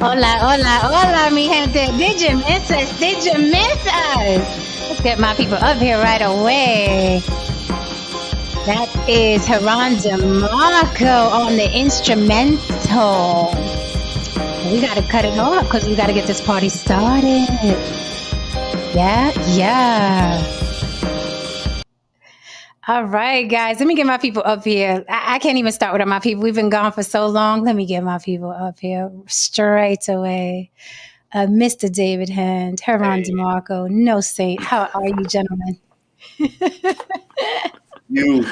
Hola, hola, hola, mi gente. Did you miss us? Did you miss us? Let's get my people up here right away. That is Haran DeMarco on the instrumental. We got to cut it off because we got to get this party started. Yeah. All right, guys. Let me get my people up here. I can't even start without my people. We've been gone for so long. Let me get my people up here straight away. Mr. David Hand, Haran DeMarco, No Saint. How are you, gentlemen? You.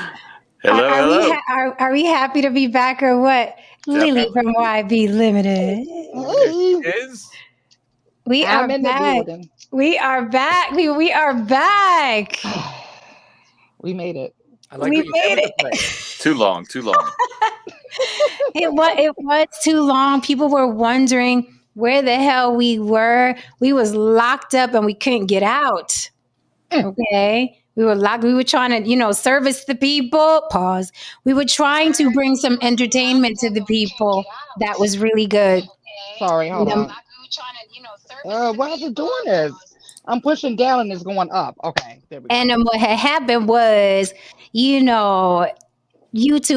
Hello. Are we happy to be back or what? Lily from YB Limited. It is. We are back. We are back. We are back. We made it. We made it. Too long. It was too long. People were wondering where the hell we were. We was locked up and we couldn't get out. Okay. We were locked. We were trying to, service the people. Pause. We were trying to bring some entertainment to the people. That was really good. Sorry, hold on. Why is it doing this? I'm pushing down and it's going up. Okay, there we go. And then what had happened was, YouTube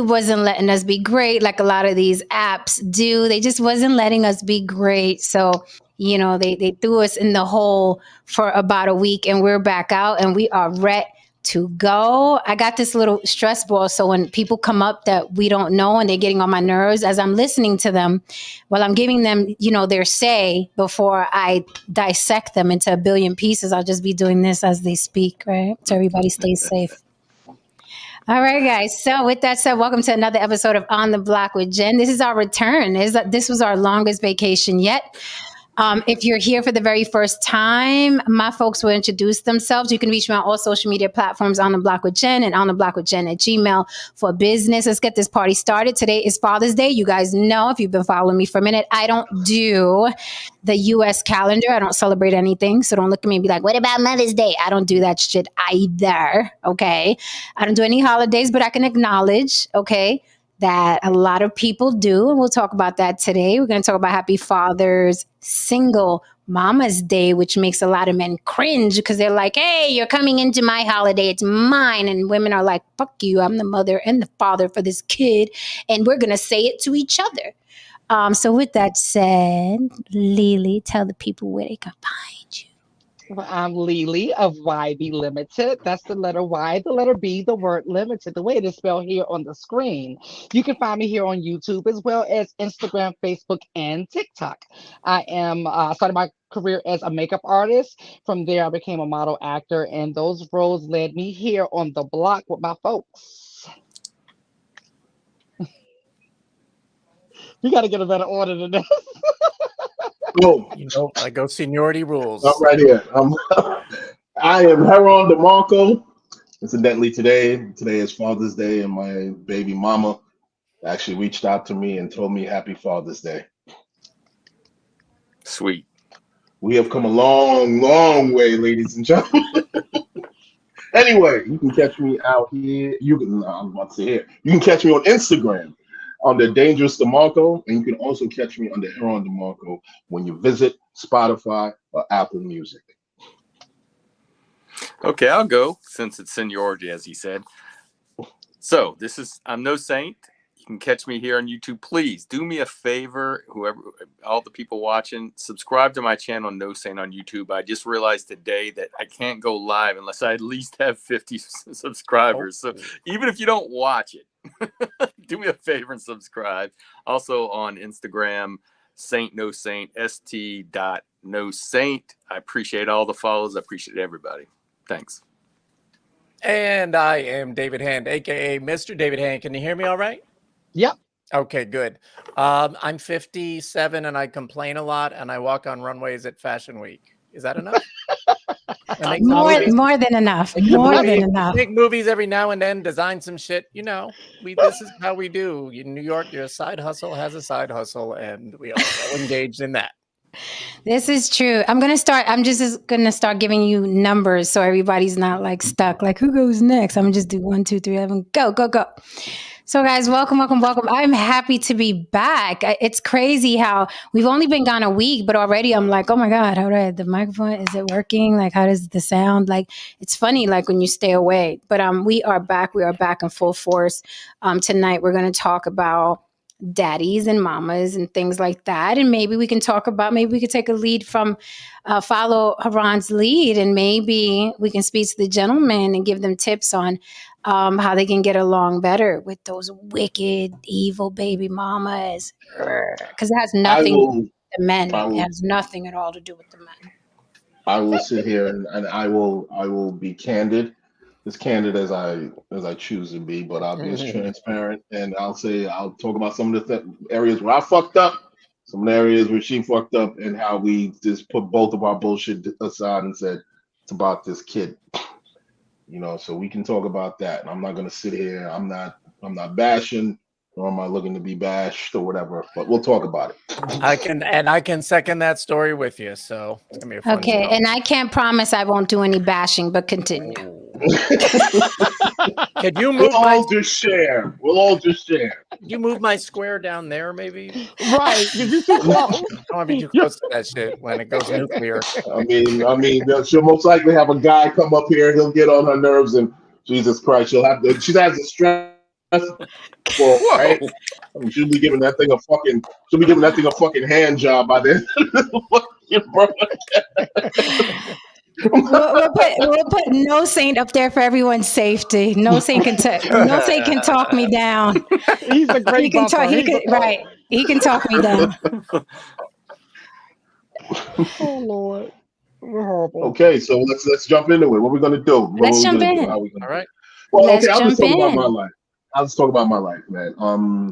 wasn't letting us be great like a lot of these apps do. They just wasn't letting us be great. So, they threw us in the hole for about a week and we're back out and we are ready to go. I got this little stress ball. So when people come up that we don't know and they're getting on my nerves, as I'm listening to them, while I'm giving them, their say before I dissect them into a billion pieces, I'll just be doing this as they speak, right? So everybody stays safe. All right, guys. So with that said, welcome to another episode of On the Block with Jen. This is our return. This was our longest vacation yet. If you're here for the very first time, my folks will introduce themselves. You can reach me on all social media platforms, On the Block with Jen and On the Block with Jen at Gmail for business. Let's get this party started. Today is Father's Day. You guys know, if you've been following me for a minute, I don't do the U.S. calendar. I don't celebrate anything. So don't look at me and be like, what about Mother's Day? I don't do that shit either. Okay. I don't do any holidays, but I can acknowledge, okay, that a lot of people do. And we'll talk about that today. We're going to talk about Happy Father's Single Mama's Day, which makes a lot of men cringe because they're like, hey, you're coming into my holiday. It's mine. And women are like, fuck you. I'm the mother and the father for this kid. And we're going to say it to each other. So with that said, Lily, tell the people where they can find you. Well, I'm Lily of YB Limited. That's the letter Y, the letter B, the word limited, the way it is spelled here on the screen. You can find me here on YouTube as well as Instagram, Facebook, and TikTok. I am started my career as a makeup artist. From there, I became a model actor, and those roles led me here on the block with my folks. You got to get a better order than this. I go seniority rules. I'm right here. I am Haran DeMarco. Incidentally, today is Father's Day, and my baby mama actually reached out to me and told me Happy Father's Day. Sweet. We have come a long, long way, ladies and gentlemen. Anyway, you can catch me out here. I'm about to say here. You can catch me on Instagram under Dangerous DeMarco, and you can also catch me under Haran DeMarco when you visit Spotify or Apple Music. Okay, I'll go since it's seniority, as he said. So I'm No Saint. You can catch me here on YouTube. Please do me a favor, all the people watching, subscribe to my channel No Saint on YouTube. I just realized today that I can't go live unless I at least have 50 subscribers. So even if you don't watch it, do me a favor and subscribe. Also on Instagram, Saint No Saint, st.nosaint. I appreciate all the follows. I appreciate everybody. Thanks. And I am David Hand, aka Mr. David Hand. Can you hear me all right? Yep. Okay, good. I'm 57 and I complain a lot and I walk on runways at Fashion Week. Is that enough? More than enough. More than enough. Make movies every now and then, design some shit. This is how we do. In New York, your side hustle has a side hustle, and we all engaged in that. This is true. I'm just gonna start giving you numbers so everybody's not like stuck. Like, who goes next? I'm gonna just do 1, 2, 3, 11, go. So, guys, welcome. I'm happy to be back. It's crazy how we've only been gone a week, but already I'm like, oh my God, how do I, the microphone, is it working? Like, how does the sound? Like, it's funny, like when you stay away. But we are back. We are back in full force. Tonight, we're going to talk about daddies and mamas and things like that. And maybe we can talk about, maybe we could take a lead from, follow Haran's lead, and maybe we can speak to the gentlemen and give them tips on how they can get along better with those wicked, evil baby mamas. Because it has nothing to do with the men. It has nothing at all to do with the men. I will sit here and I will be candid, as candid as I choose to be, but I'll be as transparent, and I'll talk about some of the areas where I fucked up, some of the areas where she fucked up, and how we just put both of our bullshit aside and said it's about this kid. So we can talk about that. And I'm not gonna sit here. I'm not bashing, nor am I looking to be bashed or whatever. But we'll talk about it. I can second that story with you. So it's gonna be a fun Okay, show. and I can't promise I won't do any bashing, but continue. Could you move? We'll all just share. You move my square down there, maybe. Right? Did you too close? I don't want to be too close to that shit when it goes nuclear. I mean, she'll most likely have a guy come up here. He'll get on her nerves, and Jesus Christ, she has the stress. Right? She'll be giving that thing a fucking hand job by then. We'll put no saint up there for everyone's safety. No saint can talk me down. He's a great He can talk. He can talk me down. Oh Lord, we're horrible. Okay, so let's jump into it. What are we gonna do? Let's jump in. All right. Well, Let's okay, I'll just jump talk about in. my life. I'll just talk about my life, man.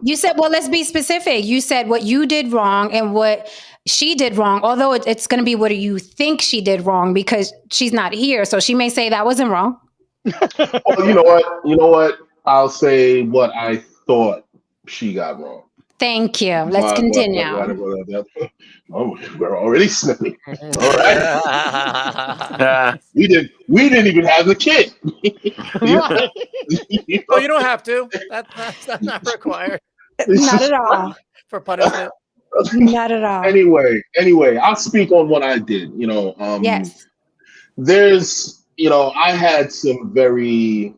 You said, well, let's be specific. You said what you did wrong and what she did wrong, although it's going to be what you think she did wrong because she's not here. So she may say that wasn't wrong. Well, you know what? I'll say what I thought she got wrong. Thank you. Let's continue. Oh, we're already snipping. All right. We didn't even have the kid. Oh, you don't have to. That's not required. Not at all. For punishment. Not at all. Anyway, I'll speak on what I did. Yes. There's, I had some very,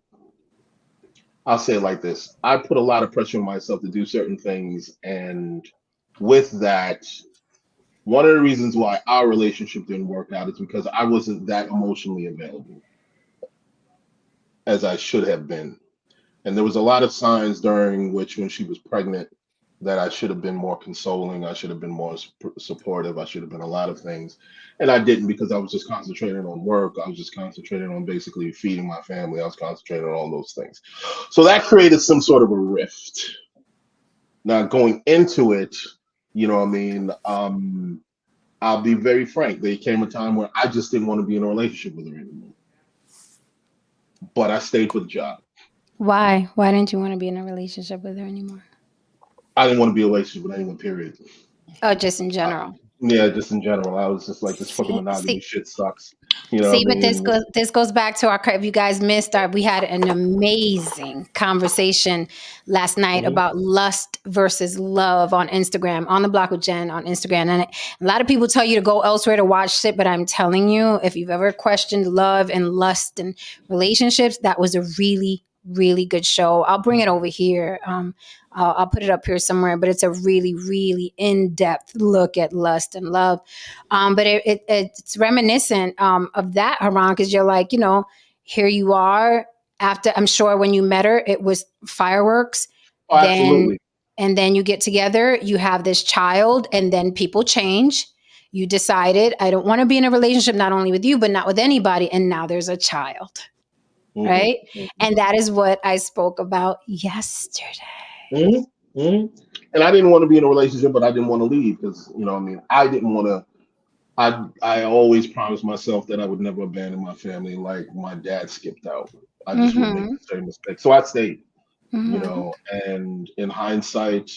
I'll say it like this. I put a lot of pressure on myself to do certain things. And with that, one of the reasons why our relationship didn't work out is because I wasn't that emotionally available as I should have been. And there was a lot of signs during which, when she was pregnant, that I should have been more consoling. I should have been more supportive. I should have been a lot of things. And I didn't, because I was just concentrating on work. I was just concentrating on basically feeding my family. I was concentrating on all those things. So that created some sort of a rift. Now, going into it, I'll be very frank. There came a time where I just didn't want to be in a relationship with her anymore. But I stayed for the job. Why? Why didn't you want to be in a relationship with her anymore? I didn't want to be in a relationship with anyone, period. Oh, just in general. Yeah, just in general. I was just like, this fucking monogamy shit sucks. But this goes back to our, if you guys missed we had an amazing conversation last night about lust versus love on Instagram, On the Block with Jen on Instagram. And a lot of people tell you to go elsewhere to watch it, but I'm telling you, if you've ever questioned love and lust and relationships, that was a really, really good show. I'll bring it over here. I'll put it up here somewhere, but it's a really, really in-depth look at lust and love. But it's reminiscent of that, Haran, because you're like, here you are. After, I'm sure when you met her, it was fireworks. Oh, absolutely. And then you get together, you have this child, and then people change. You decided, I don't want to be in a relationship, not only with you, but not with anybody. And now there's a child, right? Mm-hmm. And that is what I spoke about yesterday. Mm-hmm. Mm-hmm. And I didn't want to be in a relationship, but I didn't want to leave because, I didn't want to. I always promised myself that I would never abandon my family like my dad skipped out. I just wouldn't make the same mistake. So I stayed, and in hindsight,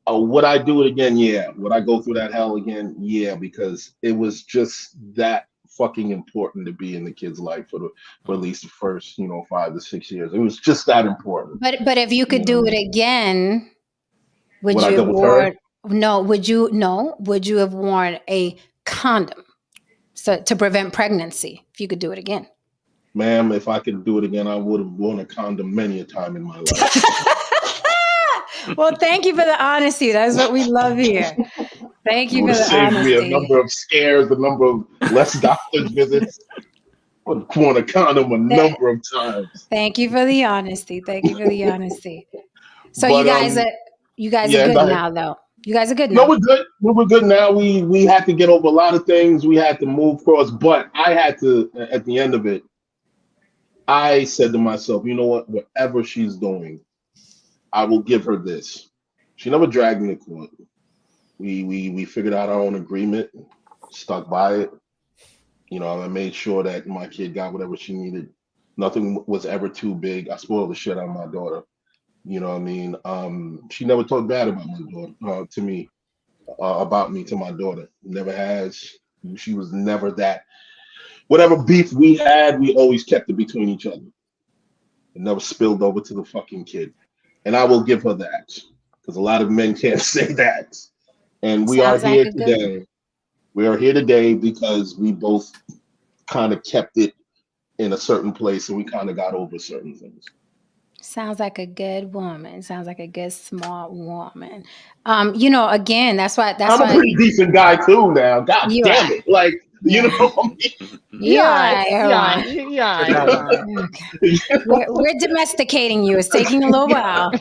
would I do it again? Yeah. Would I go through that hell again? Yeah, because it was just that fucking important to be in the kid's life for at least the first, 5 to 6 years. It was just that important. But if you could do it again, would Would I you go have with her? would you have worn a condom to prevent pregnancy if you could do it again? Ma'am, if I could do it again, I would have worn a condom many a time in my life. Well, thank you for the honesty. That's what we love here. Thank you It would for have the saved me a honesty. number of scares, a number of less doctor's visits. I would have worn a condom a number of times. Thank you for the honesty. Thank you for the honesty. So But, you guys are yeah, good go ahead. now, though. You guys are good No, now. we're good. We're good now. We had to get over a lot of things. We had to move across, but I had to, at the end of it, I said to myself, you know what? Whatever she's doing, I will give her this. She never dragged me to court. We figured out our own agreement, stuck by it. I made sure that my kid got whatever she needed. Nothing was ever too big. I spoiled the shit out of my daughter. You know what I mean? She never talked bad about my daughter to me, about me to my daughter. Never has. She was never that. Whatever beef we had, we always kept it between each other. It never spilled over to the fucking kid. And I will give her that, because a lot of men can't say that. And we Sounds are like here a good today. We are here today because we both kind of kept it in a certain place, and we kind of got over certain things. Sounds like a good woman. Sounds like a good, smart woman. Again, that's why. I'm a pretty decent guy too now. God You damn are. it! Like, you Yeah. know what I mean? You are. We're domesticating you. It's taking a little while.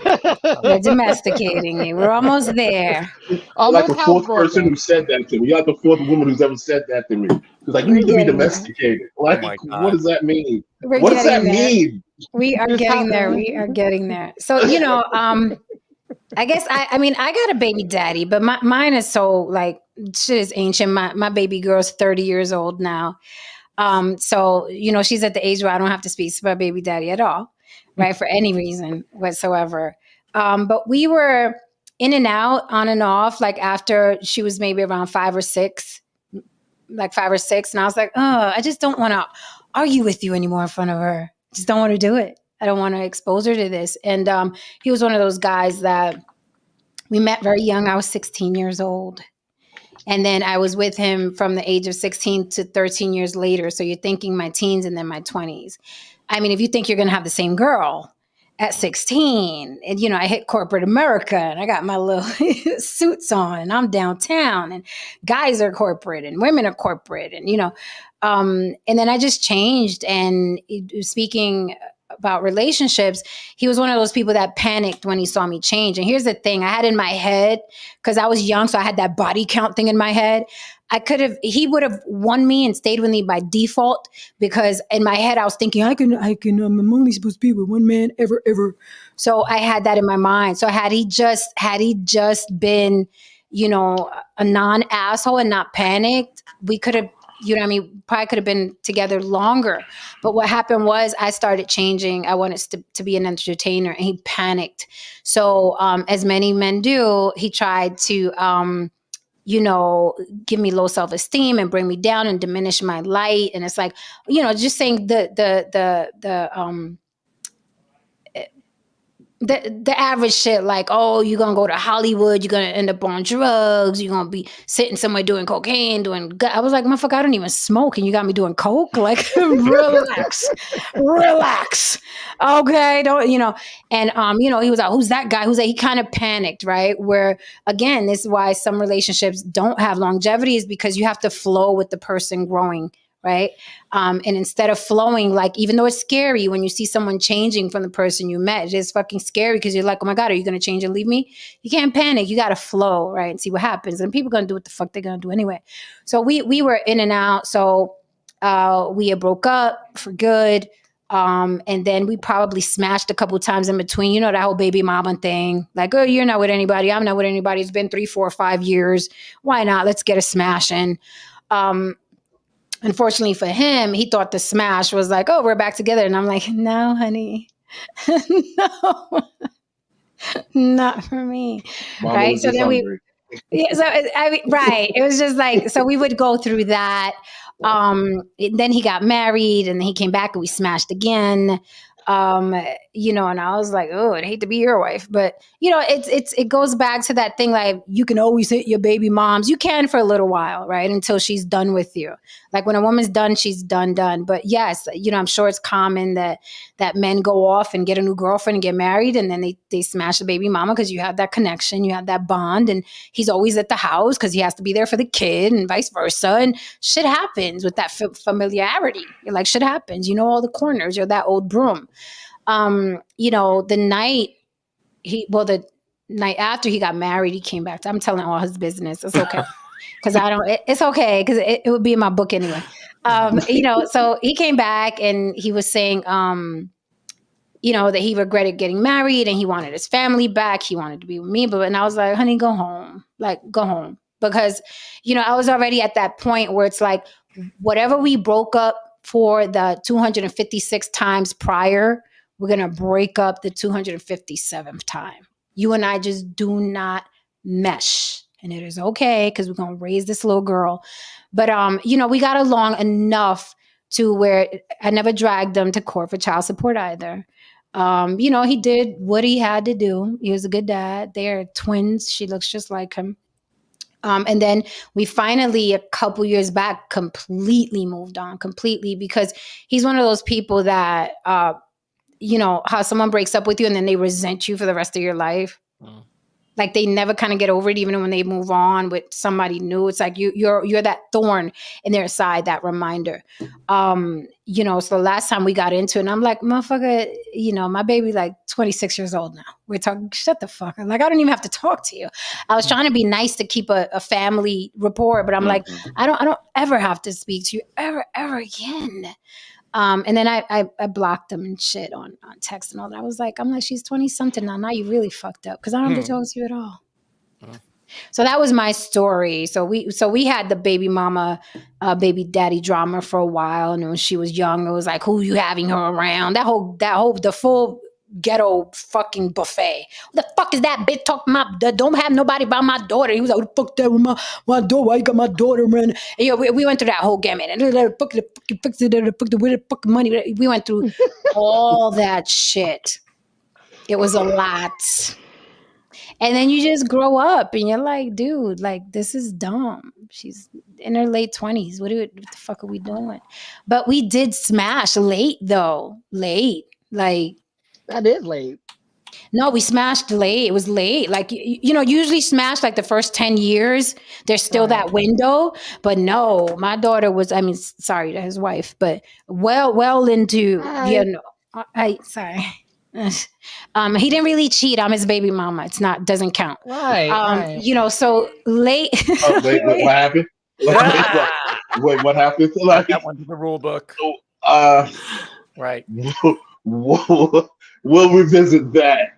We're domesticating you. We're almost there. Like the Almost fourth person housebroken. who said that to me. You're like the fourth woman who's ever said that to me. It's like, you We're need to be getting there. domesticated. Like, my what God. does that mean? We're What does that getting there. mean? We are It's getting there. happening. We are getting there. So, I guess I mean I got a baby daddy, but mine is so like shit is ancient. My baby girl's 30 years old now. So she's at the age where I don't have to speak to my baby daddy at all, right? For any reason whatsoever. But we were in and out, on and off, like after she was maybe around 5 or 6. And I was like, oh, I just don't want to argue with you anymore in front of her. Just don't want to do it. I don't want to expose her to this. And he was one of those guys that we met very young. I was 16 years old. And then I was with him from the age of 16 to 13 years later. So you're thinking my teens and then my 20s. I mean, if you think you're going to have the same girl at 16, and, I hit corporate America and I got my little suits on and I'm downtown and guys are corporate and women are corporate and, and then I just changed. And speaking about relationships, he was one of those people that panicked when he saw me change. And here's the thing, I had in my head, because I was young, so I had that body count thing in my head. He would have won me and stayed with me by default, because in my head I was thinking, I'm only supposed to be with one man ever. So I had that in my mind. So had he just been, a non-asshole and not panicked, we could have, probably could have been together longer. But what happened was I started changing. I wanted to be an entertainer, and he panicked. So as many men do, he tried to, give me low self-esteem and bring me down and diminish my light. And it's like, just saying the average shit, like, oh, you're gonna go to Hollywood, you're gonna end up on drugs, you're gonna be sitting somewhere doing cocaine, I was like, motherfucker, I don't even smoke and you got me doing coke? Like, relax. Okay, don't, and he was like, who's that guy? He kind of panicked, right? Where again, this is why some relationships don't have longevity, is because you have to flow with the person growing, right? And instead of flowing, like, even though it's scary when you see someone changing from the person you met, it is fucking scary, because you're like, oh my God, are you going to change and leave me? You can't panic. You got to flow, right? And see what happens. And people are going to do what the fuck they're going to do anyway. So we were in and out. So we had broke up for good. And then we probably smashed a couple times in between, that whole baby mama thing. Like, oh, you're not with anybody. I'm not with anybody. It's been 3, 4, 5 years. Why not? Let's get a smash in. Unfortunately for him, he thought the smash was like, oh, we're back together. And I'm like, no, honey, no, not for me. Mama right. was So just then hungry. right. It was just like, so we would go through that. Then he got married, and then he came back, and we smashed again. And I was like, oh, I'd hate to be your wife, but it goes back to that thing, like, you can always hit your baby moms. You can for a little while, right? Until she's done with you. Like, when a woman's done, she's done. But yes, I'm sure it's common that men go off and get a new girlfriend and get married, and then they smash the baby mama because you have that connection, you have that bond, and he's always at the house because he has to be there for the kid, and vice versa. And shit happens with that familiarity. You're like, shit happens. You know all the corners. You're that old broom. The night after he got married, he came back. I'm telling all his business. It's okay. It's okay. Cause it would be in my book anyway. So he came back and he was saying, that he regretted getting married and he wanted his family back. He wanted to be with me. And I was like, honey, go home. Like, go home. Because, I was already at that point where it's like, whatever we broke up for the 256 times prior, we're going to break up the 257th time. You and I just do not mesh. And it is okay because we're going to raise this little girl. But, we got along enough to where I never dragged him to court for child support either. He did what he had to do. He was a good dad. They're twins. She looks just like him. And then we finally, a couple years back, completely moved on, because he's one of those people that, how someone breaks up with you and then they resent you for the rest of your life. Like, they never kind of get over it, even when they move on with somebody new. It's like you're that thorn in their side, that reminder. So the last time we got into it, and I'm like, motherfucker, my baby like 26 years old now. We're talking, shut the fuck up. Like, I don't even have to talk to you. I was trying to be nice to keep a family rapport, but I'm like, I don't ever have to speak to you ever again. And then I blocked them and shit on text and all that. I'm like, she's 20 something now. Now you really fucked up because I don't have to talk to you at all. So that was my story. So we had the baby mama, baby daddy drama for a while. And when she was young, it was like, who you having her around? The full ghetto fucking buffet. What the fuck is that bitch talking about? Don't have nobody by my daughter. He was like, what the fuck that with my daughter? Why you got my daughter, man? And we went through that whole gamut. And the fucking money. We went through all that shit. It was a lot. And then you just grow up and you're like, dude, like, this is dumb. She's in her late 20s. What the fuck are we doing? But we did smash late, though. Like, that is late. No, we smashed late. It was late. Like, usually smash like the first 10 years. There's still that window. But no, my daughter was, sorry to his wife, but well into, sorry. He didn't really cheat. I'm his baby mama. Doesn't count. Right. So late. Wait, what happened? Wait, what happened? Like, that went to the rule book. Right. We'll revisit that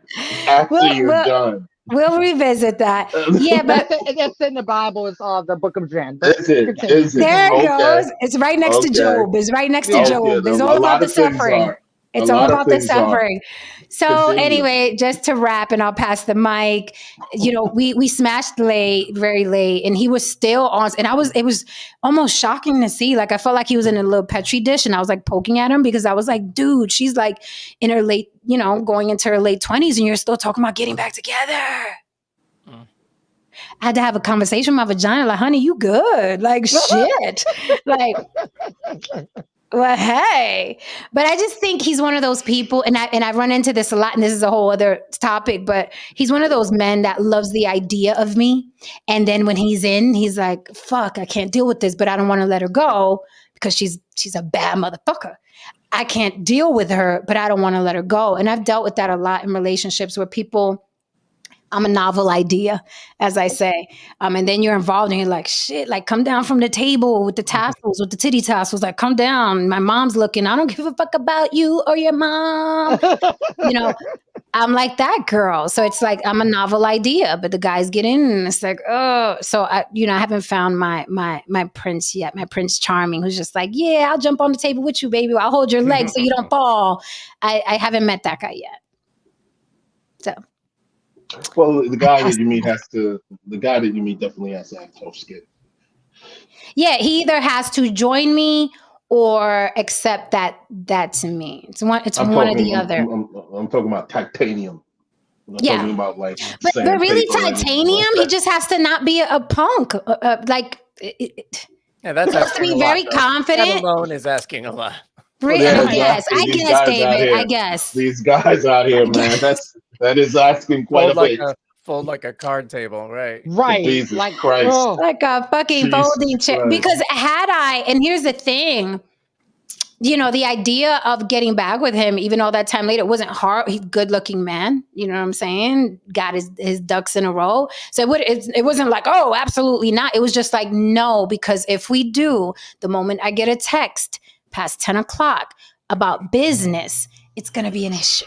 after you're done. We'll revisit that. Yeah, but that's in the Bible. It's the Book of Jen. Is it? There it goes. It's right next to Job. It's right next to Job. It's all about the suffering. It's all about the suffering. So anyway, just to wrap, and I'll pass the mic. We smashed late, very late, and he was still on. And it was almost shocking to see. Like, I felt like he was in a little Petri dish, and I was like poking at him because I was like, dude, she's like in her late, going into her late 20s, and you're still talking about getting back together. I had to have a conversation with my vagina, like, honey, you good? Like, shit. Like, well, hey, but I just think he's one of those people, and I run into this a lot, and this is a whole other topic, but he's one of those men that loves the idea of me. And then when he's in, he's like, fuck, I can't deal with this, but I don't want to let her go because she's a bad motherfucker. I can't deal with her, but I don't want to let her go. And I've dealt with that a lot in relationships where people, I'm a novel idea, as I say. And then you're involved and you're like, shit, like, come down from the table with the tassels, with the titty tassels, like, come down. My mom's looking. I don't give a fuck about you or your mom. I'm like that girl. So it's like, I'm a novel idea, but the guys get in and it's like, oh, so I haven't found my prince yet, my Prince Charming, who's just like, yeah, I'll jump on the table with you, baby. I'll hold your leg so you don't fall. I haven't met that guy yet. So. Well, the guy that you meet definitely has to have tough skin. Yeah, he either has to join me or accept that to me. It's one or the other. I'm talking about titanium. I'm not Yeah. talking about like But really, sandpaper or anything like titanium, he that. just has to not be a punk. Yeah, that's He has to asking be a lot, very though. That confident. alone is asking a lot. Yeah, I guess, exactly. These guys out David. I here, guess. these guys out here, man. That is asking quite a bit. Fold like a card table, right? Right. Jesus Like, Christ. oh, Like a fucking Jesus folding chair. Christ. Because and here's the thing, the idea of getting back with him, even all that time later, it wasn't hard. He's a good looking man. You know what I'm saying? Got his ducks in a row. So it wasn't like, oh, absolutely not. It was just like, no, because if we do, the moment I get a text past 10 o'clock about business, it's going to be an issue.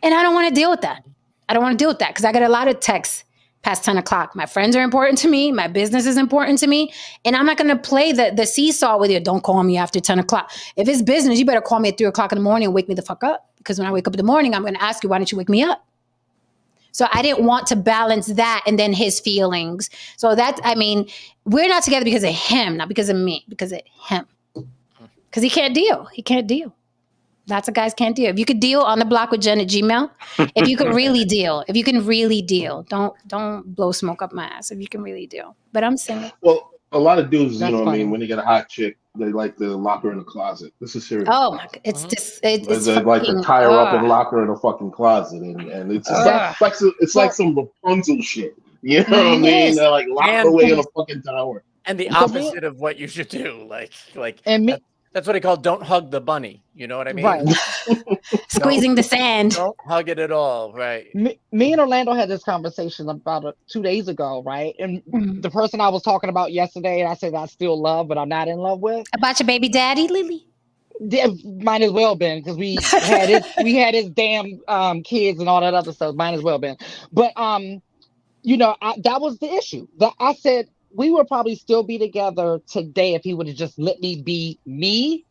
And I don't want to deal with that. I don't want to deal with that because I get a lot of texts past 10 o'clock. My friends are important to me. My business is important to me. And I'm not going to play the seesaw with you. Don't call me after 10 o'clock. If it's business, you better call me at 3 o'clock in the morning and wake me the fuck up. Because when I wake up in the morning, I'm going to ask you, why don't you wake me up? So I didn't want to balance that and then his feelings. So we're not together because of him, not because of me, because of him. Because he can't deal. He can't deal. Lots of guys can't deal. If you could deal, on the block with Jen at Gmail. If you could really deal, don't blow smoke up my ass. If you can really deal. But I'm single. Well, a lot of dudes, That's what I mean, funny. when they get a hot chick, they like to lock her in a closet. This is serious. Oh my God, it's just They like to tie her up and lock her in a fucking closet, and it's like some Rapunzel shit. You know what I mean? They're like lock her away in a fucking tower. And the opposite of what you should do, that's what he called "don't hug the bunny." You know what I mean? Right. Squeezing the sand. Don't hug it at all, right? Me and Orlando had this conversation about 2 days ago, right? And the person I was talking about yesterday, and I said I still love, but I'm not in love with. About your baby daddy, Lily? Might as well been, because we had his damn kids and all that other stuff. Might as well been. But that was the issue. That I said we would probably still be together today if he would have just let me be me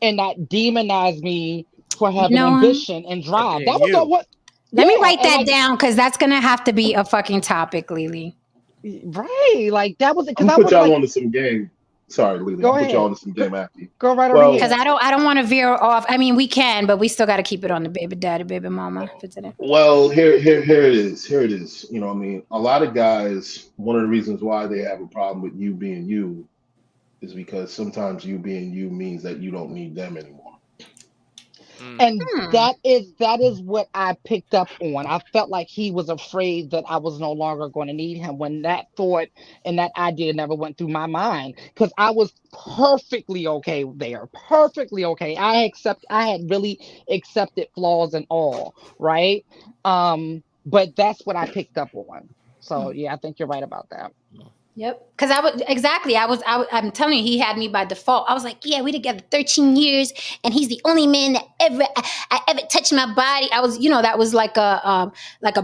and not demonize me for having ambition and drive. That was all what. Let me write that down, because that's gonna have to be a fucking topic, Lily. Right, like that was it. I'm gonna put y'all onto some game. Sorry, Lily. I'll put y'all into some game after you. Go right over here. Because I don't want to veer off. I mean, we can, but we still got to keep it on the baby daddy, baby mama for today. Well, here it is. Here it is. You know what I mean? A lot of guys, one of the reasons why they have a problem with you being you is because sometimes you being you means that you don't need them anymore. And that is what I picked up on. I felt like he was afraid that I was no longer going to need him, when that thought and that idea never went through my mind, because I was perfectly okay there. Perfectly okay. I had really accepted flaws and all, right? But that's what I picked up on. So yeah, I think you're right about that. Yep. Because I'm telling you, he had me by default. I was like, yeah, we together 13 years, and he's the only man that I ever touched my body. I was, that was like a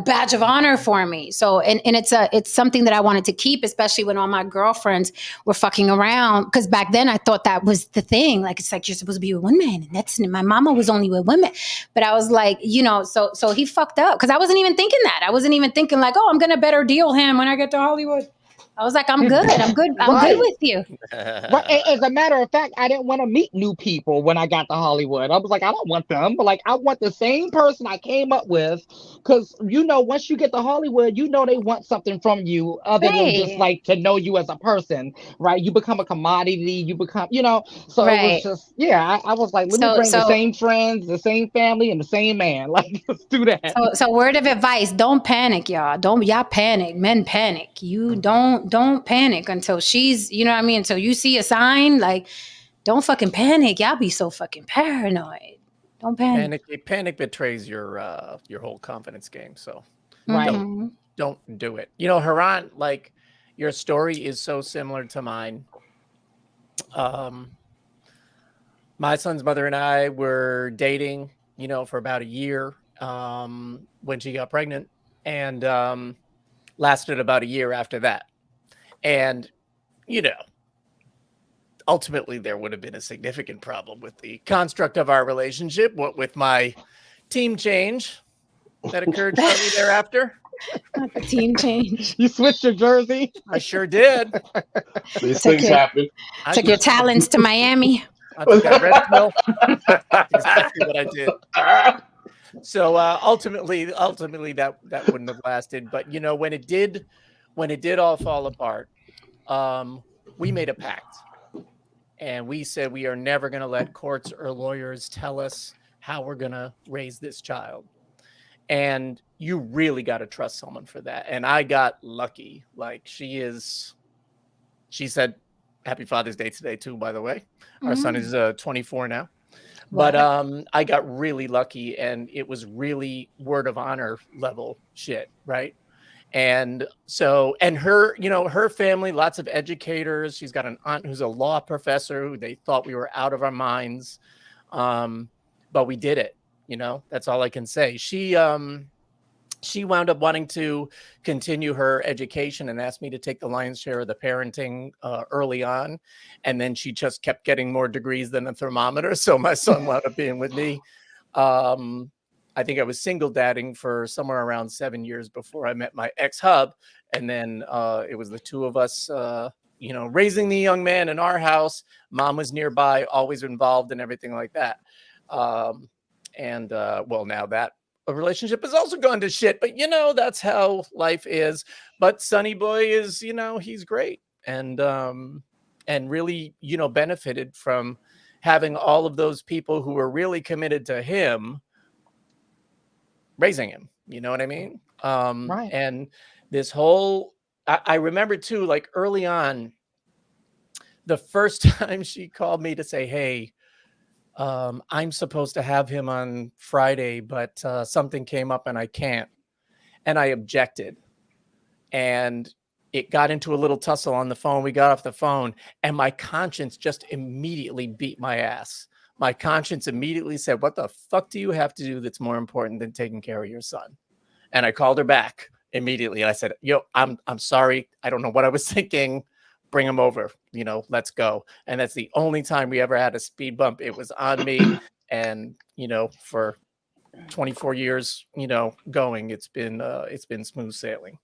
badge of honor for me. So, and it's something that I wanted to keep, especially when all my girlfriends were fucking around. Because back then I thought that was the thing. Like, it's like, you're supposed to be with one man, and my mama was only with women. But I was like, so he fucked up, because I wasn't even thinking that. I wasn't even thinking like, oh, I'm gonna better deal him when I get to Hollywood. I was like, I'm good. I'm good with you. Right. As a matter of fact, I didn't want to meet new people when I got to Hollywood. I was like, I don't want them, but I want the same person I came up with, because once you get to Hollywood, they want something from you other than just like to know you as a person, right? You become a commodity. You become, So it was just, I was like, let me bring the same friends, the same family, and the same man. Like, let's do that. So word of advice: don't panic, y'all. Y'all panic. Men panic. You don't panic until she's, until you see a sign. Like, don't fucking panic. Y'all be so fucking paranoid. Don't panic. Panic betrays your whole confidence game. So Right. don't do it. Haran, like, your story is so similar to mine. My son's mother and I were dating, for about a year when she got pregnant, and lasted about a year after that. And, ultimately there would have been a significant problem with the construct of our relationship, what with my team change that occurred shortly thereafter. Not the team change. You switched your jersey. I sure did. These Took things your- happen. I Took your just- talents to Miami. I took that red pill. That's exactly what I did. So ultimately that wouldn't have lasted. But you know, when it did all fall apart, we made a pact, and we said we are never going to let courts or lawyers tell us how we're going to raise this child. And you really got to trust someone for that. And I got lucky. Like she said, "Happy Father's Day today too." By the way, our son is 24 now. But I got really lucky, and it was really word of honor level shit, right? And so, and her, you know, her family, lots of educators. She's got an aunt who's a law professor who they thought we were out of our minds. But we did it, you know, that's all I can say. She wound up wanting to continue her education and asked me to take the lion's share of the parenting early on. And then she just kept getting more degrees than a thermometer. So my son wound up being with me. I think I was single dadding for somewhere around 7 years before I met my ex-hub. And then it was the two of us, you know, raising the young man in our house. Mom was nearby, always involved in everything like that. Well, now that a relationship has also gone to shit, but you know, that's how life is. But Sonny Boy is, you know, he's great. And really, you know, benefited from having all of those people who were really committed to him raising him, you know what I mean? Right. And this whole, I remember too, like early on, the first time she called me to say, "Hey, I'm supposed to have him on Friday, but something came up and I can't." And I objected. And it got into a little tussle on the phone. We got off the phone, and my conscience just immediately beat my ass. My conscience immediately said, "What the fuck do you have to do that's more important than taking care of your son?" And I called her back immediately. I said, "Yo, I'm sorry. I don't know what I was thinking. Bring him over, you know, let's go." And that's the only time we ever had a speed bump. It was on me. And, you know, for 24 years, you know, going, it's been smooth sailing.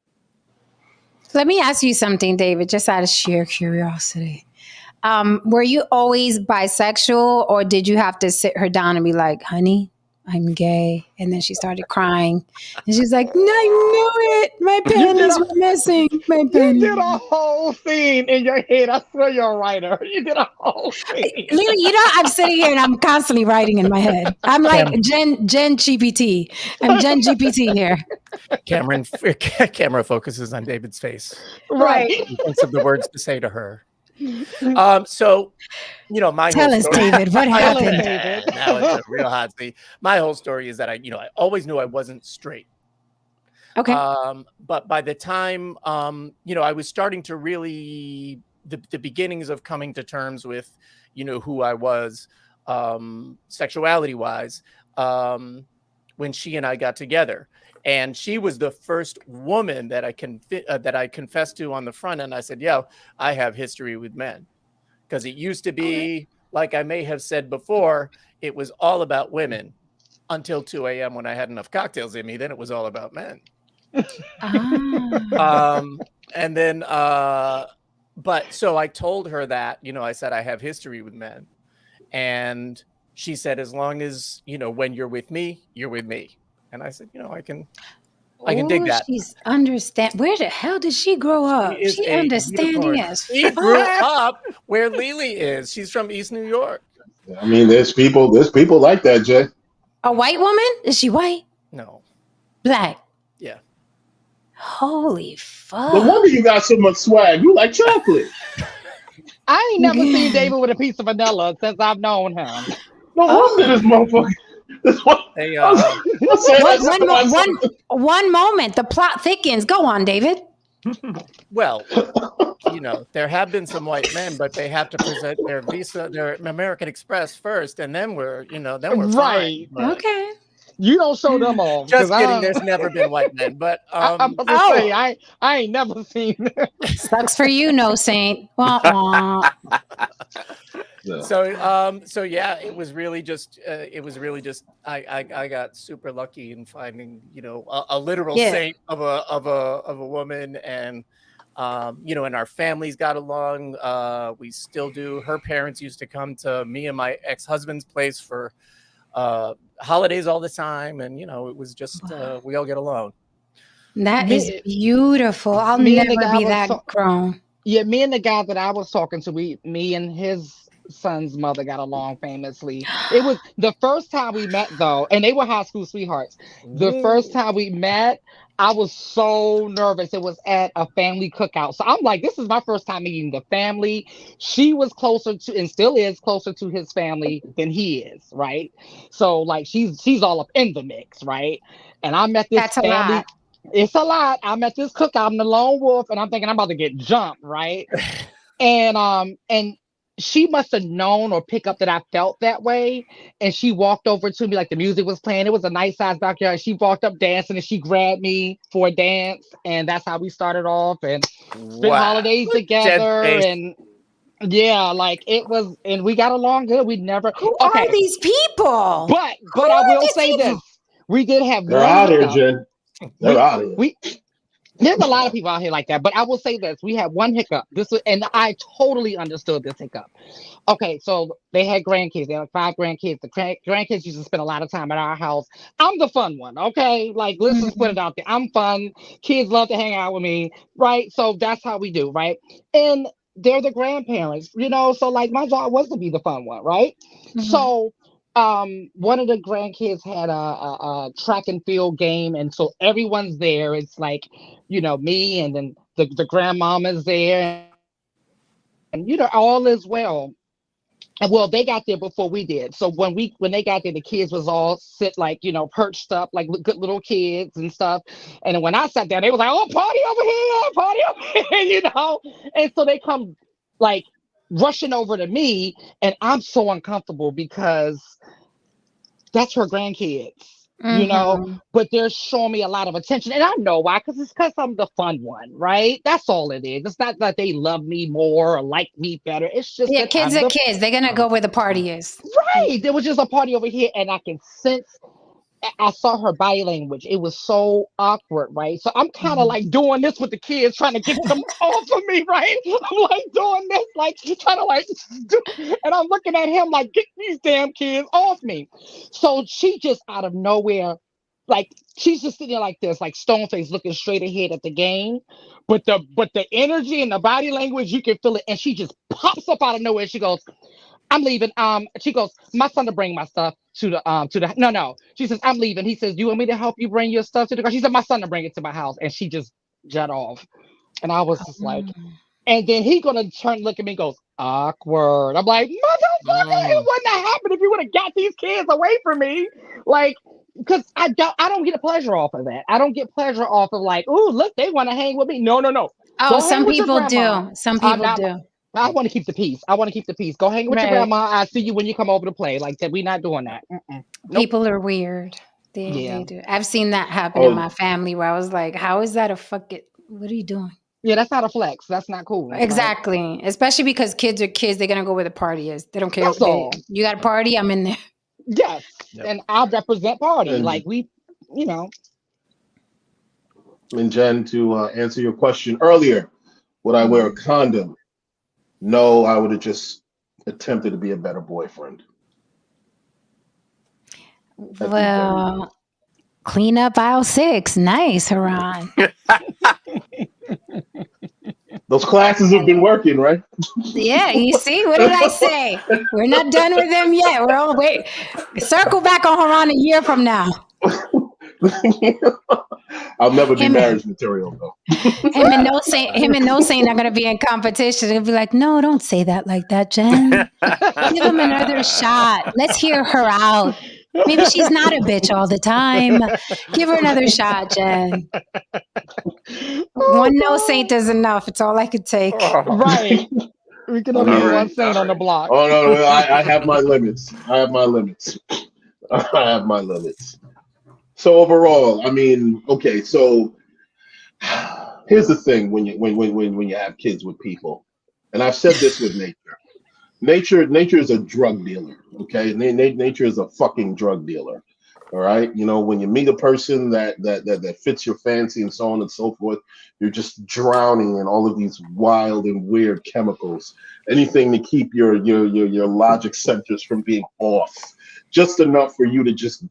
Let me ask you something, David, just out of sheer curiosity. Were you always bisexual, or did you have to sit her down and be like, "Honey, I'm gay"? And then she started crying. And she's like, "No, I knew it. My panties were missing. My You panties." did a whole scene in your head. I swear you're a writer. You did a whole scene. Lily, you know, I'm sitting here and I'm constantly writing in my head. I'm like Gen GPT. I'm Gen GPT here. Camera focuses on David's face. Right. He thinks of the words to say to her. So, you know, my Tell whole us, story, David, what Tell us, happened? David. now it's a real hot seat. My whole story is that I always knew I wasn't straight. Okay. But by the time, you know, I was starting to really, the beginnings of coming to terms with, you know, who I was, sexuality wise, when she and I got together. And she was the first woman that I confessed to on the front end. I said, "Yo, I have history with men." Because it used to be, like I may have said before, it was all about women until 2 a.m. when I had enough cocktails in me. Then it was all about men. And then, but so I told her that, you know, I said, I have history with men. And she said, "As long as, you know, when you're with me, you're with me." And I said, "You know, I can dig that." She's understand. Where the hell did she grow up? is She a understanding unicorn. as She fuck. grew up where Lily is. She's from East New York. I mean, there's people like that, Jay. A white woman? Is she white? No. Black? Yeah. Holy fuck. No wonder you got so much swag. You like chocolate. I ain't never seen David with a piece of vanilla since I've known him. No wonder this motherfucker. This one. Hey, One moment. The plot thickens. Go on, David. well, you know, there have been some white men, but they have to present their visa, their American Express first, and then we're Right. fine. But Okay. You don't show them off. just kidding. There's never been white men, but I'm about to say, I ain't never seen. Sucks for you, no saint. Wah, wah. So yeah, it was really just I got super lucky in finding, you know, a literal Yeah. saint of a woman, and you know, and our families got along. We still do. Her parents used to come to me and my ex-husband's place for holidays all the time, and you know, it was just we all get along. That is Me, beautiful. I'll me and the never guy be was that grown. Yeah, me and the guy that I was talking to, me and his son's mother got along famously. It was the first time we met though, and they were high school sweethearts. The first Woo. time we met, I was so nervous. It was at a family cookout. So I'm like, this is my first time meeting the family. She was closer to, and still is closer to his family than he is, right? So like she's all up in the mix, right? And I met this That's a family. lot. It's a lot. I'm at this cookout. I'm the lone wolf, and I'm thinking I'm about to get jumped, right? And she must have known or picked up that I felt that way. And she walked over to me like the music was playing. It was a nice size backyard. She walked up dancing and she grabbed me for a dance. And that's how we started off and spent Wow. holidays Jen's together. face. And yeah, like it was, and we got along good. We never Who are okay. these people? But Who I are will these say people? this. We did have They're one out here, hiccup. Jen. They're out here. There's a lot of people out here like that, but I will say this: we had one hiccup. And I totally understood this hiccup. Okay, so they had grandkids. They had like 5 grandkids. The grandkids used to spend a lot of time at our house. I'm the fun one, okay? Like, let's just put it out there. I'm fun. Kids love to hang out with me, right? So that's how we do, right? And they're the grandparents, you know. So like, my job was to be the fun one, right? So one of the grandkids had a track and field game, and so everyone's there. It's like, you know, me, and then the grandmama's there, and you know, all is well. And well, they got there before we did. So when they got there, the kids was all sit like, you know, perched up like good little kids and stuff. And then when I sat down, they was like, "Oh, party over here, you know." And so they come like rushing over to me, and I'm so uncomfortable because that's her grandkids, you know, but they're showing me a lot of attention. And I know why, because I'm the fun one, right? That's all it is. It's not that they love me more or like me better. It's just Yeah, that kids I'm are the kids. They're gonna go where the party is. right. There was just a party over here, and I can sense. I saw her body language. It was so awkward, right? So I'm kind of like doing this with the kids, trying to get them off of me, right? I'm like doing this, like trying to like, and I'm looking at him like, get these damn kids off me. So she just out of nowhere, like she's just sitting there like this, like stone face, looking straight ahead at the game. But the energy and the body language, you can feel it, and she just pops up out of nowhere. She goes, "I'm leaving." She goes, "My son to bring my stuff to the no." She says, "I'm leaving." He says, "Do you want me to help you bring your stuff to the car?" She said, "My son to bring it to my house," and she just jet off. And I was just like, and then he gonna turn, look at me, and goes, "Awkward." I'm like, "Motherfucker, it wouldn't have happened if you would have got these kids away from me." Like, because I don't get a pleasure off of that. I don't get pleasure off of like, "Oh, look, they want to hang with me." No. Oh, Go hang some with your people grandma. do. Some I'm people not. do. I want to keep the peace. I want to keep the peace. Go hang with your Right. grandma. I see you when you come over to play. Like that, we're not doing that. Nope. People are weird. Yeah. They do. I've seen that happen in my Oh, family where I was like, how is that a fucking, what are you doing? Yeah, that's not a flex. That's not cool. Right? Exactly. Especially because kids are kids. They're going to go where the party is. They don't care. That's all. You got a party? I'm in there. Yes. Yep. And I represent party. And- Like we, you know. and Jen, to answer your question earlier, would I wear a condom? No, I would have just attempted to be a better boyfriend. Well, clean up aisle 6. Nice, Haran. Those classes have been working, right? Yeah, you see? What did I say? We're not done with them yet. We're on wait. Circle back on Haran a year from now. I'll never be Him- marriage material though. Him and No Saint are going to be in competition. They'll be like, no, don't say that like that, Jen. Give him another shot. Let's hear her out. Maybe she's not a bitch all the time. Give her another shot, Jen. One No Saint is enough. It's all I could take. Right. We can only All have right, one saint on the block. Oh no, I have my limits. I have my limits. So overall, I mean, okay, so here's the thing when you have kids with people, and I've said this with nature. nature is a drug dealer. Okay, nature is a fucking drug dealer. All right, you know, when you meet a person that fits your fancy and so on and so forth, you're just drowning in all of these wild and weird chemicals. Anything to keep your logic centers from being off, just enough for you to just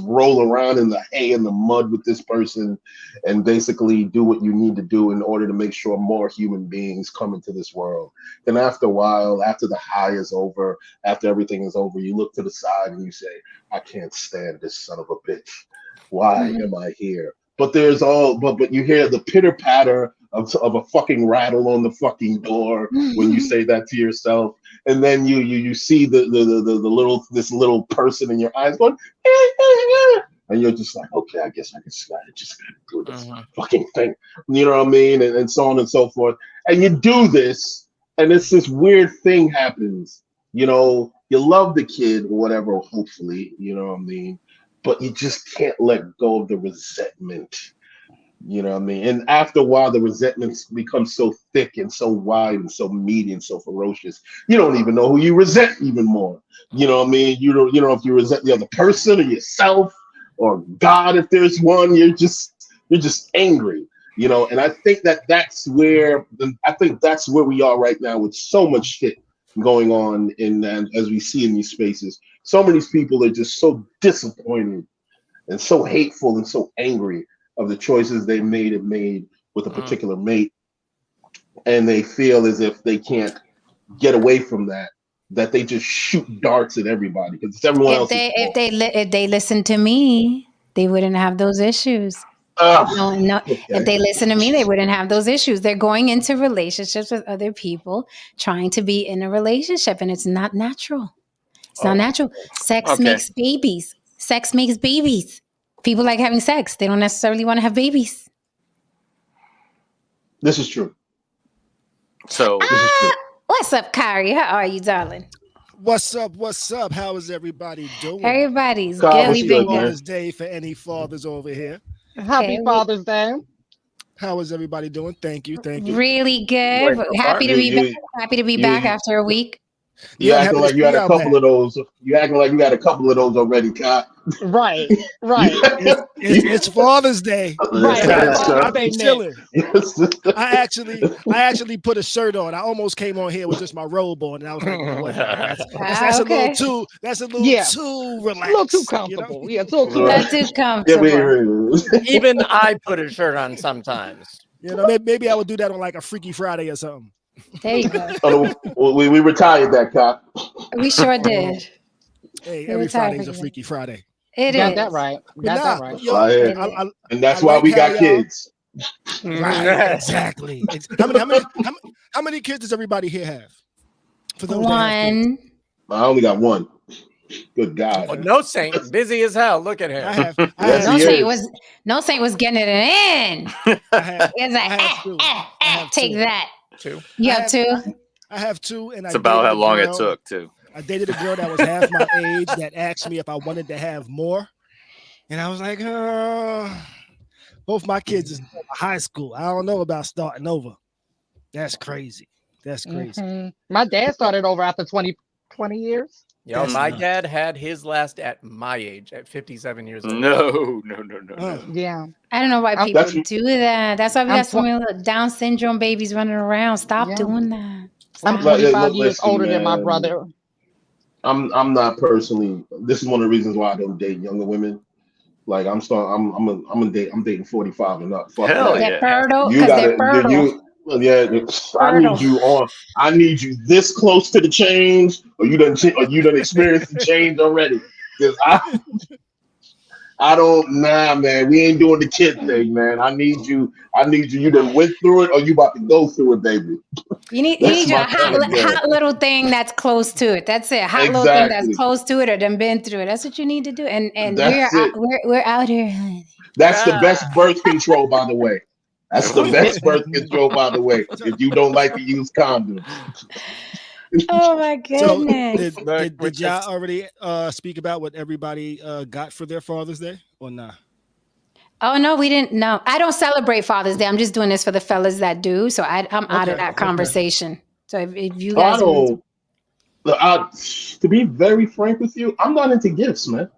roll around in the hay and the mud with this person, and basically do what you need to do in order to make sure more human beings come into this world. Then after a while, after the high is over, after everything is over, you look to the side and you say, I can't stand this son of a bitch. Why am I here? But but you hear the pitter patter of a fucking rattle on the fucking door when you say that to yourself, and then you see the little person in your eyes going, and you're just like, okay, I guess I just gotta do this fucking thing, you know what I mean, and so on and so forth. And you do this, and it's this weird thing happens. You know, you love the kid or whatever, hopefully, you know what I mean, but you just can't let go of the resentment. You know what I mean? And after a while, the resentments become so thick and so wide and so meaty and so ferocious, you don't even know who you resent even more. You know what I mean? You don't know if you resent the other person or yourself or God, if there's one. You're just angry, you know. And I think that's where we are right now with so much shit going on as we see in these spaces. So many people are just so disappointed and so hateful and so angry of the choices they made with a particular mate, and they feel as if they can't get away from that they just shoot darts at everybody because it's everyone else. If they listen to me, they wouldn't have those issues. No. Okay. If they listen to me, they wouldn't have those issues. They're going into relationships with other people, trying to be in a relationship, and it's not natural. It's not natural. Sex makes babies. Sex makes babies. People like having sex. They don't necessarily want to have babies. This is true. So, what's up, Kyrie? How are you, darling? What's up? What's up? How is everybody doing? Everybody's God, good. We've been good. Father's Day for any fathers over here. Happy Father's Day. How is everybody doing? Thank you. Really good. Happy to be back. Happy to be back after a week. You acting like you had a couple of those. You acting like you had a couple of those already, Kai. Right. It's Father's Day. Right. I've been chilling. I actually put a shirt on. I almost came on here with just my robe on, and I was like, what? That's a little too relaxed. A little too comfortable. You know? That's too comfortable. Even I put a shirt on sometimes. You know, maybe I would do that on like a Freaky Friday or something. There you go. We retired that, Kai. We sure did. Hey, every Friday's a Freaky Friday. It Got is. that right. Got that right. Yo, and that's why we got kids. Right, exactly. How many kids does everybody here have? For those one. I only got one. Good God. Oh, no Saint, busy as hell. Look at him. No Saint was getting it in. Take that. Two. You have two? I have two, and it's about how long it took too. I dated a girl that was half my age that asked me if I wanted to have more, and I was like, both my kids is in high school. I don't know about starting over. That's crazy. Mm-hmm. My dad started over after 20 years. Yo, my dad had his last at my age, at 57 years old. No. Yeah. I don't know why people do that. That's why we got so many little Down syndrome babies running around. Stop doing that. I'm 25 years older than my brother. I'm not personally. This is one of the reasons why I don't date younger women. Like I'm dating 45 and up. Fuck Hell that. yeah. They're fertile because they're fertile. I need you this close to the change, or you done experienced the change already. Because I don't, man. We ain't doing the kid thing, man. I need you. You done went through it, or you about to go through it, baby. You need a hot little thing that's close to it. That's it. Hot little thing that's close to it, or done been through it. That's what you need to do. And we're out here, honey. That's the best birth control, by the way. That's the best birth control, by the way. If you don't like to use condoms. Oh my goodness! So did y'all already speak about what everybody got for their Father's Day or not? Oh no, we didn't. No, I don't celebrate Father's Day. I'm just doing this for the fellas that do. So I'm out of that conversation. So if you guys, To be very frank with you, I'm not into gifts, man.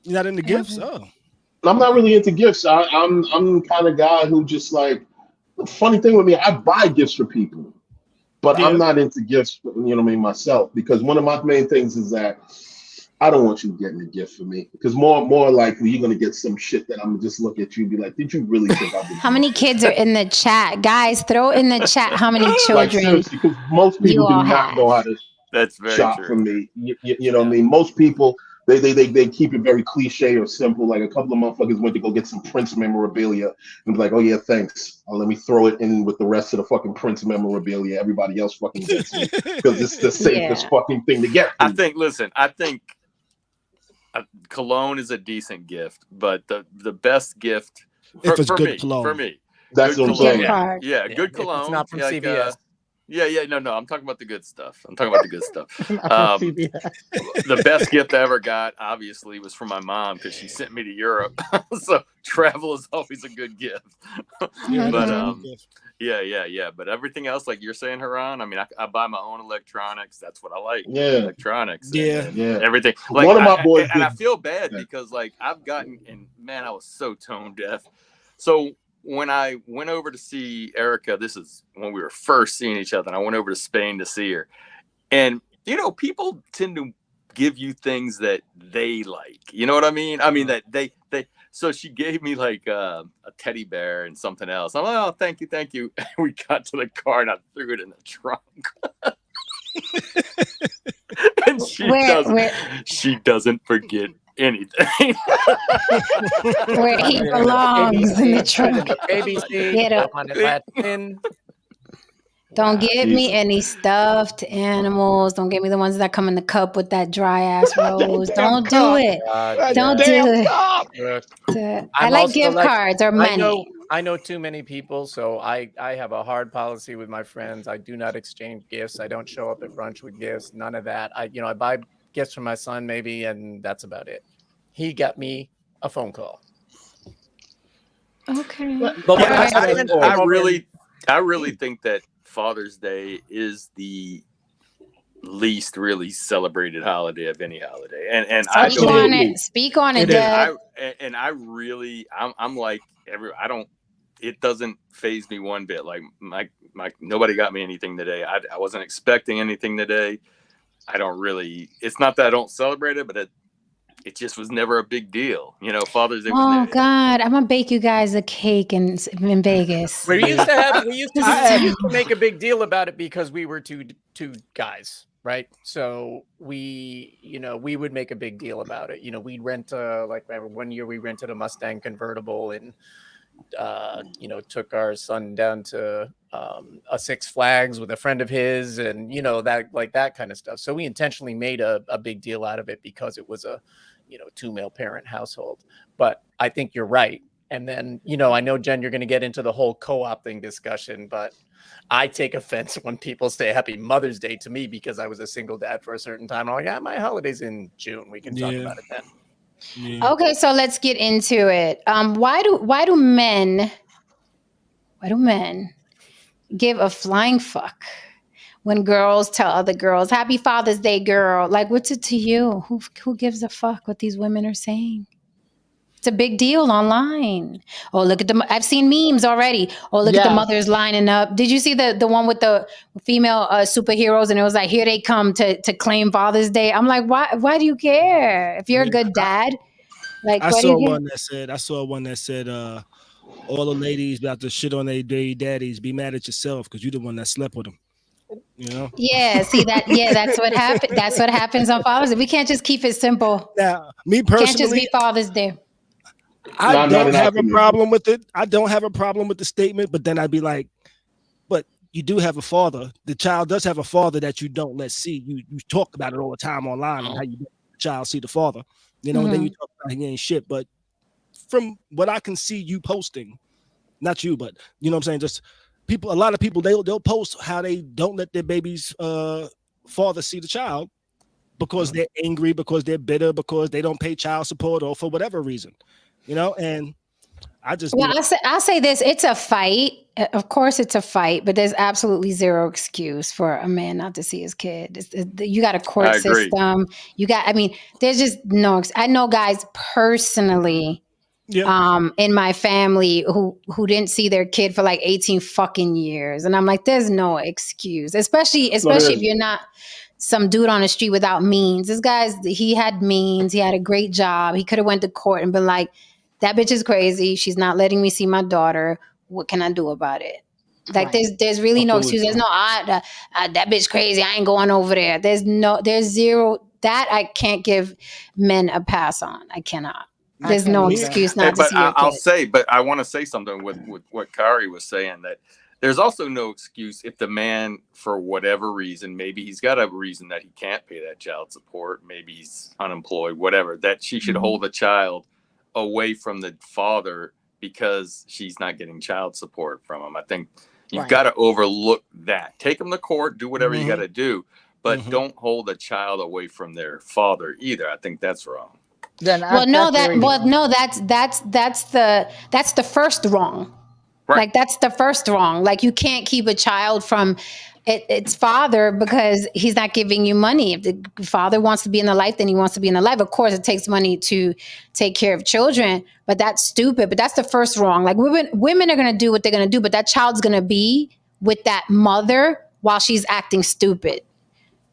You're not into gifts? Oh. I'm not really into gifts. I'm the kind of guy who just like. The funny thing with me, I buy gifts for people, but Yeah. I'm not into gifts. You know what I mean, myself, because one of my main things is that I don't want you getting a gift for me, because more likely you're gonna get some shit that I'm gonna just look at you and be like, did you really think I would? How many kids are in the chat? Guys, throw in the chat how many Like children seriously, because most you people do all not know how have. to That's very shop true. for me. You know what I mean? Most people they keep it very cliche or simple. Like a couple of motherfuckers went to go get some Prince memorabilia and be like, oh yeah, thanks. Let me throw it in with the rest of the fucking Prince memorabilia. Everybody else fucking gets it because it's the safest Yeah. fucking thing to get. I think cologne is a decent gift, but the best gift If it's for good me, cologne. for me, That's good what I'm cologne. saying. Card. Yeah, Yeah, good if cologne. it's not from like, CVS. No, I'm talking about the good stuff. I'm talking about the good stuff. Not from CBS. The best gift I ever got, obviously, was from my mom because she sent me to Europe. So travel is always a good gift. Yeah, But that's a good gift. yeah. But everything else, like you're saying, Haran, I mean, I buy my own electronics. That's what I like. Yeah. Electronics. Yeah. And Yeah. everything. Like One of my boys and I did- feel bad Yeah. because like I've gotten, and man, I was so tone deaf. So when I went over to see Erica, this is when we were first seeing each other, and I went over to Spain to see her. And, you know, people tend to give you things that they like. You know what I mean? I mean, that they so she gave me like a teddy bear and something else. I'm like, oh, thank you. We got to the car and I threw it in the trunk. And she doesn't forget anything. Where he belongs in the trunk. Baby seat. Get up. On it Latin. Don't give me Jesus. any stuffed animals. Don't give me the ones that come in the cup with that dry ass rose. damn Don't do cup. it. That Don't damn do it. cup. I I'm like also gift like- cards or money. I know too many people, so I have a hard policy with my friends. I do not exchange gifts. I don't show up at brunch with gifts. None of that. I buy gifts for my son maybe, and that's about it. He got me a phone call. Okay. But Yeah, I I really think that Father's Day is the least really celebrated holiday of any holiday, and I Speak don't. on it. Speak on it, It is. Dad. I'm like I don't. It doesn't faze me one bit. Like my nobody got me anything today. I wasn't expecting anything today. I don't really. It's not that I don't celebrate it, but it just was never a big deal. You know, Father's Day was Oh never. God, I'm gonna bake you guys a cake in Vegas. we used to make a big deal about it because we were two guys, right? So we would make a big deal about it. We'd rent one year we rented a Mustang convertible and took our son down to a Six Flags with a friend of his, and that kind of stuff. So we intentionally made a big deal out of it because it was a 2 male parent household. But I think you're right. And then I know, Jen, you're going to get into the whole co-opting discussion, but I take offense when people say Happy Mother's Day to me because I was a single dad for a certain time. I'm like, yeah, my holiday's in June. We can talk about it then. Yeah. Okay, so let's get into it. Why do men give a flying fuck when girls tell other girls Happy Father's Day, girl? Like, what's it to you? Who gives a fuck what these women are saying? It's a big deal online. Oh, look at I've seen memes already. Oh, look at the Yes. mothers lining up. Did you see the one with the female superheroes? And it was like, here they come to claim Father's Day. I'm like, why do you care? If you're a good dad, like, I why do saw you care? one that said, all the ladies about to shit on their daddies, be mad at yourself because you're the one that slept with them. Yeah, see that? Yeah, that's what happened. That's what happens on Father's Day. We can't just keep it simple. Now, me Can't just personally, be Father's Day. I Not don't an have a opinion. problem with it. I don't have a problem with the statement, but then I'd be like, but you do have a father. The child does have a father that you don't let see. You talk about it all the time online on how you let the child see the father. Then you talk about he ain't shit. But from what I can see you posting, not you, but you know what I'm saying, just people, a lot of people, they'll post how they don't let their baby's father see the child because they're angry, because they're bitter, because they don't pay child support, or for whatever reason. And I just Well, be like, I'll say this: it's a fight. Of course, it's a fight, but there's absolutely zero excuse for a man not to see his kid. You got a court I agree. system. I mean, there's just no. I know guys personally, yeah, in my family who didn't see their kid for like 18 fucking years, and I'm like, there's no excuse, especially No, there if you're not some dude on the street without means. This guy's he had means. He had a great job. He could have went to court and been like, that bitch is crazy. She's not letting me see my daughter. What can I do about it? Like Right. there's really no Absolutely. excuse. There's no that bitch crazy. I ain't going over there. There's zero that I can't give men a pass on. I cannot. I There's can't no either. excuse not to But see your I'll kid. say, but I want to say something with what Kari was saying, that there's also no excuse if the man, for whatever reason, maybe he's got a reason that he can't pay that child support, maybe he's unemployed, whatever, that she should hold the child away from the father because she's not getting child support from him. I think you've Right. got to overlook that. Take them to court, do whatever you Mhm. got to do, but Mhm. don't hold a child away from their father either. I think that's wrong. Then Well, no, that's very wrong. that's the first wrong. Right. Like that's the first wrong. Like you can't keep a child from its father because he's not giving you money. If the father wants to be in the life, then he wants to be in the life. Of course, it takes money to take care of children, but that's stupid. But that's the first wrong. Like women are going to do what they're going to do, but that child's going to be with that mother while she's acting stupid.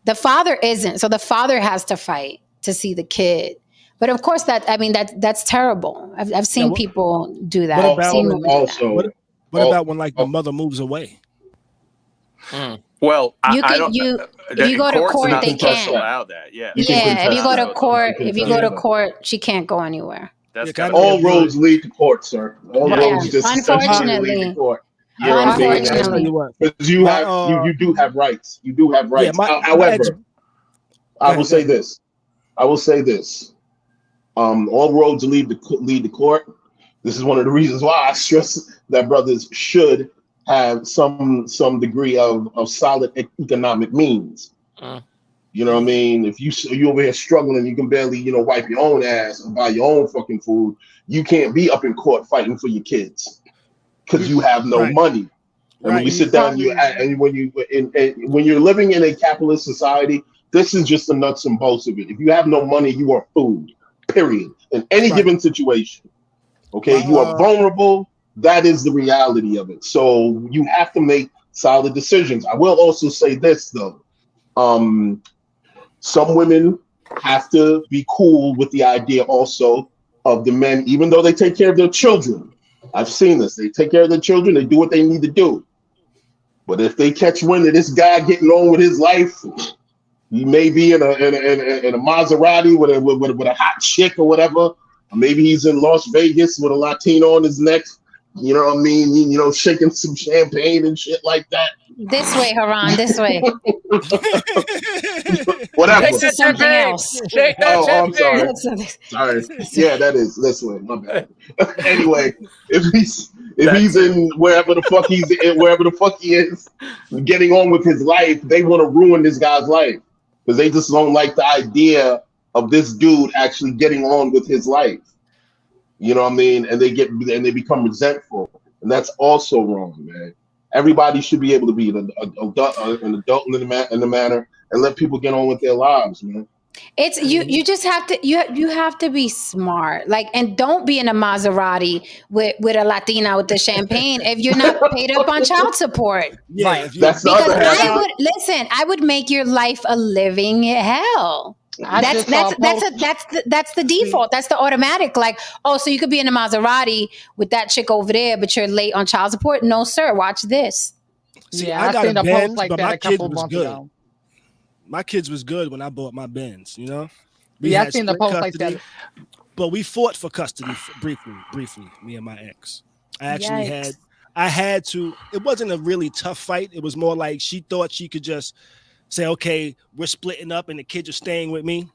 The father isn't. So the father has to fight to see the kid. But of course, that's terrible. I've seen what- people do that. what I've about seen when- women do that. Also, What about when like the mother moves away? Well, You I can- don't. you- the if you go to courts court, are not they supposed to can't. allow that. Yeah. You can Yeah, if contest you go to that. court, You if you can go to contest court, she can't go anywhere. That's Yeah, gotta kinda be- All roads lead to court, sir. All Yeah. roads Yeah, just essentially lead to unfortunately. court. You know what I mean? I'll Unfortunately. tell you what. Because you My, have you do have rights. You do have rights. my ex- However, I ahead, will go say ahead. this. I will say this. All roads lead to court. This is one of the reasons why I stress that brothers should have some degree of solid economic means. You know what I mean? If you over here struggling, you can barely wipe your own ass and buy your own fucking food. You can't be up in court fighting for your kids because you have no Right. money. And when you sit down, when you're living in a capitalist society, this is just the nuts and bolts of it. If you have no money, you are food. Period. In any Right. given situation, okay, you are vulnerable. That is the reality of it. So you have to make solid decisions. I will also say this though. Some women have to be cool with the idea also of the men, even though they take care of their children. I've seen this. They take care of their children. They do what they need to do. But if they catch wind of this guy getting on with his life, he may be in a Maserati with a hot chick or whatever. Or maybe he's in Las Vegas with a Latino on his neck. You know what I mean? Shaking some champagne and shit like that. This way, Haran, this way. Whatever. Shake that Something champagne. else. Shake that Oh, I'm champagne. sorry. Sorry. Yeah, that is this way. My bad. Anyway, if he's in wherever the fuck he is, getting on with his life, they want to ruin this guy's life because they just don't like the idea of this dude actually getting on with his life. You know what I mean? And they become resentful, and that's also wrong, man. Everybody should be able to be an adult in the manner and let people get on with their lives, man. It's you just have to you have to be smart. Like, and don't be in a Maserati with a Latina with the champagne if you're not paid up on child support. Yeah, Right. if you- That's the Because other half. I would make your life a living hell. That's the default. That's the automatic. Like, oh, so you could be in a Maserati with that chick over there, but you're late on child support? No, sir. Watch this. See, Yeah, I got seen a a post Benz, like but that my a kids couple was months good. ago. My kids was good when I bought my Benz. Yeah, We I had seen the split post like custody, that. but we fought for custody briefly. Me and my ex. Yikes. I had to. It wasn't a really tough fight. It was more like she thought she could just say, "Okay, we're splitting up, and the kids are staying with me."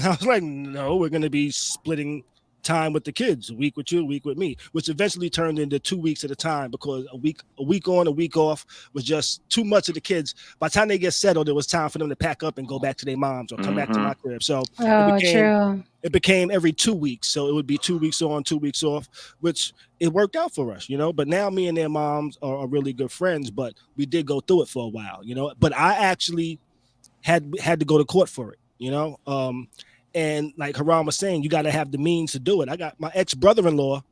I was like, "No, we're going to be splitting time with the kids, a week with you, a week with me, which eventually turned into 2 weeks at a time because a week on, a week off was just too much of the kids. By the time they get settled, it was time for them to pack up and go back to their moms or come back to my crib. So True. it became every 2 weeks. So it would be 2 weeks on, 2 weeks off, which it worked out for us, But now me and their moms are really good friends, but we did go through it for a while, But I actually had to go to court for it, and like Haram was saying, you got to have the means to do it. I got my ex-brother-in-law.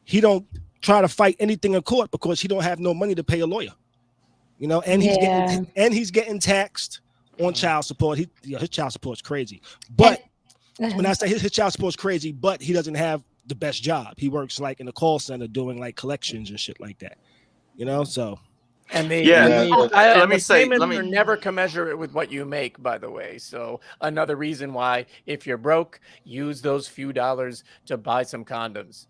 He don't try to fight anything in court because he don't have no money to pay a lawyer, and he's getting taxed on child support. His child support is crazy. But when I say his child support is crazy, but he doesn't have the best job. He works like in a call center doing like collections and shit like that, so. And let me say, are never commensurate with what you make, by the way. So another reason why, if you're broke, use those few dollars to buy some condoms.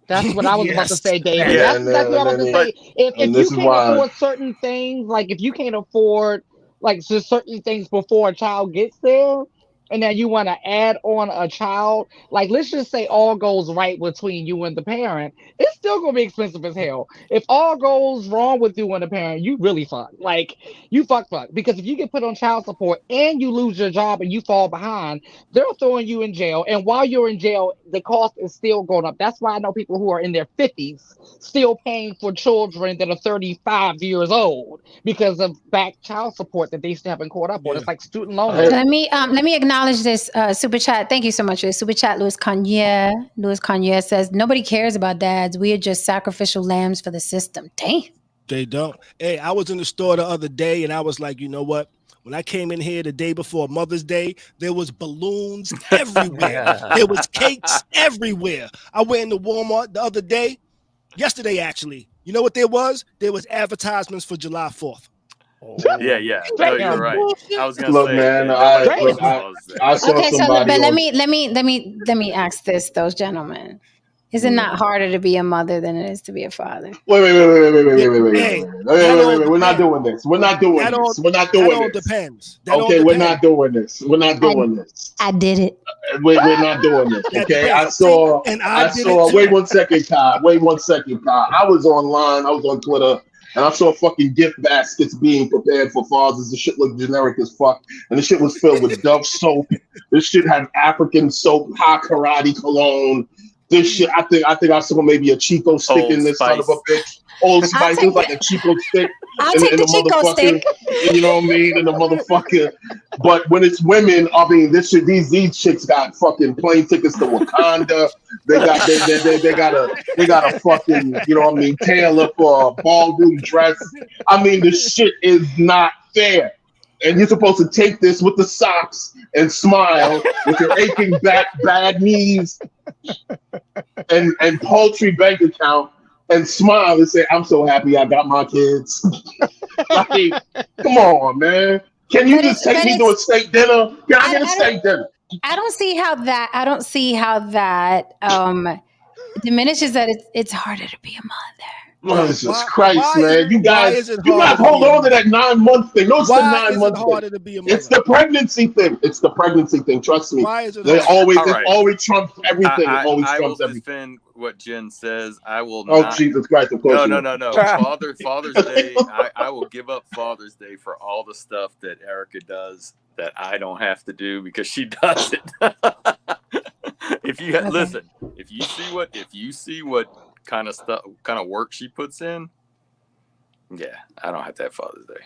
That's what I was about to say, David. Yeah, that's exactly what I was going to say. If you can't afford certain things, like if you can't afford like certain things before a child gets there, and then you want to add on a child, like let's just say all goes right between you and the parent, it's still gonna be expensive as hell. If all goes wrong with you and the parent, you really fuck. Like you fuck. Because if you get put on child support and you lose your job and you fall behind, they're throwing you in jail. And while you're in jail, the cost is still going up. That's why I know people who are in their 50s still paying for children that are 35 years old because of back child support that they still haven't caught up on. It's like student loan. Let me acknowledge this super chat. Thank you so much for the super chat. Louis Kanye says, nobody cares about dads. We are just sacrificial lambs for the system. Damn. They don't. Hey, I was in the store the other day and I was like, you know what? When I came in here the day before Mother's Day, there was balloons everywhere. There was cakes everywhere. I went into Walmart the other day, yesterday actually. You know what there was? There was advertisements for July 4th. Oh. Yeah. No, you're right. I was gonna say, man. I saw okay, somebody. So, but let me ask this, those gentlemen. Is it not harder to be a mother than it is to be a father? Wait. We're not doing this. We're not doing this. That all depends. Okay, we're not doing this. We're not doing this. I did it. We're not doing this. Okay, I saw. Wait 1 second, Kai. I was online. I was on Twitter. And I saw fucking gift baskets being prepared for fathers. The shit looked generic as fuck. And the shit was filled with Dove soap. This shit had African soap, hot karate cologne. This shit, I think I saw maybe a Chico stick in this son of a bitch. Old Spice, it was like a Chico stick. I'll take the Chico stick. You know what I mean? And the motherfucker. But when it's women, I mean, this shit, these chicks got fucking plane tickets to Wakanda. They got a fucking, you know what I mean, tailor for a ballroom dress. I mean, this shit is not fair. And you're supposed to take this with the socks and smile with your aching back, bad knees, and paltry bank account, and smile and say, "I'm so happy I got my kids." Like, come on, man. Can you just take me to a steak dinner? Can I get a steak dinner? I don't see how that diminishes that it's harder to be a mother. Jesus Christ, man. You guys hold on to that 9-month thing. No, it's the 9-month thing. It's the pregnancy thing. Trust me. Why is it it always trumps everything. I will defend what Jen says. I will not. Jesus Christ, of course. No. Father's Day, I will give up Father's Day for all the stuff that Erica does that I don't have to do because she does it. If you see what kind of work she puts in, yeah, I don't have to have Father's Day.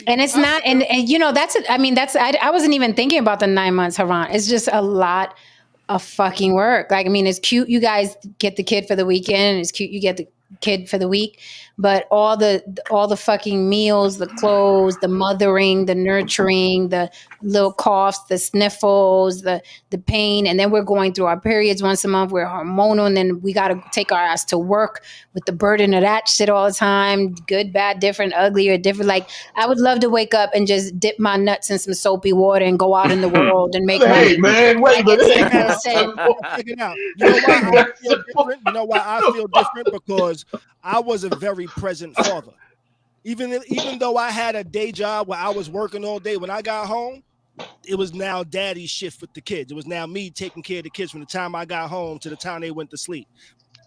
And it's not, and you know, I wasn't even thinking about the 9 months, Haran. It's just a lot of fucking work. Like, I mean, it's cute you guys get the kid for the weekend. It's cute you get the kid for the week, but all the fucking meals, the clothes, the mothering, the nurturing, the little coughs, the sniffles, the pain, and then we're going through our periods once a month. We're hormonal, and then we got to take our ass to work with the burden of that shit all the time. Good, bad, different, ugly, or different. Like, I would love to wake up and just dip my nuts in some soapy water and go out in the world and make Hey, man, wait a minute. Check it out. You know why I feel different? Because I was a very present father. Even though I had a day job where I was working all day, when I got home, it was now daddy's shift with the kids. It was now me taking care of the kids from the time I got home to the time they went to sleep.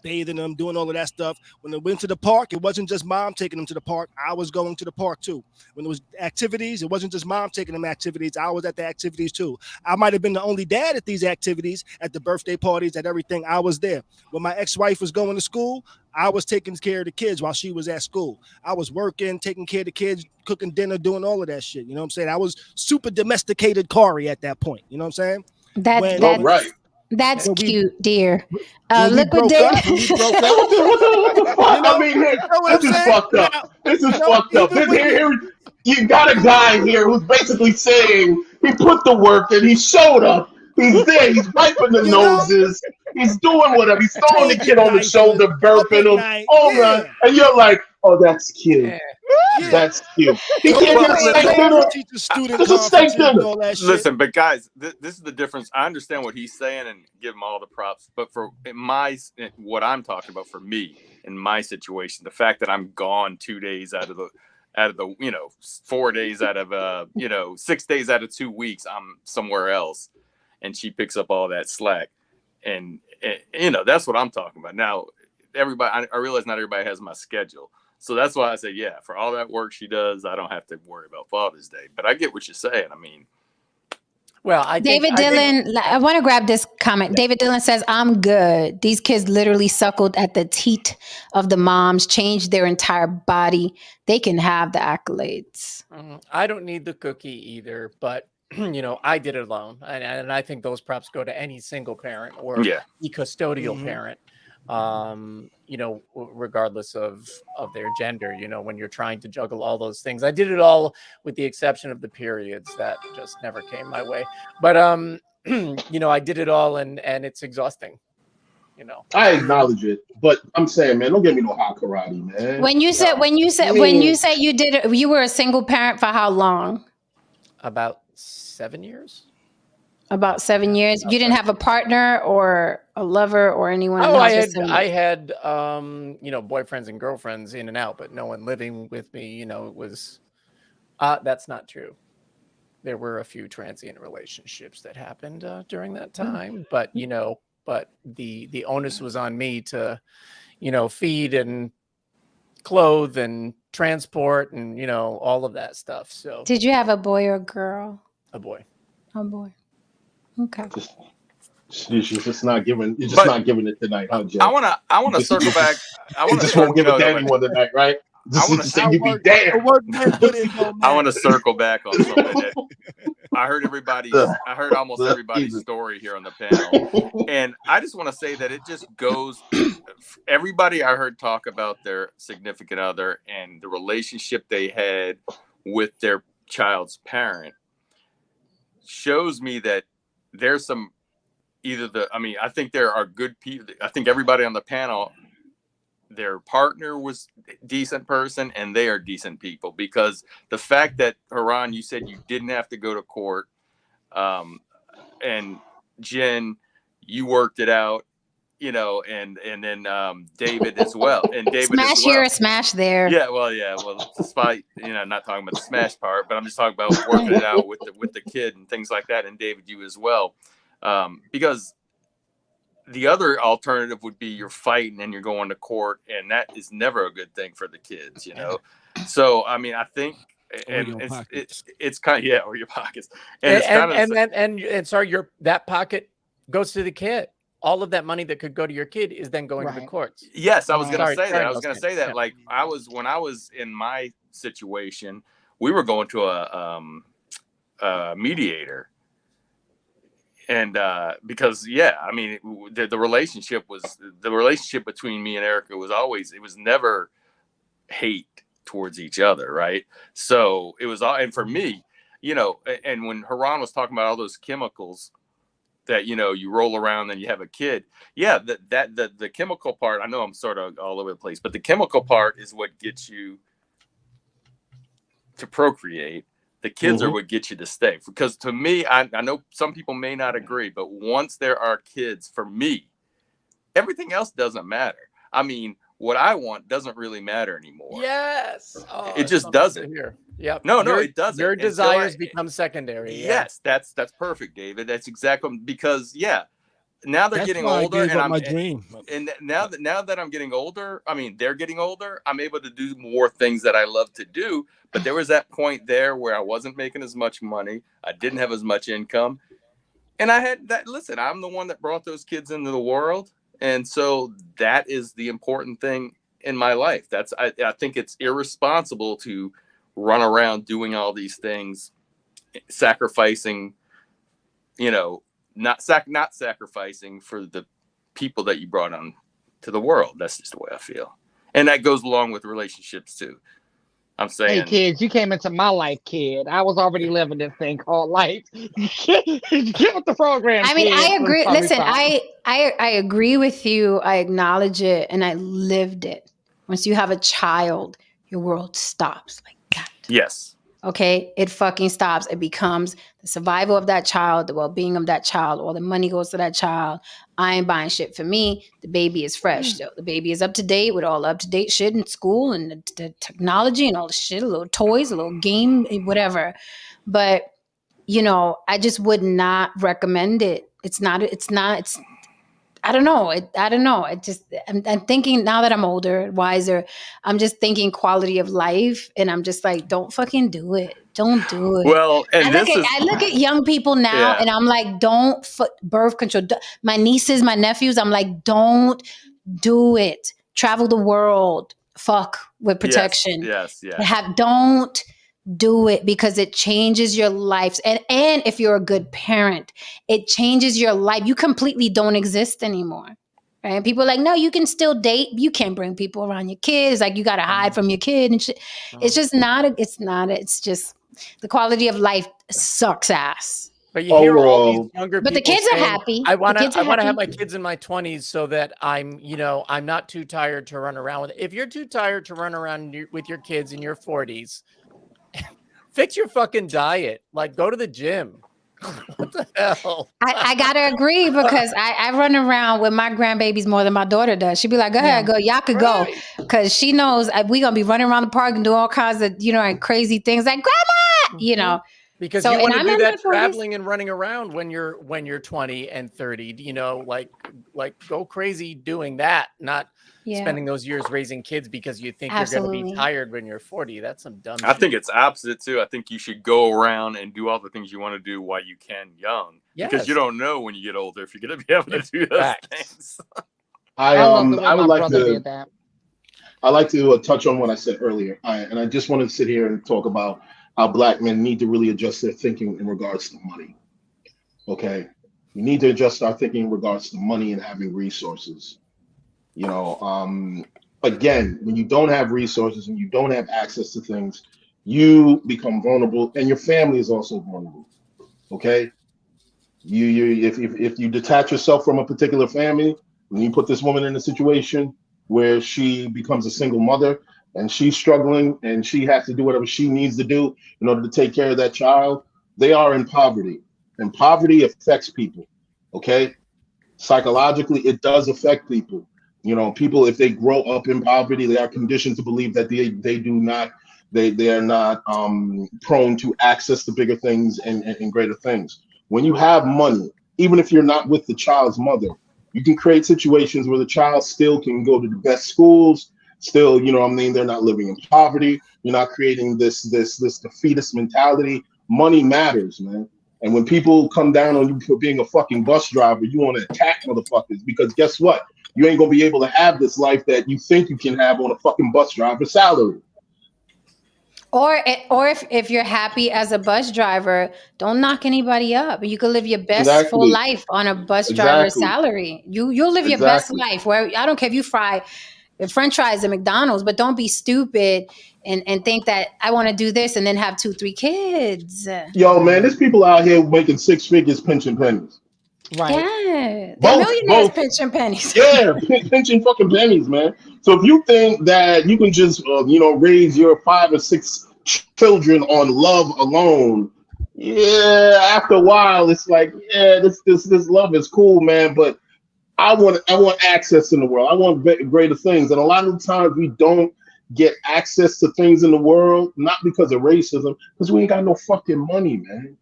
Bathing them, doing all of that stuff. When they went to the park, it wasn't just mom taking them to the park. I was going to the park too. When there was activities, it wasn't just mom taking them activities. I was at the activities too. I might have been the only dad at these activities, at the birthday parties, at everything. I was there. When my ex-wife was going to school, I was taking care of the kids while she was at school. I was working, taking care of the kids, cooking dinner, doing all of that shit. You know what I'm saying? I was super domesticated Kari at that point. You know what I'm saying? That's All right. that's When we- cute, dear. when we Liquid broke up, when we David. broke up, What the fuck? I mean, here, know what this I'm is saying? fucked up. Now- This is no, fucked up. even when Here, you got a guy here who's basically saying he put the work in, he showed up, he's there, he's wiping the You know? noses, he's doing whatever, he's throwing the kid on the Changing shoulder, diapers, burping up him, at night, all yeah. that, and you're like, oh, that's cute. Yeah. Yeah. That's cute. He So can't what get a I'm steak saying, dinner. teacher student Just a steak conferences and dinner. all that shit. Listen, but guys, this is the difference. I understand what he's saying and give him all the props. But for what I'm talking about for me in my situation, the fact that I'm gone 2 days out of the 4 days out of 6 days out of 2 weeks, I'm somewhere else, and she picks up all that slack, and that's what I'm talking about. Now, everybody, I realize not everybody has my schedule. So that's why I say, yeah, for all that work she does, I don't have to worry about Father's Day. But I get what you're saying. I mean, Well, I think, David Dillon, I want to grab this comment. David Dillon says, I'm good. These kids literally suckled at the teat of the moms, changed their entire body. They can have the accolades. I don't need the cookie either, but I did it alone, and I think those props go to any single parent or yeah. the custodial Mhm. parent, regardless of their gender. When you're trying to juggle all those things, I did it all with the exception of the periods that just never came my way. But I did it all, and it's exhausting. I acknowledge it, but I'm saying, man, don't give me no hot karate, man. When you said you did it, you were a single parent for how long? About 7 years. About 7 years. You didn't have a partner or a lover or anyone. Oh, I else? had boyfriends and girlfriends in and out, but no one living with me. It was. That's not true. There were a few transient relationships that happened during that time, but the onus was on me to, feed and clothe and transport and all of that stuff. So Did you have a boy or a girl? a boy. A boy. Okay. You're just not giving. You're just But- not giving it tonight, huh, Jay? I want to circle back. I You want just to won't give it to anyone tonight, right? I wanna- Just say you be The damned. work men put in don't I want to matter. circle back on something that I heard I heard almost everybody's story here on the panel. And I just want to say that it just goes, everybody I heard talk about their significant other and the relationship they had with their child's parent shows me that there's some, I think there are good people. I think everybody on the panel, their partner was a decent person and they are decent people, because the fact that, Haran, you said you didn't have to go to court, and Jen, you worked it out, and then David as well. And David Smash as well. here or smash there. Yeah, well, despite not talking about the smash part, but I'm just talking about working it out with the kid and things like that, and David, you as well, because the other alternative would be you're fighting and you're going to court, and that is never a good thing for the kids, So I mean, I think, and it's kind of or your pockets, and it's kind of and sorry, that pocket goes to the kid. All of that money that could go to your kid is then going to the Right. courts. Yes, I was going to Sorry, say that. sorry, I was going to okay. say that. Yeah. Like when I was in my situation, we were going to a mediator, and because the relationship between me and Erica was never hate towards each other, right? So it was all, and for me, and when Haran was talking about all those chemicals that you roll around and you have a kid, the chemical part, I know I'm sort of all over the place, but the chemical part is what gets you to procreate. The kids are what get you to stay, because to me, I know some people may not agree, but once there are kids, for me, everything else doesn't matter. I mean, what I want doesn't really matter anymore. Yes. Oh, It that's just something doesn't. to hear. Yep. No, Your- it doesn't. Your And so desires I- become secondary. Yeah. Yes, that's perfect, David. That's exactly because now they're That's getting why older, I gave and up I'm my dream. and now that I'm getting older, I mean they're getting older, I'm able to do more things that I love to do. But there was that point there where I wasn't making as much money, I didn't have as much income, and I had that. Listen, I'm the one that brought those kids into the world, and so that is the important thing in my life. I think it's irresponsible to run around doing all these things, sacrificing, not sacrificing for the people that you brought on to the world. That's just the way I feel, and that goes along with relationships too. I'm Hey saying, kids, you came into my life, kid. I was already living this thing called life. Get with the program. I mean, kids. I agree. Sorry, Listen, sorry. I agree with you. I acknowledge it, and I lived it. Once you have a child, your world stops like that. yes, Okay, it fucking stops. It becomes the survival of that child, the well-being of that child, all the money goes to that child. I ain't buying shit for me. The baby is fresh. So the baby is up to date with all up-to-date shit in school and the technology and all the shit, a little toys, a little game, whatever. But I just would not recommend it. It's I don't know. I'm thinking now that I'm older, wiser, I'm just thinking quality of life. And I'm just like, don't fucking do it. Don't do it. well, and I look at young people now Yeah. and I'm like, don't birth control. My nieces, my nephews, I'm like, don't do it. Travel the world. Fuck with protection. Yes. Don't do it because it changes your life. And if you're a good parent, it changes your life. You completely don't exist anymore. Right? People are like, no, you can still date. You can't bring people around your kids. Like you got to hide from your kid and shit. It's just it's just the quality of life sucks ass. But you hear all Overall- these younger But the people kids are saying, happy. I want The kids to are have happy. my kids in my 20s so that I'm not too tired to run around with. If you're too tired to run around with your kids in your 40s, fix your fucking diet. Like go to the gym. What the hell? I gotta agree because I run around with my grandbabies more than my daughter does. She'd be like, go ahead, go. Y'all could go. Right. Because she knows we gonna be running around the park and do all kinds of, crazy things like grandma, Because So, you want and to I'm do in that my 40s. traveling and running around when you're 20 and 30, like go crazy doing that, not spending those years raising kids because you think you're going to Absolutely. be tired when you're 40. That's some dumb I shit. think it's opposite too. I think you should go around and do all the things you want to do while you can young, because Yes. you don't know when you get older if you're going to be able to do those Facts. things. I love the way I would my like brother to did that. I like to touch on what I said earlier, and I just want to sit here and talk about how Black men need to really adjust their thinking in regards to money. Okay, we need to adjust our thinking in regards to money and having resources. Again, when you don't have resources and you don't have access to things, you become vulnerable, and your family is also vulnerable. Okay, if you detach yourself from a particular family, when you put this woman in a situation where she becomes a single mother and she's struggling and she has to do whatever she needs to do in order to take care of that child, they are in poverty, and poverty affects people. Okay, psychologically, it does affect people. People, if they grow up in poverty, they are conditioned to believe that they are not prone to access to bigger things and greater things. When you have money, even if you're not with the child's mother, you can create situations where the child still can go to the best schools. Still, they're not living in poverty. You're not creating this defeatist mentality. Money matters, man. And when people come down on you for being a fucking bus driver, you want to attack motherfuckers, because guess what? You ain't gonna be able to have this life that you think you can have on a fucking bus driver salary. Or if you're happy as a bus driver, don't knock anybody up. You could live your best full Exactly. life on a bus driver Exactly. salary. You'll live your best Exactly. life. Where I don't care if you fry French fries at McDonald's, but don't be stupid and think that I want to do this and then have 2-3 kids. Yo, man, there's people out here making 6 figures pinching pennies. Right. Yeah, Both- millionaires both. pinching pennies. Yeah, pinching fucking pennies, man. So if you think that you can just, raise your 5 or 6 children on love alone, yeah, after a while, it's like, yeah, this love is cool, man. But I want access in the world. I want greater things, and a lot of the times we don't get access to things in the world, not because of racism, because we ain't got no fucking money, man.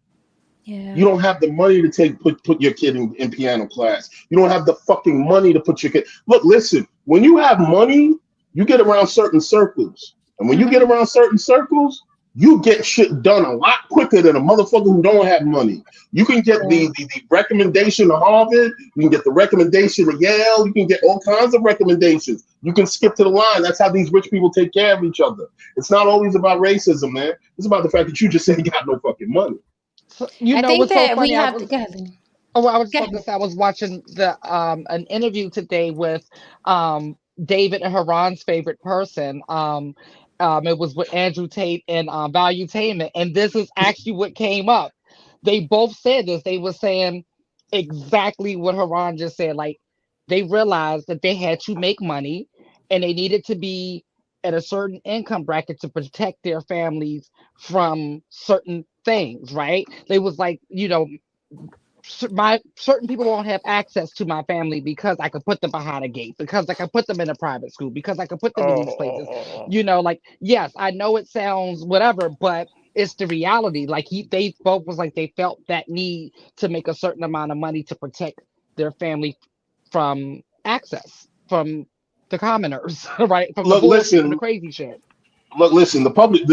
You Yeah. don't have the money to put your kid in piano class. You don't have the fucking money to put your kid. Look, listen, when you have money, you get around certain circles. And when you get Mm-hmm. around certain circles, you get shit done a lot quicker than a motherfucker who don't have money. You can get Yeah. the recommendation to Harvard, you can get the recommendation to Yale, you can get all kinds of recommendations. You can skip to the line. That's how these rich people take care of each other. It's not always about racism, man. It's about the fact that you just ain't got no fucking money. So, you I know think what's so that we funny? have to go ahead. Lynn. Oh, I was Go about to ahead. say I was watching the an interview today with David and Haran's favorite person. It was with Andrew Tate and Valuetainment, and this is actually what came up. They both said this. They were saying exactly what Haran just said. Like they realized that they had to make money, and they needed to be at a certain income bracket to protect their families from certain things. Right? They was like, my certain people won't have access to my family because I could put them behind a gate, because I could put them in a private school, because I could put them in these places. Oh, Like yes, I know it sounds whatever, but it's the reality. Like they both was like they felt that need to make a certain amount of money to protect their family from access from the commoners, right? From the Look, bullshit, from the listen, crazy shit. listen.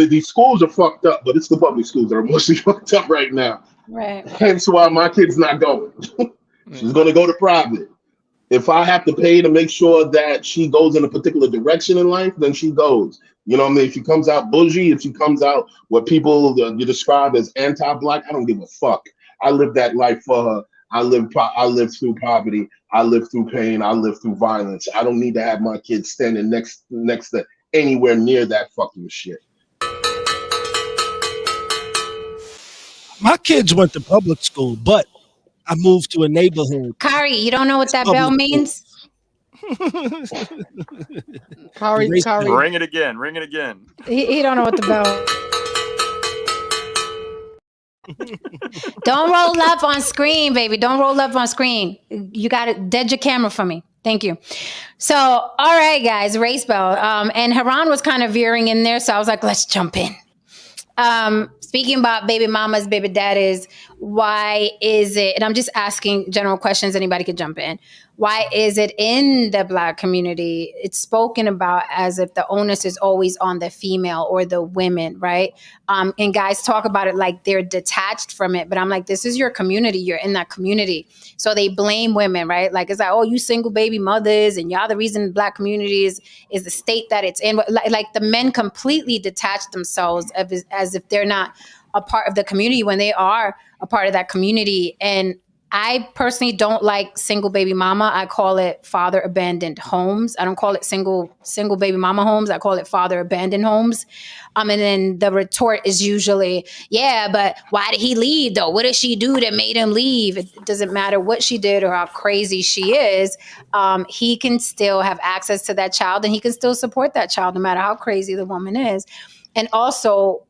These schools are fucked up, but it's the public schools that are mostly fucked up right now. Right. Hence why my kid's not going. She's mm. going to go to private. If I have to pay to make sure that she goes in a particular direction in life, then she goes. You know what I mean? If she comes out bougie, if she comes out what people you describe as anti-black, I don't give a fuck. I lived that life for her. I lived through poverty. I lived through pain. I lived through violence. I don't need to have my kids standing next to anywhere near that fucking shit. My kids went to public school, but I moved to a neighborhood. Kari, you don't know what It's that bell public school. means? Kari, Erase Kari, bill. Ring it again. Ring it again. He don't know what the bell. Don't roll up on screen, baby. Don't roll up on screen. You got to dead your camera for me. Thank you. So, all right, guys, race bell. And Haran was kind of veering in there, so I was like, let's jump in. Speaking about baby mamas, baby daddies, why is it, and I'm just asking general questions, anybody could jump in. Why is it in the Black community, it's spoken about as if the onus is always on the female or the women, right? And guys talk about it like they're detached from it, but I'm like, this is your community, you're in that community. So they blame women, right? Like it's like, oh, you single baby mothers, and y'all the reason the Black community is the state that it's in. Like the men completely detach themselves as if they're not a part of the community when they are a part of that community. And I personally don't like single baby mama. I call it father abandoned homes. I don't call it single baby mama homes. I call it father abandoned homes. And then the retort is usually, yeah, but why did he leave though? What did she do that made him leave? It doesn't matter what she did or how crazy she is. He can still have access to that child, and he can still support that child no matter how crazy the woman is. And also,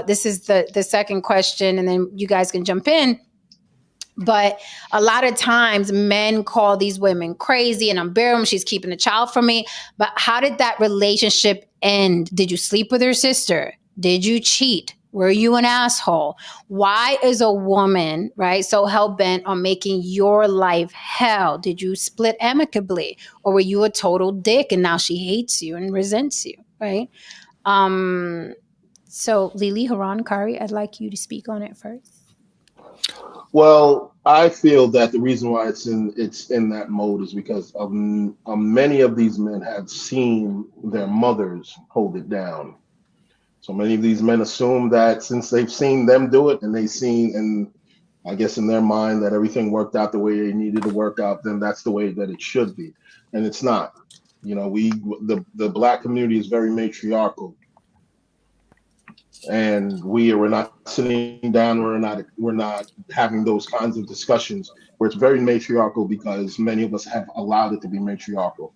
this is the second question, and then you guys can jump in. But a lot of times men call these women crazy and I'm bearing, she's keeping the child from me. But how did that relationship end? Did you sleep with her sister? Did you cheat? Were you an asshole? Why is a woman, right, so hell-bent on making your life hell? Did you split amicably? Or were you a total dick and now she hates you and resents you, right? So Lily, Haran, Kari, I'd like you to speak on it first. Well, I feel that the reason why it's in that mode is because many of these men have seen their mothers hold it down. So many of these men assume that since they've seen them do it, and they've seen, and I guess in their mind that everything worked out the way they needed to work out, then that's the way that it should be, and it's not. You know, the Black community is very matriarchal. And we're not sitting down, we're not having those kinds of discussions where it's very matriarchal because many of us have allowed it to be matriarchal.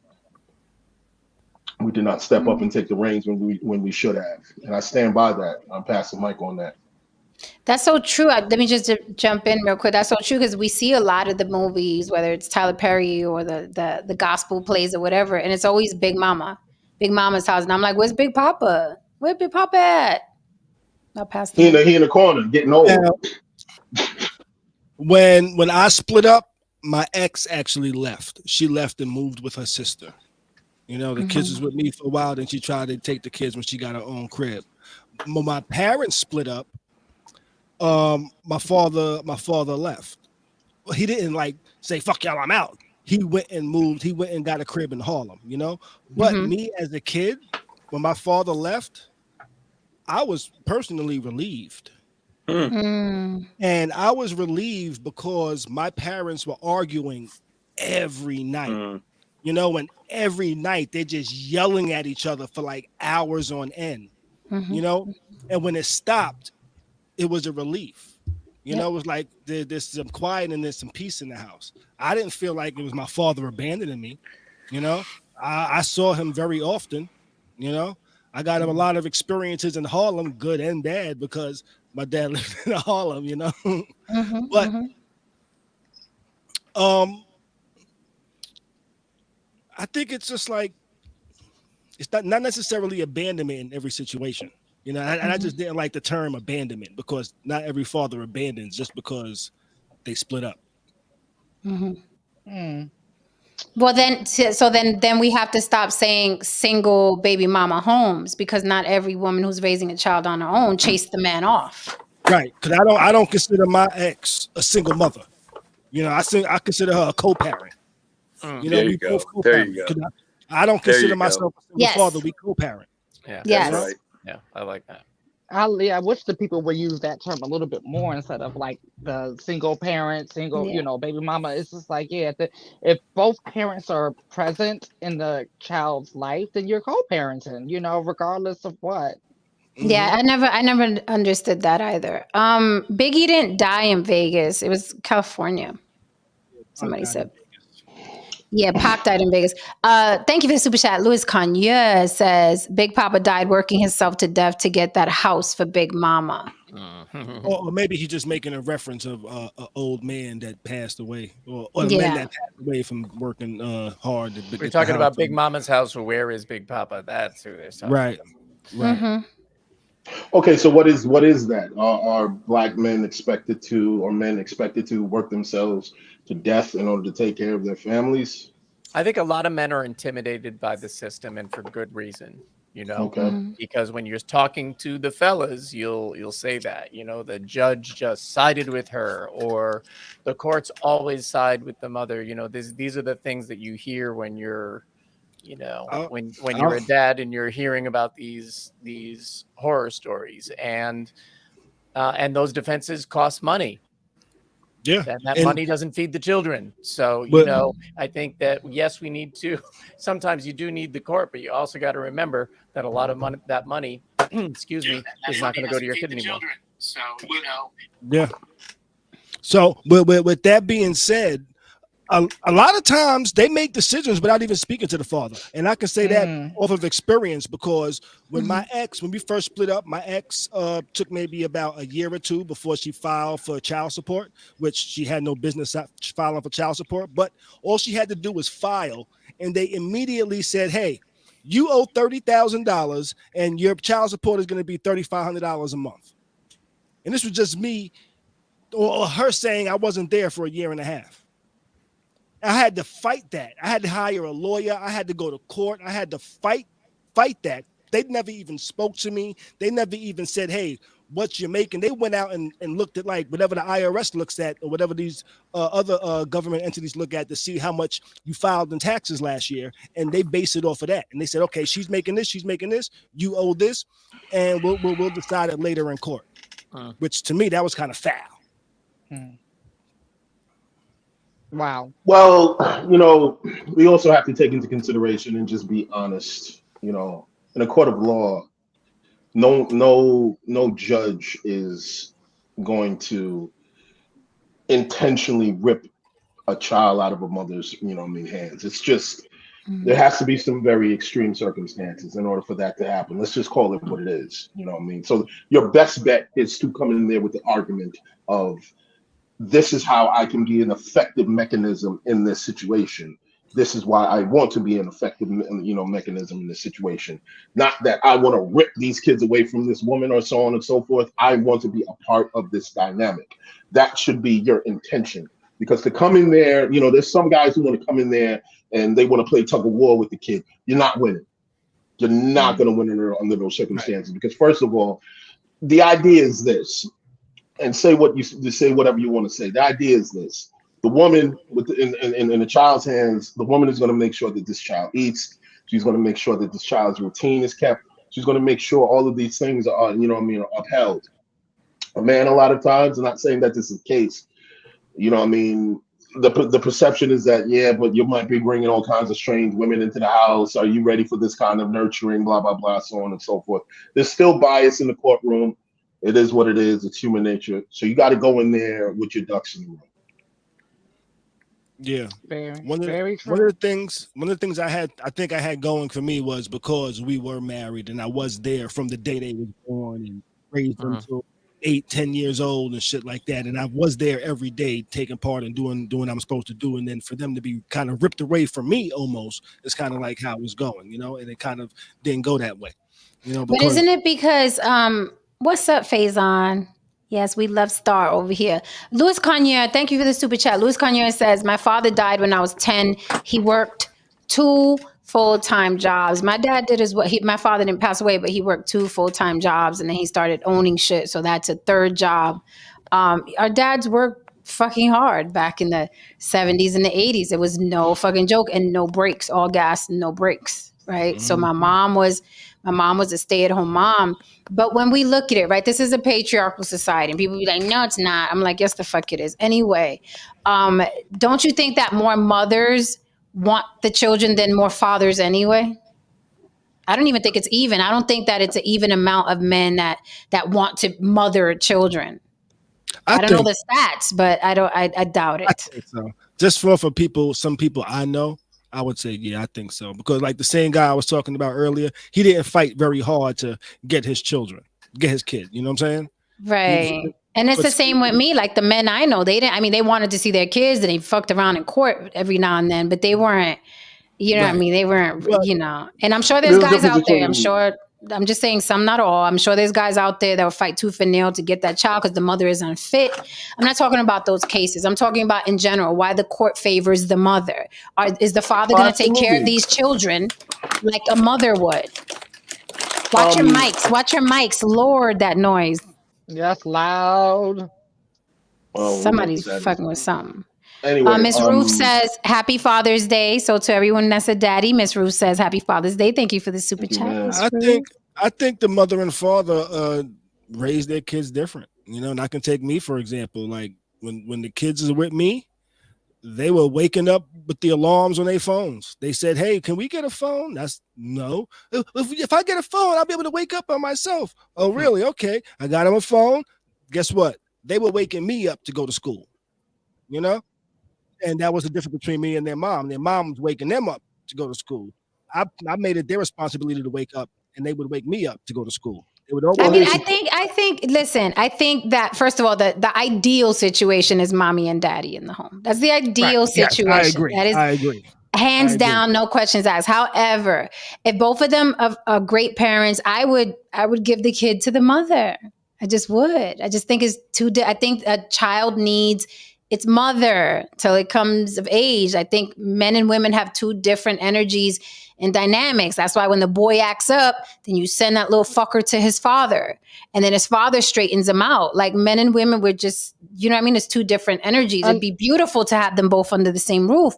We did not step up and take the reins when we should have, and I stand by that. I'm passing Mike on that. That's so true. Let me just jump in real quick. That's so true because we see a lot of the movies, whether it's Tyler Perry or the gospel plays or whatever, and it's always Big Mama, Big Mama's house, and I'm like, "Where's Big Papa? Where Big Papa at?" I'll pass the mic. He in the corner getting old. Now, when I split up, my ex actually left. She left and moved with her sister. You know, the kids was with me for a while. Then she tried to take the kids when she got her own crib. When my parents split up, my father left. He didn't like say "fuck y'all, I'm out." He went and moved. He went and got a crib in Harlem. You know, but me as a kid, when my father left, I was personally relieved. And I was relieved because my parents were arguing every night, you know, and every night they're just yelling at each other for like hours on end, you know, and when it stopped, it was a relief. You know, it was like there's some quiet and there's some peace in the house. I didn't feel like it was my father abandoning me, you know. I saw him very often, you know. I got him a lot of experiences in Harlem, good and bad, because my dad lived in Harlem, you know. But I think it's just like it's not necessarily abandonment in every situation, you know. And I just didn't like the term abandonment because not every father abandons just because they split up. Well, then we have to stop saying single baby mama homes because not every woman who's raising a child on her own chased the man off. Right, because I don't consider my ex a single mother. You know, I consider her a co-parent. You know, There we you go. both There co-parent. you go. 'Cause I don't There you consider go. myself a single Yes. father. We co-parent. Yeah. Yes. That's right. Yeah. I like that. I wish the people would use that term a little bit more instead of like the single parent, single, Yeah. baby mama. It's just like, if both parents are present in the child's life, then you're co-parenting, regardless of what. Yeah, I never understood that either. Biggie didn't die in Vegas. It was California. Somebody said. Yeah, Pac died in Vegas. Thank you for the super chat. Louis Conyers says Big Papa died working himself to death to get that house for Big Mama. Or maybe he's just making a reference of an old man that passed away, or the men that passed away from working hard. We're talking about Big Mama's house, or where is Big Papa? That's who they're talking right. about. Right. Okay, so what is that? Are black men expected to, or men expected to, work themselves to death in order to take care of their families? I think a lot of men are intimidated by the system, and for good reason. Because when you're talking to the fellas, you'll say that, the judge just sided with her, or the courts always side with the mother. These are the things that you hear when you're, when you're a dad and you're hearing about these horror stories, and those defenses cost money. Yeah, and that money doesn't feed the children. So, I think that, yes, we need to, sometimes you do need the court, but you also got to remember that a lot of money, excuse me, is not going to go to your kid anymore. So, Yeah. So, with that being said, a lot of times they make decisions without even speaking to the father. And I can say that off of experience, because when when we first split up, my ex took maybe about a year or two before she filed for child support, which she had no business filing for child support. But all she had to do was file, and they immediately said, hey, you owe $30,000 and your child support is going to be $3,500 a month. And this was just me or her saying I wasn't there for a year and a half. I had to fight that. I had to hire a lawyer. I had to go to court. I had to fight that. They never even spoke to me. They never even said, hey, what you're making. They went out and looked at like whatever the IRS looks at, or whatever these other government entities look at to see how much you filed in taxes last year. And they base it off of that. And they said, okay, she's making this, you owe this, and we'll decide it later in court. Which to me, that was kind of foul. Wow. Well, we also have to take into consideration and just be honest. In a court of law, no judge is going to intentionally rip a child out of a mother's, hands. It's just There has to be some very extreme circumstances in order for that to happen. Let's just call it what it is. You know what I mean? So your best bet is to come in there with the argument of, this is how I can be an effective mechanism in this situation. This is why I want to be an effective, mechanism in this situation. Not that I want to rip these kids away from this woman or so on and so forth. I want to be a part of this dynamic. That should be your intention. Because to come in there, there's some guys who want to come in there and they want to play tug of war with the kid. You're not winning. You're not going to win under those circumstances. Because first of all, the idea is this, and say whatever you want to say. The idea is this: the woman in the child's hands, the woman is going to make sure that this child eats. She's going to make sure that this child's routine is kept. She's going to make sure all of these things are, upheld. A man, a lot of times, I'm not saying that this is the case. The perception is that, yeah, but you might be bringing all kinds of strange women into the house. Are you ready for this kind of nurturing, blah, blah, blah, so on and so forth. There's still bias in the courtroom. It is what it is. It's human nature. So you got to go in there with your ducks in a row. Yeah. One of the things I think I had going for me was because we were married and I was there from the day they was born and raised them till 8-10 years old and shit like that, and I was there every day taking part and doing what I'm supposed to do, and then for them to be kind of ripped away from me almost, it's kind of like how it was going, and it kind of didn't go that way, But isn't it because what's up, Faison? Yes, we love Star over here. Louis Conyer, thank you for the super chat. Louis Conyer says, my father died when I was 10. He worked 2 full-time jobs. My dad did my father didn't pass away, but he worked 2 full-time jobs and then he started owning shit. So that's a 3rd job. Our dads worked fucking hard back in the 70s and the 80s. It was no fucking joke and no breaks, all gas, no breaks. Right. So my mom was a stay-at-home mom. But when we look at it, right, this is a patriarchal society and people be like, no, it's not. I'm like, yes, the fuck it is. Anyway, don't you think that more mothers want the children than more fathers anyway? I don't even think it's even. I don't think that it's an even amount of men that want to mother children. I don't know the stats, but I doubt it. I think so. Just for some people I know, I would say, yeah, I think so. Because like the same guy I was talking about earlier, he didn't fight very hard to get his kid. You know what I'm saying? Right. And it's the same with me. Like the men I know, they wanted to see their kids and they fucked around in court every now and then, but they weren't, what I mean? They weren't, and I'm sure there's guys out there. I'm just saying some, not all. I'm sure there's guys out there that will fight tooth and nail to get that child because the mother is unfit. I'm not talking about those cases. I'm talking about in general, why the court favors the mother. Is the father going to take care of these children like a mother would? Watch your mics. Lord, that noise. Yes, loud. Somebody's fucking with something. Anyway, Miss Ruth says, happy Father's Day. So to everyone that's a daddy, Miss Ruth says, happy Father's Day. Thank you for the super chat. I think the mother and father raise their kids different. And I can take me, for example, like when the kids are with me, they were waking up with the alarms on their phones. They said, hey, can we get a phone? That's no. If I get a phone, I'll be able to wake up by myself. Oh, really? Okay. I got them a phone. Guess what? They were waking me up to go to school, And that was the difference between me and their mom. Their mom was waking them up to go to school. I made it their responsibility to wake up, and they would wake me up to go to school. They would always. I think that first of all, the ideal situation is mommy and daddy in the home. That's the ideal situation. Yes, I agree. Hands down, no questions asked. However, if both of them are great parents, I would give the kid to the mother. I just would. I just think it's I think a child needs its mother till it comes of age. I think men and women have 2 different energies and dynamics. That's why when the boy acts up, then you send that little fucker to his father. And then his father straightens him out. Like men and women, we're just, it's 2 different energies. It'd be beautiful to have them both under the same roof.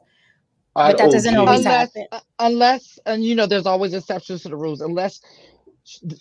But that doesn't always happen. Unless, there's always exceptions to the rules, unless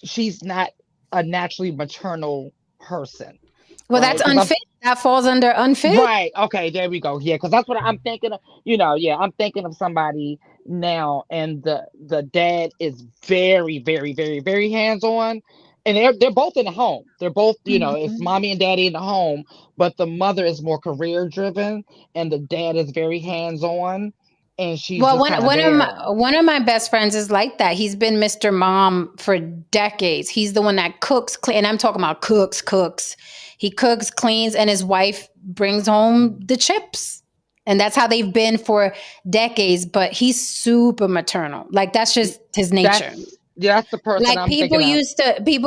she's not a naturally maternal person. Well, right? That's unfit. That falls under unfit. Right. Okay. There we go. Yeah. Because that's what I'm thinking of. I'm thinking of somebody now, and the dad is very, very, very, very hands-on, and they're both in the home. They're both, it's mommy and daddy in the home, but the mother is more career-driven, and the dad is very hands-on. and she's Well, just kind of there. one of my best friends is like that. He's been Mr. Mom for decades. He's the one that cooks, and I'm talking about cooks. He cooks, cleans, and his wife brings home the chips. And that's how they've been for decades. But he's super maternal. Like that's just his nature. That's the person Like I'm people thinking of.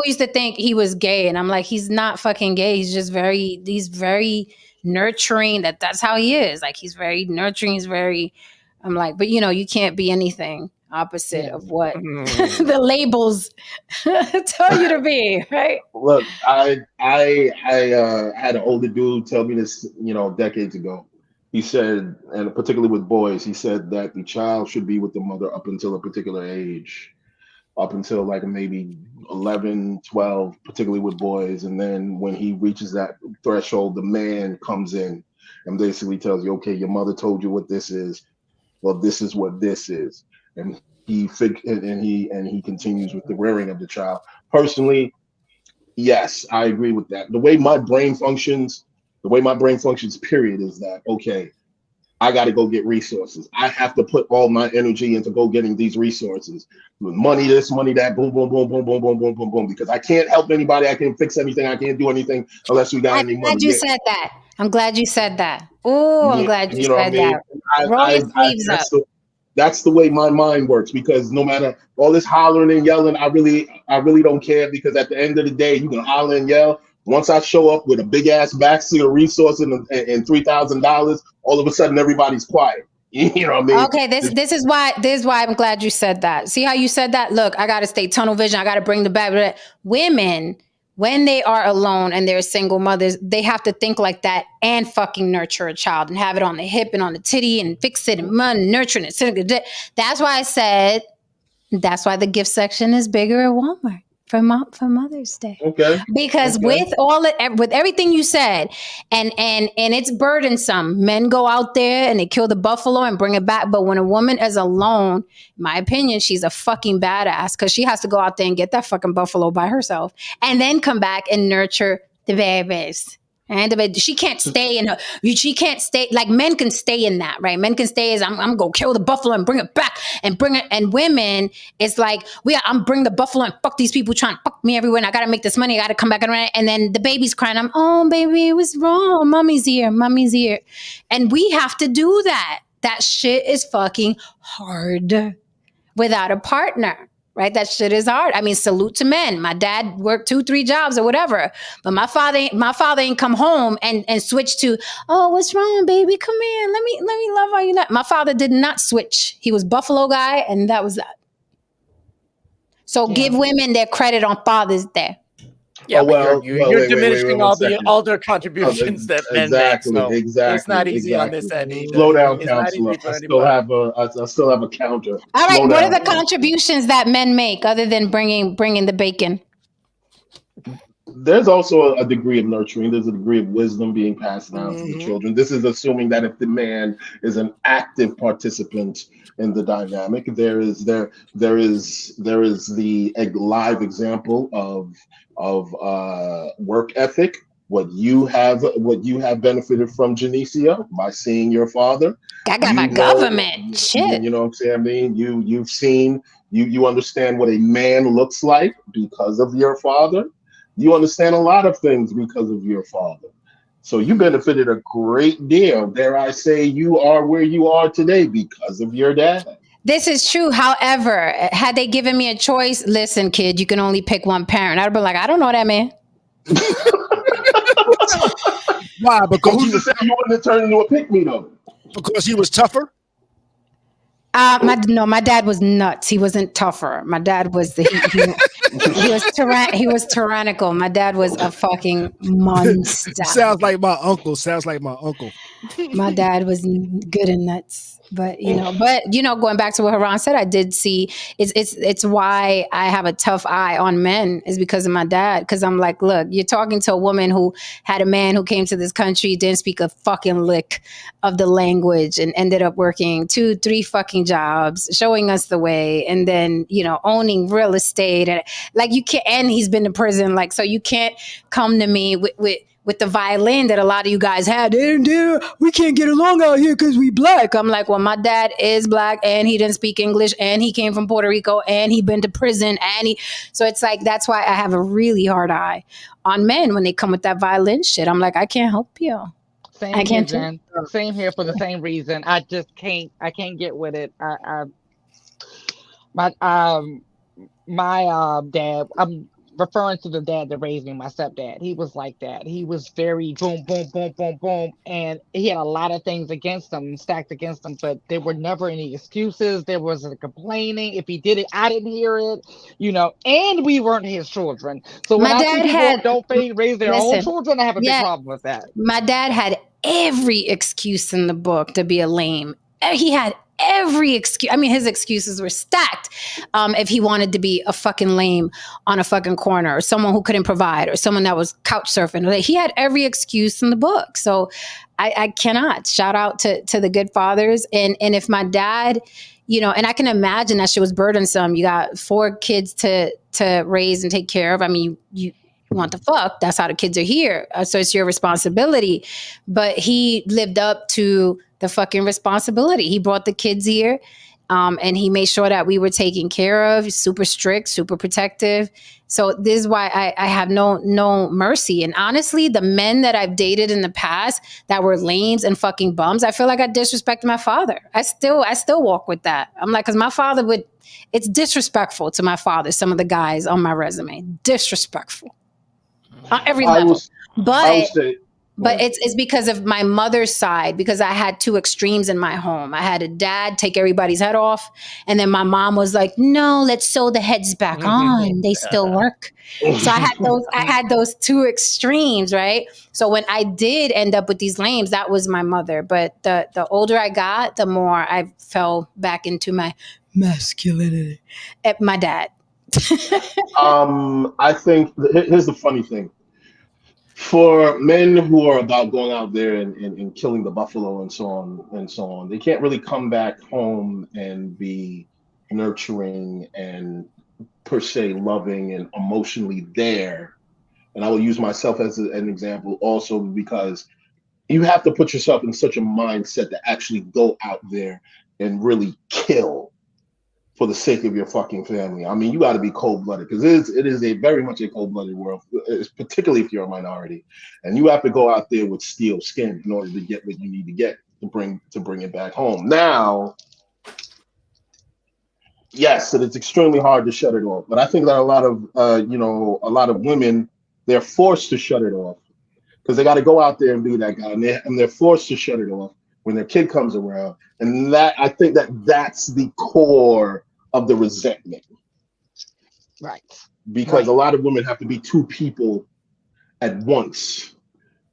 used to think he was gay, and I'm like, he's not fucking gay. He's very nurturing. That's how he is. Like he's very nurturing. I'm like, but you can't be anything opposite Yeah. of what the labels tell you to be, right? Look, I had an older dude tell me this, decades ago. He said, and particularly with boys, he said that the child should be with the mother up until a particular age, up until like maybe 11, 12, particularly with boys. And then when he reaches that threshold, the man comes in and basically tells you, okay, your mother told you what this is. Well, this is what this is. And he continues with the rearing of the child. Personally, yes, I agree with that. The way my brain functions, period, is that, okay, I got to go get resources. I have to put all my energy into go getting these resources. Money this, money that, boom, boom, boom, boom, boom, boom, boom, boom, boom. Because I can't help anybody. I can't fix anything. I can't do anything unless we got any money. I'm glad you said that. Oh, I'm glad you said that. Roll your sleeves up. That's the way my mind works, because no matter all this hollering and yelling, I really don't care, because at the end of the day, you can holler and yell. Once I show up with a big ass backseat of resources and $3,000, all of a sudden everybody's quiet. You know what I mean? Okay, this is why I'm glad you said that. See how you said that? Look, I gotta stay tunnel vision. I gotta bring the back. Women, when they are alone and they're single mothers, they have to think like that and fucking nurture a child and have it on the hip and on the titty and fix it and nurturing it. That's why I said that's why the gift section is bigger at Walmart for Mother's Day. Okay. Because with everything you said, and it's burdensome. Men go out there and they kill the buffalo and bring it back. But when a woman is alone, in my opinion, she's a fucking badass, because she has to go out there and get that fucking buffalo by herself and then come back and nurture the babies. And she can't stay in her. She can't stay like men can stay in that, right? Men can stay as I'm gonna kill the buffalo and bring it back and bring it. And women, it's like I'm bring the buffalo and fuck these people trying to fuck me everywhere. And I gotta make this money. I gotta come back and then the baby's crying. Oh baby, it was wrong. Mommy's here. And we have to do that. That shit is fucking hard without a partner. Right? That shit is hard. I mean, salute to men. My dad worked 2-3 jobs or whatever, but my father ain't come home and switch to, oh, what's wrong, baby? Come here. Let me love how you. My father did not switch. He was Buffalo guy, and that was that. So give women their credit on Father's Day. Yeah, you're diminishing all the contributions that men make. So it's not easy on this end either. Slow down, counselor. I still have a counter. All right, what are the contributions that men make other than bringing the bacon? There's also a degree of nurturing. There's a degree of wisdom being passed down to the children. This is assuming that if the man is an active participant in the dynamic, there is the live example of work ethic. What you have benefited from, Janicia, by seeing your father. I got my government shit. You know what I'm saying? I mean, you've seen, you understand what a man looks like because of your father. You understand a lot of things because of your father. So you benefited a great deal. Dare I say, you are where you are today because of your dad. This is true. However, had they given me a choice, listen, kid, you can only pick one parent. I'd be like, I don't know that man. Why? Because who's to say you wouldn't have turned into a pick-me though? Because he was tougher. My dad was nuts. He wasn't tougher. My dad was he was tyrannical. My dad was a fucking monster. Sounds like my uncle. My dad was good and nuts. But going back to what Haran said, I did see it's why I have a tough eye on men is because of my dad. Because I'm like, look, you're talking to a woman who had a man who came to this country, didn't speak a fucking lick of the language, and ended up working 2-3 fucking jobs, showing us the way, and then owning real estate, and like you can't. And he's been to prison, like so you can't come to me with with the violin that a lot of you guys had. We can't get along out here because we black. I'm like, well, my dad is black and he didn't speak English and he came from Puerto Rico and he been to prison so it's like, that's why I have a really hard eye on men when they come with that violin shit. I'm like, I can't help you. Same I here, can't Jen. Same here for the same reason. I just can't. I can't get with it. My dad. I'm referring to the dad that raised me, my stepdad. He was like that. He was very boom, boom, boom, boom, boom, and he had a lot of things against him, stacked against him. But there were never any excuses. There wasn't complaining. If he did it, I didn't hear it. And we weren't his children. So when I see people who don't raise their own children, I have a big problem with that. My dad had every excuse in the book to be a lame. He had every excuse. I mean, his excuses were stacked. If he wanted to be a fucking lame on a fucking corner, or someone who couldn't provide, or someone that was couch surfing, he had every excuse in the book. So I cannot. Shout out to the good fathers. And if my dad, and I can imagine that shit was burdensome. You got 4 kids to raise and take care of. I mean, you want to fuck. That's how the kids are here. So it's your responsibility. But he lived up to the fucking responsibility. He brought the kids here, and he made sure that we were taken care of. Super strict, super protective. So this is why I have no mercy. And honestly, the men that I've dated in the past that were lames and fucking bums, I feel like I disrespected my father. I still walk with that. I'm like, because my father it's disrespectful to my father, some of the guys on my resume. Disrespectful. On every level. But it's because of my mother's side, because I had 2 extremes in my home. I had a dad take everybody's head off, and then my mom was like, no, let's sew the heads back on. They still work. So I had those 2 extremes, right? So when I did end up with these lames, that was my mother. But the older I got, the more I fell back into my masculinity. My dad. I think here's the funny thing. For men who are about going out there and killing the buffalo and so on, they can't really come back home and be nurturing and per se loving and emotionally there. And I will use myself as an example also, because you have to put yourself in such a mindset to actually go out there and really kill for the sake of your fucking family. I mean, you got to be cold-blooded, because it is a very much a cold-blooded world, particularly if you're a minority, and you have to go out there with steel skin in order to get what you need to get to bring it back home. Now, yes, it's extremely hard to shut it off, but I think that a lot of women, they're forced to shut it off because they got to go out there and be that guy, and they're forced to shut it off when their kid comes around, and that I think that's the core of the resentment, right? Because a lot of women have to be 2 people at once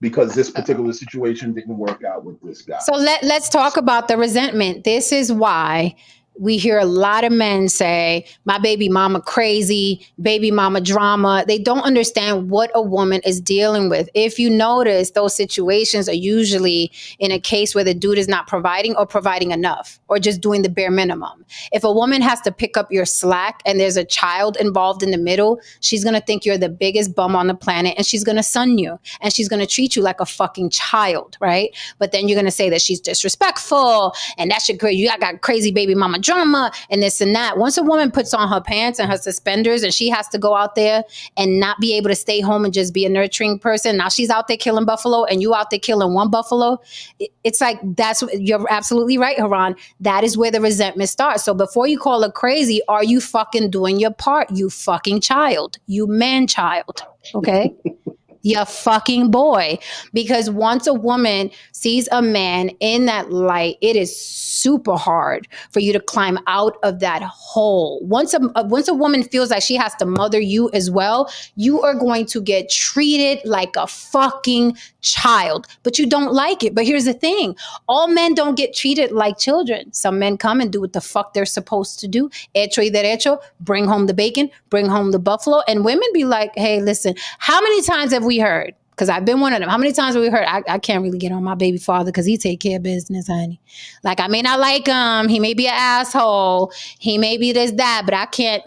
because this particular situation didn't work out with this guy. So let's talk about the resentment. This is why we hear a lot of men say, my baby mama crazy, baby mama drama. They don't understand what a woman is dealing with. If you notice, those situations are usually in a case where the dude is not providing or providing enough or just doing the bare minimum. If a woman has to pick up your slack and there's a child involved in the middle, she's going to think you're the biggest bum on the planet, and she's going to son you, and she's going to treat you like a fucking child, right? But then you're going to say that she's disrespectful and that's your you got crazy baby mama drama and this and that. Once a woman puts on her pants and her suspenders and she has to go out there and not be able to stay home and just be a nurturing person, now she's out there killing buffalo and you out there killing one buffalo. It's like, you're absolutely right, Haran. That is where the resentment starts. So before you call her crazy, are you fucking doing your part? You fucking child, you man child, okay? You fucking boy. Because once a woman sees a man in that light, it is super hard for you to climb out of that hole. Once a woman feels like she has to mother you as well, you are going to get treated like a fucking child. But you don't like it. But here's the thing. All men don't get treated like children. Some men come and do what the fuck they're supposed to do. Hecho y derecho, bring home the bacon, bring home the buffalo. And women be like, hey, listen, how many times have we heard Because I've been one of them. How many times have we heard, I can't really get on my baby father because he take care of business, honey. Like, I may not like him. He may be an asshole. He may be this, that, but I can't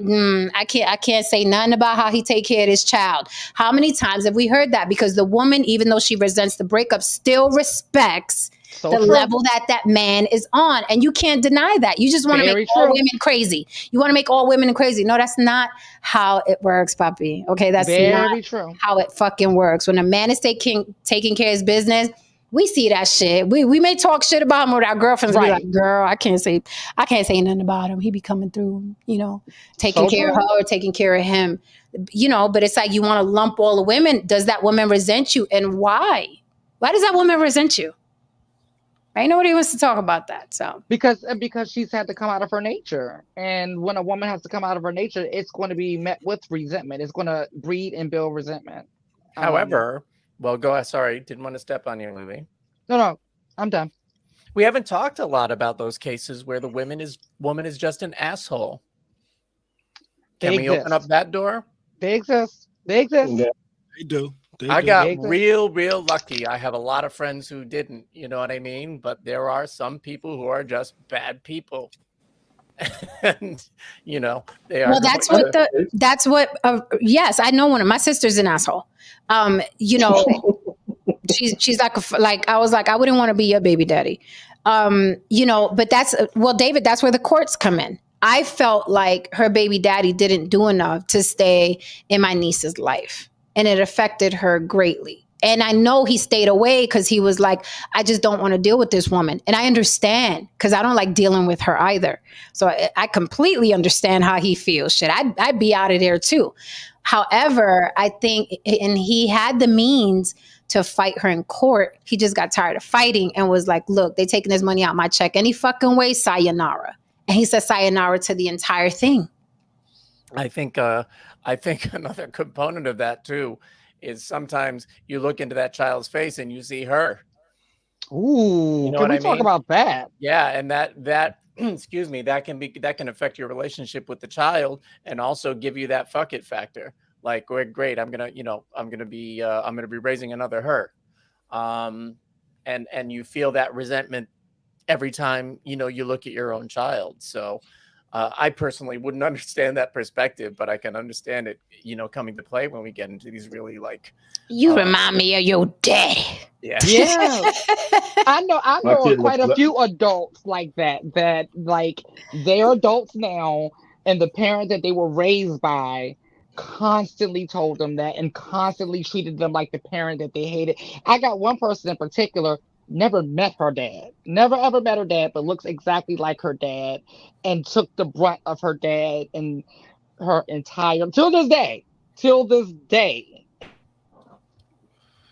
say nothing about how he take care of this child. How many times have we heard that? Because the woman, even though she resents the breakup, still respects So the true. level that man is on. And you can't deny that. You just want to Very make all true. women crazy. You want to make all women crazy. No, that's not how it works, Papi. Okay, that's not Very true. how it fucking works. When a man is taking care of his business, we see that shit. We may talk shit about him with our girlfriends and be Right. like, girl, I can't say nothing about him. He be coming through, taking So care of true. her or taking care of him. But it's like you want to lump all the women. Does that woman resent you? And why? Why does that woman resent you? Ain't nobody wants to talk about that. So Because she's had to come out of her nature. And when a woman has to come out of her nature, it's going to be met with resentment. It's going to breed and build resentment. However, well, sorry, didn't want to step on you, Lily. No, I'm done. We haven't talked a lot about those cases where the woman is just an asshole. Can we open up that door? They exist. They exist. Yeah. They do. I got They exist. real lucky. I have a lot of friends who didn't, you know what I mean? But there are some people who are just bad people. And, they are. Yes, I know one of my sister's an asshole. She's like I was like, I wouldn't want to be your baby daddy. But David, that's where the courts come in. I felt like her baby daddy didn't do enough to stay in my niece's life. And it affected her greatly. And I know he stayed away because he was like, I just don't want to deal with this woman. And I understand because I don't like dealing with her either. So I completely understand how he feels. Shit, I'd be out of there too. However, I think, and he had the means to fight her in court. He just got tired of fighting and was like, look, they taking this money out my check any fucking way, sayonara. And he said sayonara to the entire thing. I think another component of that too is sometimes you look into that child's face and you see her. Ooh, You know can what we I talk mean? about that? Yeah, and that excuse me, that can affect your relationship with the child and also give you that fuck it factor. Like, great, I'm gonna be raising another her, and you feel that resentment every time you look at your own child. So I personally wouldn't understand that perspective, but I can understand it, coming to play when we get into these really like. You remind me of your daddy. Yeah. I know quite a few adults like that like they're adults now, and the parent that they were raised by constantly told them that and constantly treated them like the parent that they hated. I got one person in particular, never met her dad, never ever met her dad, but looks exactly like her dad and took the brunt of her dad and her entire till this day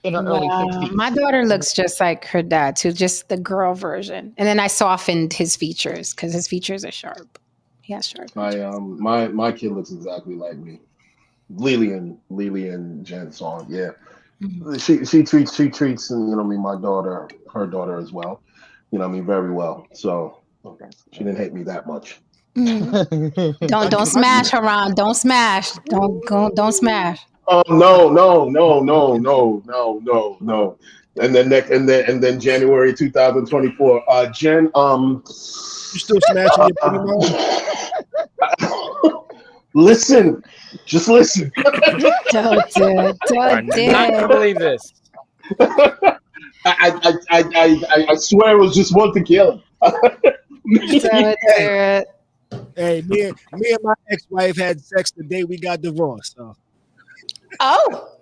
in her early 60s. My daughter looks just like her dad too, just the girl version. And then I softened his features because his features are sharp. He has sharp features. My kid looks exactly like me. Lily and Jen song, yeah. Mm-hmm. She treats my daughter, her daughter as well, very well. So she didn't hate me that much. Mm-hmm. Don't smash, Haran. Don't smash. Don't smash. Oh no. And then January 2024. Jen, you still smashing your baby mom? Listen. Just listen. Don't do it. Not gonna believe this. I swear it was just one to kill. Hey, me and my ex-wife had sex the day we got divorced. So. Oh.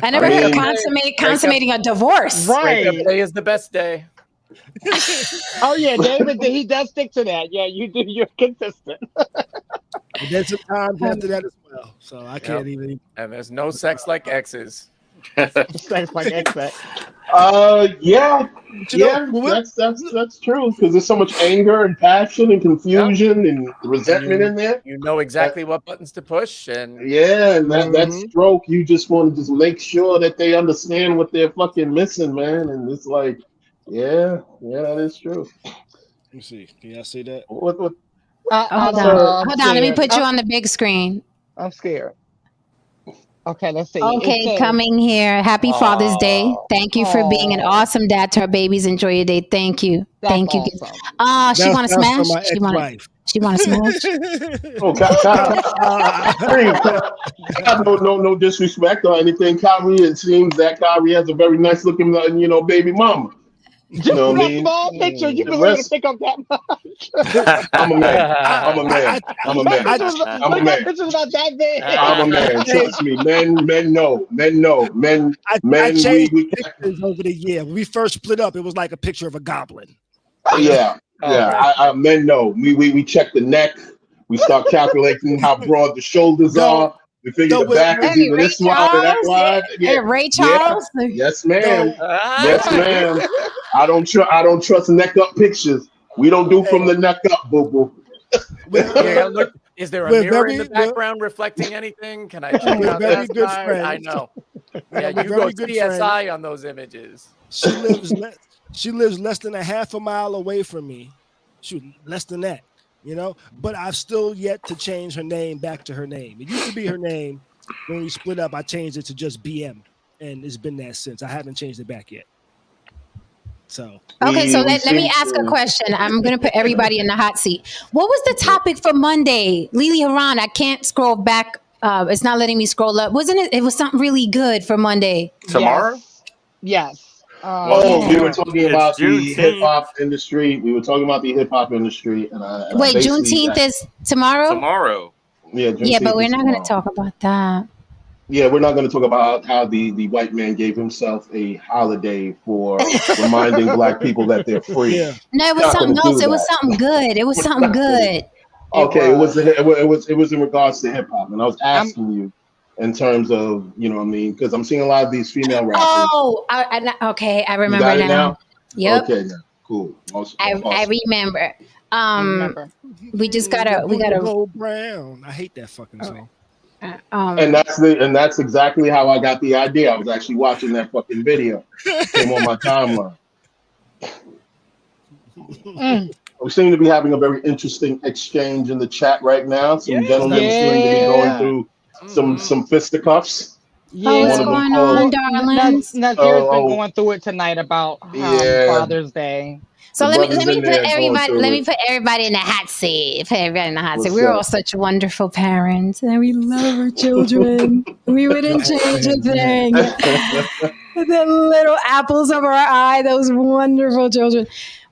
I never heard of consummating a divorce. Right. Breakup day is the best day. Oh yeah, David, he does stick to that. Yeah, you do. You're consistent. And then some times after that as well. So I can't even. And there's no sex like exes. Sex like exes. Yeah. That's true because there's so much anger and passion and confusion and resentment in there. You know exactly what buttons to push, and and that stroke, you just want to just make sure that they understand what they're fucking missing, man. And it's like, yeah, that is true. Let me see. Can y'all see that? What? Hold on. Let me put you on the big screen. I'm scared. Okay, let's see. It Okay, says, coming here. Happy Father's Day. Oh, Thank you for being an "Oh, awesome dad to our babies. Enjoy your day. Thank you. that's Thank you. awesome." She want to That's from smash? my ex-wife. She want to smash? Oh, Kyrie, no disrespect or anything. Kyrie, it seems that Kyrie has a very nice looking, baby mama. You Just know for what I that mean? small picture, you The can really rest, pick up that much. I'm a man. I, I'm a man. I'm a That man. I, picture's, I'm a that man. picture's not that big. I'm a man. I, Trust me. Men know. Men. I changed We pictures over the year. When we first split up, it was like a picture of a goblin. yeah. okay. Men know. We check the neck. We start calculating how broad the shoulders No, are. We figure no, the back is Hey, either Ray this wide or that Charles? wide. Hey, Yeah. Ray Yeah. Charles? Yes, ma'am. Yes, Ah, ma'am. I don't trust neck up pictures. We don't do from hey, the neck up, boo boo. we're, yeah, we're, look. Is there a we're mirror in very the background reflecting anything? Can I check we're out very that good side? I friends. know. Yeah, Yeah, we're you go very good friends. CSI on those images. She lives less than a half a mile away from me. Shoot, less than that, But I've still yet to change her name back to her name. It used to be her name. When we split up, I changed it to just BM, and it's been that since. I haven't changed it back yet. So Okay, so let me seem ask a to. question. I'm going to put everybody in the hot seat. What was the topic for Monday? Lily Haran, I can't scroll back. It's not letting me scroll up. Wasn't it? It was something really good for Monday. Tomorrow? Yes. Well, Oh, we were Yeah. talking it's about the hip Juneteenth hop industry. We were talking about the hip hop industry, and I Wait, basically Juneteenth is tomorrow? tomorrow. yeah, Yeah, but Juneteenth we're is not going to tomorrow. talk about that. Yeah, we're not going to talk about how the white man gave himself a holiday for reminding black people that they're free. yeah, No, it We're was not going something to else. do It was that. something good. It was We're something not gonna- good. Okay, was. it was in regards to hip hop, and I was I'm asking you in terms of what I mean, because I'm seeing a lot of these female rappers. Oh, okay. I You remember got it now. now? Yep, Okay, now cool. Awesome. I Awesome. remember. Um, You we just can gotta, we gotta. go brown. I hate that fucking song. And that's exactly how I got the idea. I was actually watching that fucking video. Came on my timeline. mm, We seem to be having a very interesting exchange in the chat right now. Some Yeah. gentlemen seem to be going yeah. through Mhm. some fisticuffs. Oh, what's One of Yeah. them going called on, Well, darlings? Nazir's been oh going through it tonight about yeah, Father's Day. So the let brothers me in put there going everybody let through me it. put everybody in the hot seat. Put everybody in the hot seat. What's We're all up? such wonderful parents, and we love our children. We wouldn't Go change a ahead, go ahead. thing. The little apples of our eye, those wonderful children.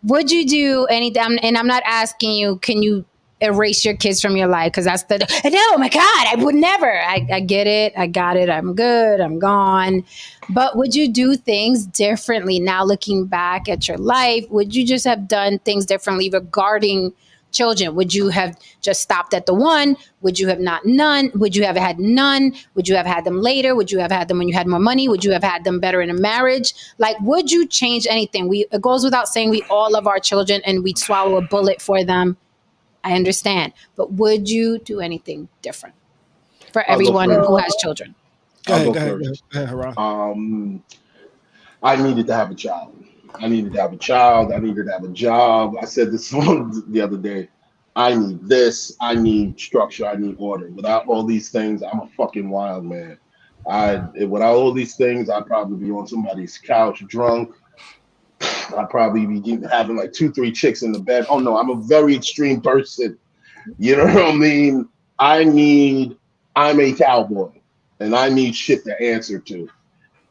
Would you do anything? And I'm not asking you, can you erase your kids from your life? Because that's the, no, oh my God, I would never. I get it. I got it. I'm good. I'm gone. But would you do things differently now looking back at your life? Would you just have done things differently regarding children? Would you have just stopped at the one? Would you have not none? Would you have had none? Would you have had them later? Would you have had them when you had more money? Would you have had them better in a marriage? Like, would you change anything? It goes without saying we all love our children and we'd swallow a bullet for them. I understand. But would you do anything different for I'll go everyone first. who has children? Go I'll ahead, go go ahead, first. go ahead, Haran. I needed to have a child. I needed to have a child. I needed to have a job. I said this one the other day. I need this. I need structure. I need order. Without all these things, I'm a fucking wild man. Without all these things, I'd probably be on somebody's couch drunk. I'd probably be having like 2, 3 chicks in the bed. Oh no, I'm a very extreme person. You know what I mean? I'm a cowboy and I need shit to answer to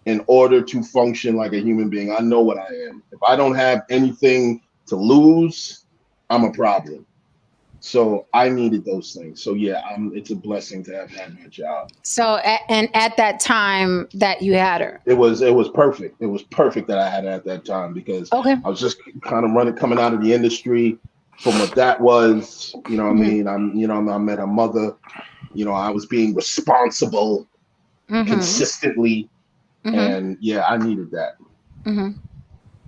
in order to function like a human being. I know what I am. If I don't have anything to lose, I'm a problem. So I needed those things. So yeah, it's a blessing to have had my job. So, and at that time that you had her. It was perfect. It was perfect that I had it at that time because Okay. I was just kind of coming out of the industry from what that was. You know what I mean? I met a mother. I was being responsible consistently. And yeah, I needed that.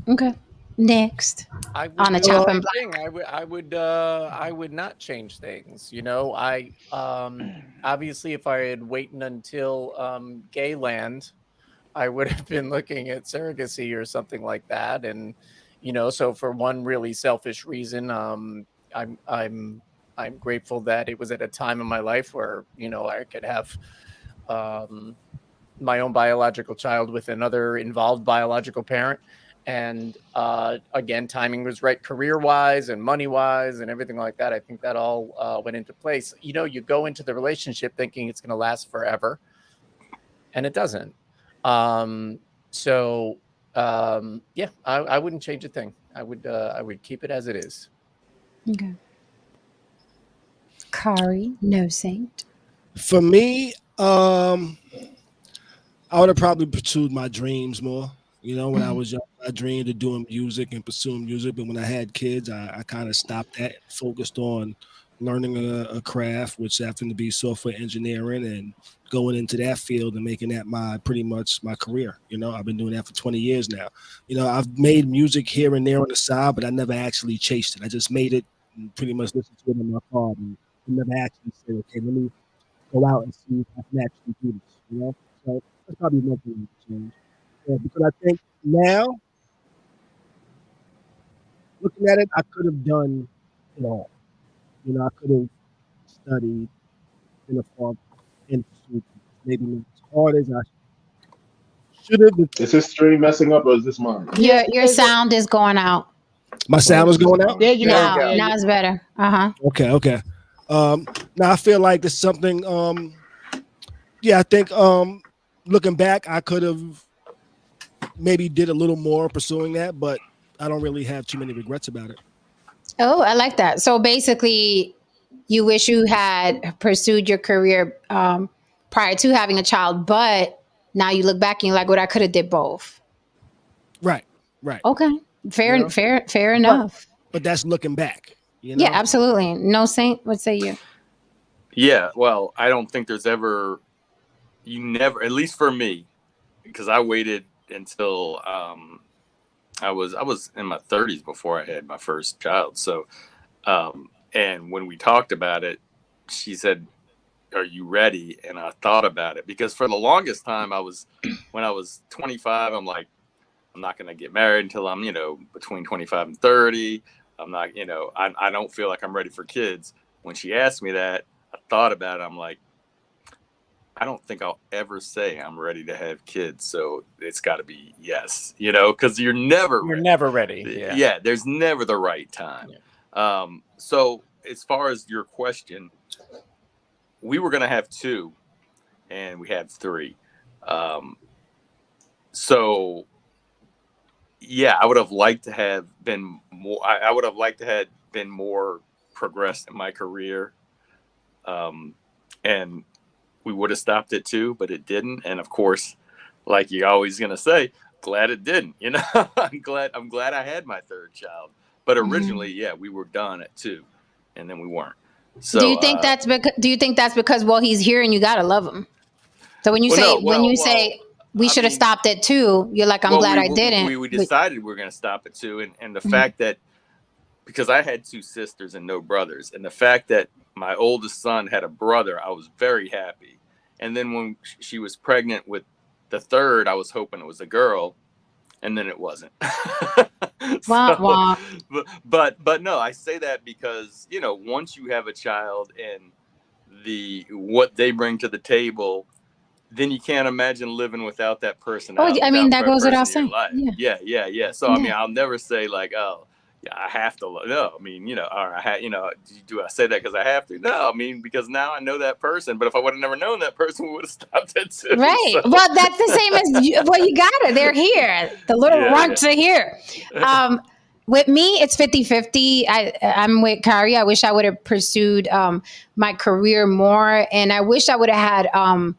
Okay. Next. I would On the do chopping the same thing. I would not change things. I obviously if I had waited until Gayland, I would have been looking at surrogacy or something like that. And so for one really selfish reason, I'm grateful that it was at a time in my life where I could have my own biological child with another involved biological parent. And again, timing was right career-wise and money-wise and everything like that. I think that all went into place. You know, you go into the relationship thinking it's going to last forever, and it doesn't. Yeah, I wouldn't change a thing. I would keep it as it is. Okay. Kari, no saint. For me, I would have probably pursued my dreams more. You know, when I was young, I dreamed of doing music and pursuing music. But when I had kids, I kind of stopped that, focused on learning a craft, which happened to be software engineering, and going into that field and making that pretty much my career. You know, I've been doing that for 20 years now. You know, I've made music here and there on the side, but I never actually chased it. I just made it and pretty much listened to it in my car, and I never actually said, okay, let me go out and see if I can actually do this. You know, so that's probably one thing to change. Yeah, because I think now, looking at it, I could have done it all. You know, I could have studied in a farm and pursued maybe not as hard as I should have. Is this stream messing up or is this mine? Your sound is going out. My sound was going out? There you Now, go. now it's better. Uh-huh. Okay. Now I feel like there's something, I think looking back, I could have maybe did a little more pursuing that, but I don't really have too many regrets about it. Oh, I like that. So basically, you wish you had pursued your career prior to having a child, but now you look back and you're like, "What I could have did both." Right. Okay, fair enough. But that's looking back. You know? Yeah, absolutely. No saint. What say you? Yeah, well, I don't think there's ever, at least for me, because I waited until I was in my 30s before I had my first child. So, and when we talked about it, she said, "Are you ready?" And I thought about it because for the longest time when I was 25, I'm like, I'm not going to get married until I'm, between 25 and 30. I'm not, I don't feel like I'm ready for kids. When she asked me that, I thought about it. I'm like, I don't think I'll ever say I'm ready to have kids. So it's got to be yes, because you're never ready. Yeah, there's never the right time. Yeah. So as far as your question, we were going to have 2 and we had 3. So yeah, I would have liked to have been more. I would have liked to have been more progressed in my career, and we would have stopped at 2, but it didn't. And of course, like you're always gonna say, glad it didn't. I'm glad I had my 3rd child. But originally, yeah, we were done at 2, and then we weren't. So do you think that's because well, he's here and you gotta love him? So when you say we should have stopped at 2, you're like, I'm glad I didn't. We decided we were going to stop at 2. And the fact that, because I had 2 sisters and no brothers, and the fact that my oldest son had a brother, I was very happy. And then when she was pregnant with the 3rd, I was hoping it was a girl, and then it wasn't. Wah. But no, I say that because, once you have a child and what they bring to the table, then you can't imagine living without that person. Oh, I mean, that goes without saying. Yeah. So, I mean, I'll never say like, oh, yeah, I have to. No, I mean, or do I say that because I have to? No, I mean, because now I know that person. But if I would have never known that person, we would have stopped at 2. Right. So. Well, that's the same as, you got it. They're here. The little runts are here. With me, it's 50-50. I'm with Kari. I wish I would have pursued my career more. And I wish I would have had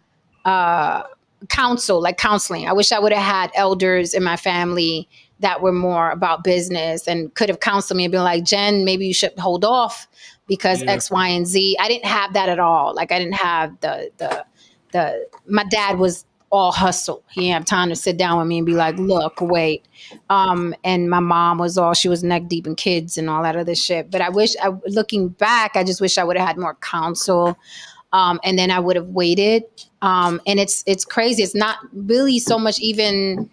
counseling. I wish I would have had elders in my family that were more about business and could have counseled me and been like, Jen, maybe you should hold off because X, Y, and Z. I didn't have that at all. Like I didn't have my dad was all hustle. He didn't have time to sit down with me and be like, look, wait. And my mom she was neck deep in kids and all that other shit. But looking back, I just wish I would have had more counsel. And then I would have waited. And it's crazy. It's not really so much even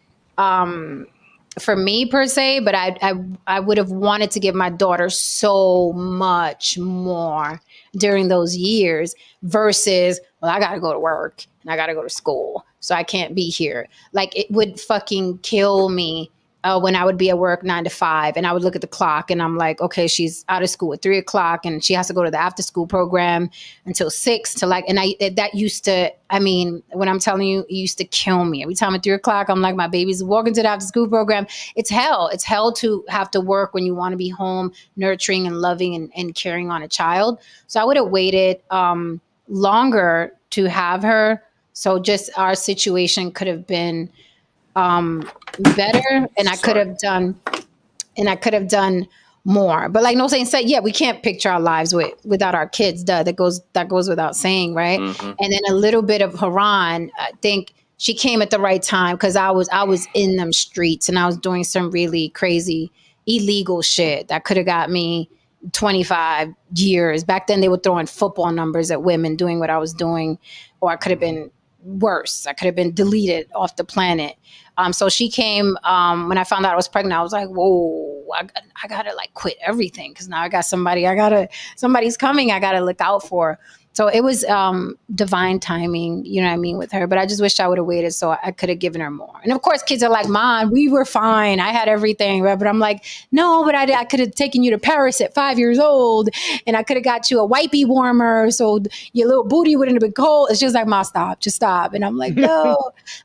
for me per se, but I would have wanted to give my daughter so much more during those years versus, well, I got to go to work and I got to go to school, so I can't be here. Like, it would fucking kill me when I would be at work 9 to 5, and I would look at the clock, and I'm like, okay, she's out of school at 3 o'clock, and she has to go to the after school program until 6 to like, and that used to, I mean, when I'm telling you, it used to kill me. Every time at 3 o'clock, I'm like, my baby's walking to the after school program. It's hell. It's hell to have to work when you want to be home, nurturing and loving and caring on a child. So I would have waited longer to have her. So just our situation could have been better, and I could have done more. But like No Saint said, yeah, we can't picture our lives without our kids. Duh, that goes without saying, right? Mm-hmm. And then a little bit of Haran, I think she came at the right time because I was in them streets and I was doing some really crazy illegal shit that could have got me 25 years. Back then they were throwing football numbers at women doing what I was doing, or I could have been worse. I could have been deleted off the planet. So she came when I found out I was pregnant. I was like, whoa, I gotta like quit everything because now I got somebody's coming. I gotta look out for. So it was divine timing, you know what I mean, with her. But I just wish I would have waited so I could have given her more. And of course, kids are like, Mom, we were fine. I had everything. Right? But I'm like, no, but I could have taken you to Paris at 5 years old, and I could have got you a wipey warmer so your little booty wouldn't have been cold. It's just like, Ma, stop, just stop. And I'm like, no.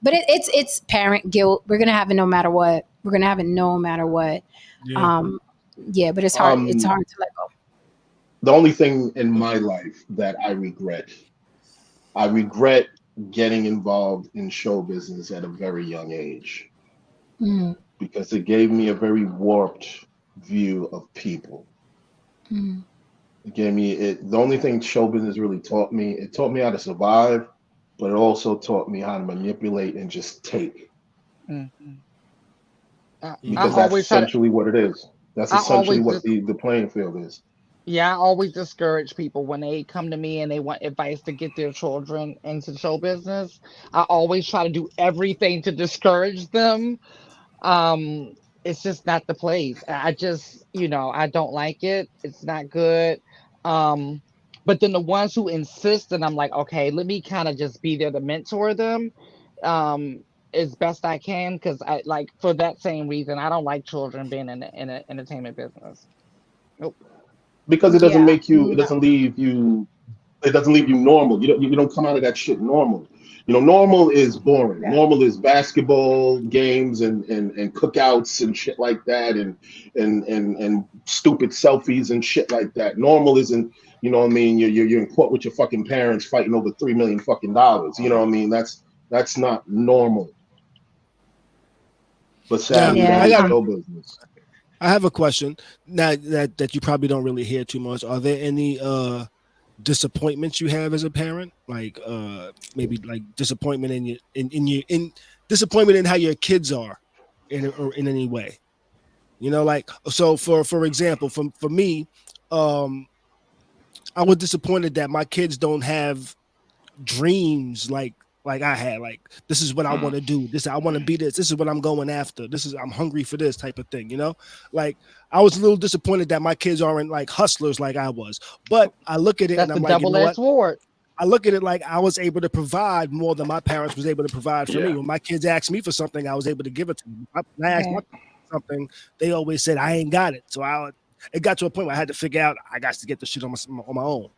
But it's parent guilt. We're gonna have it no matter what. We're gonna have it no matter what. Yeah. But it's hard. It's hard to let go. The only thing in my life that I regret getting involved in show business at a very young age, because it gave me a very warped view of people. It gave me the only thing show business really taught me, it taught me how to survive, but it also taught me how to manipulate and just take. Because that's essentially what it is. That's essentially what the playing field is. Yeah, I always discourage people when they come to me and they want advice to get their children into show business. I always try to do everything to discourage them. It's just not the place. I just, I don't like it. It's not good. But then the ones who insist, and I'm like, okay, let me kind of just be there to mentor them as best I can, because I like, for that same reason, I don't like children being in the entertainment business. Nope. Because it doesn't make you, it doesn't leave you normal. You don't come out of that shit normal. Normal is boring. Yeah. Normal is basketball games and cookouts and shit like that, and stupid selfies and shit like that. Normal isn't, you know what I mean? You're in court with your fucking parents fighting over $3 million fucking dollars. You know what I mean? That's not normal. But sadly, that's show business. I have a question now that you probably don't really hear too much. Are there any disappointments you have as a parent? Like maybe like disappointment in disappointment in how your kids are in any way? Like, so for example, for me, I was disappointed that my kids don't have dreams like I had, like, this is what I want to do. I want to be this. This is what I'm going after. I'm hungry for this type of thing, Like, I was a little disappointed that my kids aren't like hustlers like I was. But I look at it and I'm like, double-edged sword. I look at it like I was able to provide more than my parents was able to provide for me. When my kids asked me for something, I was able to give it to them. When I asked my kids for something, they always said, I ain't got it. So it got to a point where I had to figure out I got to get the shit on my own.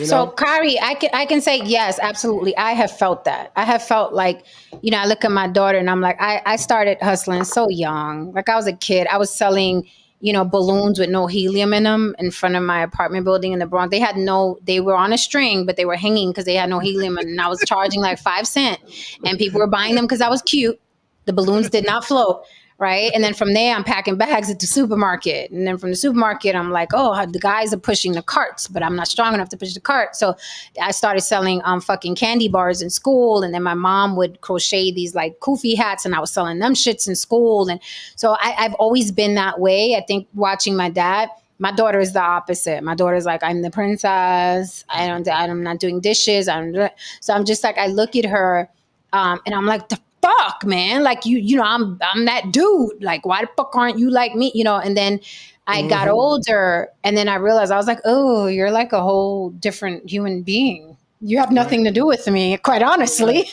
So, Kari, I can say yes, absolutely. I have felt that. I have felt like, I look at my daughter and I'm like, I started hustling so young. Like, I was a kid. I was selling, balloons with no helium in them in front of my apartment building in the Bronx. They were on a string, but they were hanging because they had no helium. And I was charging like 5 cents. And people were buying them because I was cute. The balloons did not float. Right. And then from there, I'm packing bags at the supermarket. And then from the supermarket, I'm like, oh, the guys are pushing the carts, but I'm not strong enough to push the cart. So I started selling fucking candy bars in school. And then my mom would crochet these like kufi hats and I was selling them shits in school. And so I've always been that way. I think watching my dad, my daughter is the opposite. My daughter's like, I'm the princess. I'm not doing dishes. So I'm just like, I look at her and I'm like, fuck, man? Like you know, I'm that dude. Like, why the fuck aren't you like me? You know, and then I got older and then I realized I was like, oh, you're like a whole different human being. You have nothing to do with me, quite honestly.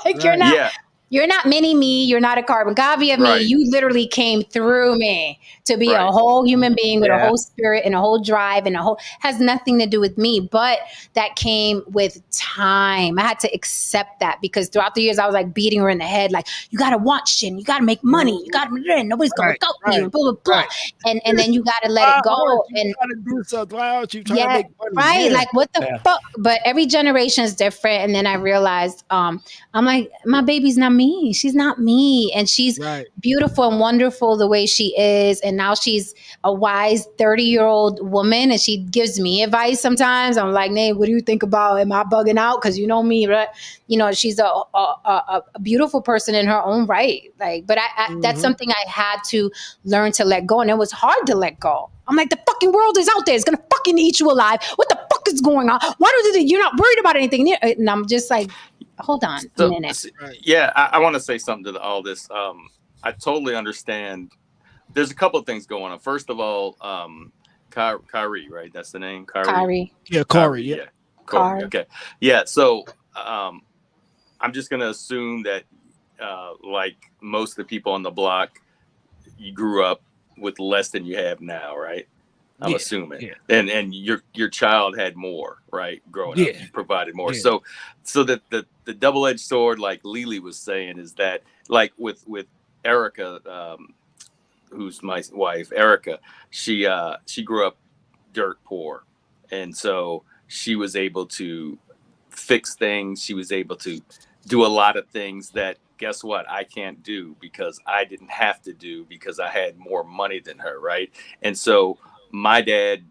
Like Right. Yeah, you're not mini me. You're not a carbon copy of me. right, You literally came through me to be a right. whole human being with a Yeah. whole spirit and a whole drive and a whole has nothing to do with me. But that came with time. I had to accept that because throughout the years I was like beating her in the head, like, you gotta want shit, and you gotta make money, you gotta nobody's gonna Right. look out for you, Right. and blah blah blah. Right. And then you gotta let Why it go. aren't you And trying to do something? Why aren't you trying to yeah, make money? right. Yeah. Like what the Yeah. fuck? But every generation is different. And then I realized, I'm like, my baby's not me. She's not me. And she's Right. beautiful and wonderful the way she is. And now she's a wise 30-year-old woman and she gives me advice sometimes. I'm like, Nate, what do you think about, am I bugging out? Cause you know me, right? You know, she's a beautiful person in her own right. Like, but I that's something I had to learn to let go. And it was hard to let go. I'm like, the fucking world is out there. It's going to fucking eat you alive. What the fuck is going on? Why do you're not worried about anything? And I'm just like, hold on a So, minute. Right. yeah, I want to say something to all this. I totally understand. There's a couple of things going on. First of all, Kyrie, right? That's the name, Kyrie. Yeah, Corey. Yeah. Corey. Kari. Okay. Yeah. So I'm just gonna assume that, like most of the people on the block, you grew up with less than you have now, right? I'm Yeah, assuming, yeah. and your child had more, right? Growing up, Yeah. you provided more. Yeah. So that the double-edged sword, like Lily was saying, is that like with Erica, who's my wife, Erica, she grew up dirt poor, and so she was able to fix things. She was able to do a lot of things that, guess what, I can't do because I didn't have to do because I had more money than her, right? And so my dad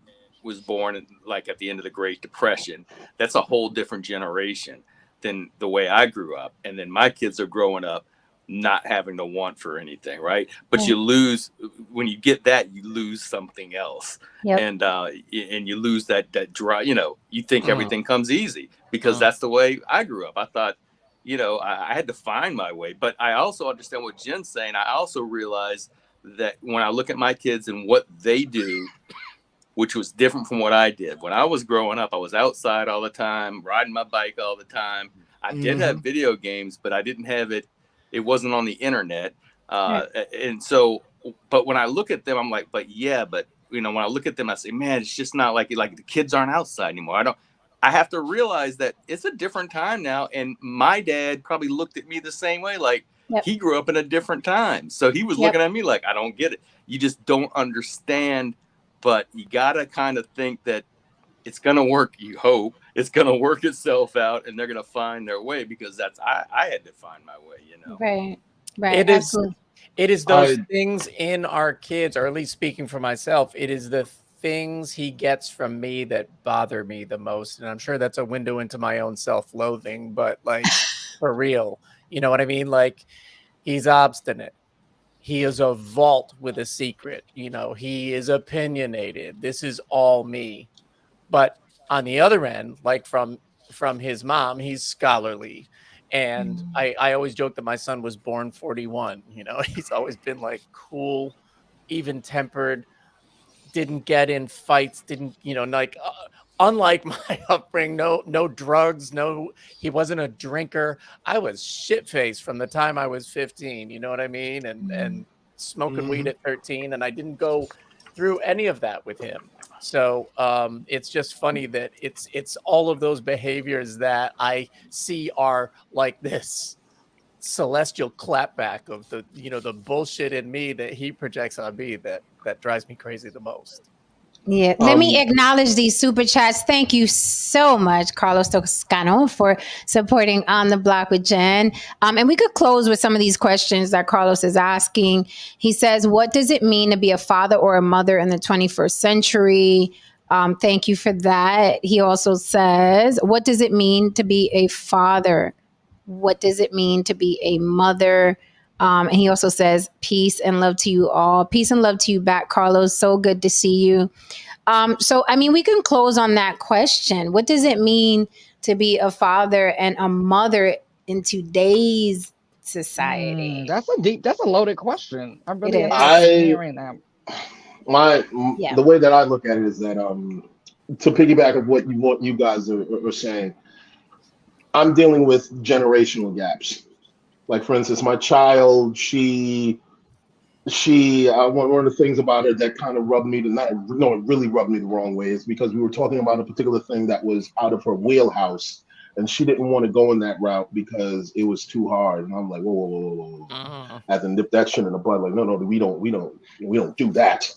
was born like at the end of the Great Depression. That's a whole different generation than the way I grew up. And then my kids are growing up not having to want for anything, right? But Right. you lose when you get that, you lose something else. Yep. And you lose that drive. You know, you think Mhm. everything comes easy because Mhm. that's the way I grew up. I thought, you know, I had to find my way. But I also understand what Jen's saying. I also realize that when I look at my kids and what they do, which was different from what I did. When I was growing up, I was outside all the time, riding my bike all the time. I did have video games, but I didn't have it. It wasn't on the internet. Right. And so, but when I look at them, I'm like, but yeah, but you know, when I look at them, I say, man, it's just not like the kids aren't outside anymore. I have to realize that it's a different time now. And my dad probably looked at me the same way. Like Yep. he grew up in a different time. So he was Yep. looking at me like, I don't get it. You just don't understand. But you gotta kind of think that it's gonna work. You hope it's gonna work itself out, and they're gonna find their way because that's I had to find my way, you know. Right. Right. It is Absolutely. it is those I- things in our kids, or at least speaking for myself, it is the things he gets from me that bother me the most. And I'm sure that's a window into my own self-loathing, but like for real, you know what I mean? Like he's obstinate. He is a vault with a secret. You know, he is opinionated. This is all me. But on the other end, like from his mom, he's scholarly. And I always joke that my son was born 41. You know, he's always been like cool, even tempered, didn't get in fights, didn't, you know, like unlike my upbringing, no drugs, he wasn't a drinker. I was shit-faced from the time I was 15, you know what I mean? And smoking weed at 13, and I didn't go through any of that with him. So it's just funny that it's all of those behaviors that I see are like this celestial clapback of the, you know, the bullshit in me that he projects on me that drives me crazy the most. Yeah, let me acknowledge these super chats. Thank you so much, Carlos Toscano, for supporting On the Block with Jen. And we could close with some of these questions that Carlos is asking. He says, what does it mean to be a father or a mother in the 21st century? Thank you for that. He also says, what does it mean to be a father? What does it mean to be a mother? And he also says, peace and love to you all. Peace and love to you back, Carlos. So good to see you. So, I mean, we can close on that question. What does it mean to be a father and a mother in today's society? That's a loaded question. I'm It really is. interested in I hearing that. Yeah. the way that I look at it is that to piggyback of what you guys are saying, I'm dealing with generational gaps. Like for instance, my child, she one of the things about her that kind of rubbed me to not no, it really rubbed me the wrong way is because we were talking about a particular thing that was out of her wheelhouse, and she didn't want to go in that route because it was too hard. And I'm like, whoa, whoa, whoa, whoa, whoa, whoa. I had to nip that shit in the bud. Like, no, we don't do that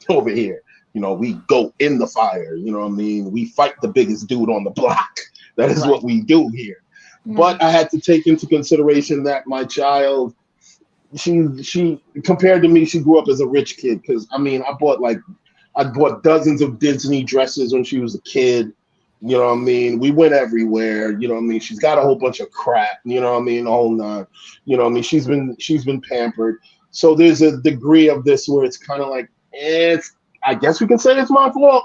over here. You know, we go in the fire. You know what I mean? We fight the biggest dude on the block. That is what we do here. But I had to take into consideration that my child, she compared to me, she grew up as a rich kid. Because I mean, I bought dozens of Disney dresses when she was a kid. You know what I mean? We went everywhere. You know what I mean? She's got a whole bunch of crap. You know what I mean? The whole nine. You know what I mean? She's been pampered. So there's a degree of this where it's kind of like I guess we can say it's my fault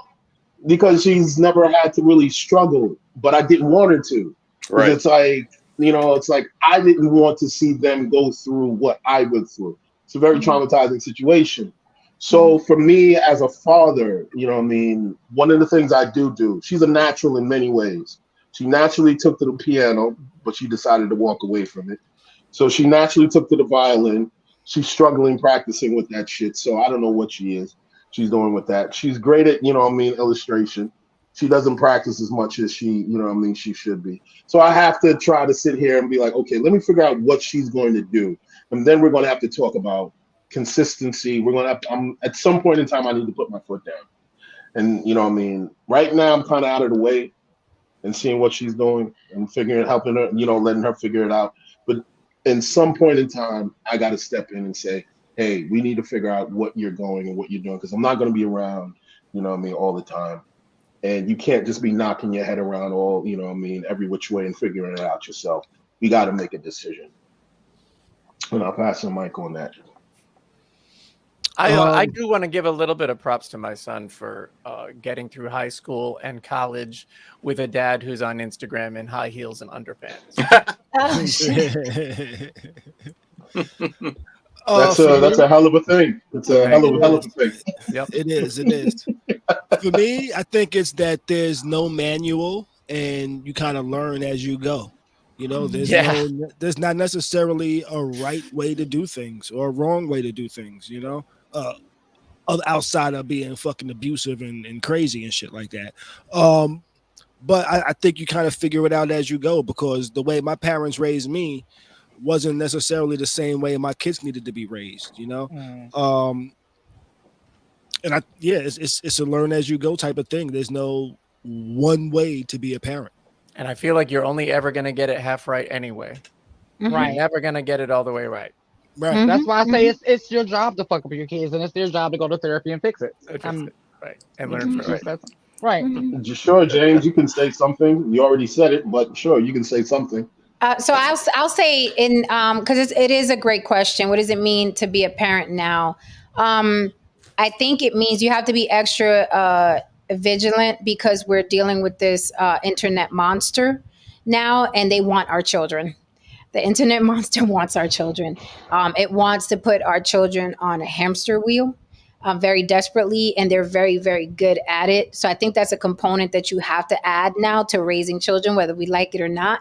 because she's never had to really struggle, but I didn't want her to. Right. It's like, you know, it's like I didn't want to see them go through what I went through. It's a very traumatizing situation. So for me as a father, you know what I mean, one of the things I do, she's a natural in many ways. She naturally took to the piano, but she decided to walk away from it. So she naturally took to the violin. She's struggling practicing with that shit. So I don't know what she's doing with that. She's great at, you know what I mean, illustration. She doesn't practice as much as she should be. So I have to try to sit here and be like, okay, let me figure out what she's going to do. And then we're going to have to talk about consistency. We're going to have at some point in time, I need to put my foot down. And, you know what I mean? Right now, I'm kind of out of the way and seeing what she's doing and helping her, you know, letting her figure it out. But in some point in time, I got to step in and say, hey, we need to figure out what you're going and what you're doing, because I'm not going to be around, you know what I mean, all the time. And you can't just be knocking your head around all, you know what I mean, every which way and figuring it out yourself. You got to make a decision. And I'll pass the mic on that. I do want to give a little bit of props to my son for getting through high school and college with a dad who's on Instagram in high heels and underpants. Oh, shit. That's a hell of a thing. It's a hell of a thing. Yep. It is. For me, I think it's that there's no manual and you kind of learn as you go. You know, there's not necessarily a right way to do things or a wrong way to do things, you know, outside of being fucking abusive and crazy and shit like that. But I think you kind of figure it out as you go, because the way my parents raised me wasn't necessarily the same way my kids needed to be raised, you know? And it's a learn as you go type of thing. There's no one way to be a parent. And I feel like you're only ever going to get it half right anyway. Right. You're never going to get it all the way right. Right. That's why I say it's your job to fuck up your kids, and it's their job to go to therapy and fix it. Right. And learn from it. Right. Sure, James, you can say something. You already said it, but sure, you can say something. So I'll say because it is a great question. What does it mean to be a parent now? I think it means you have to be extra vigilant, because we're dealing with this internet monster now, and they want our children. The internet monster wants our children. It wants to put our children on a hamster wheel very desperately, and they're very, very good at it. So I think that's a component that you have to add now to raising children, whether we like it or not.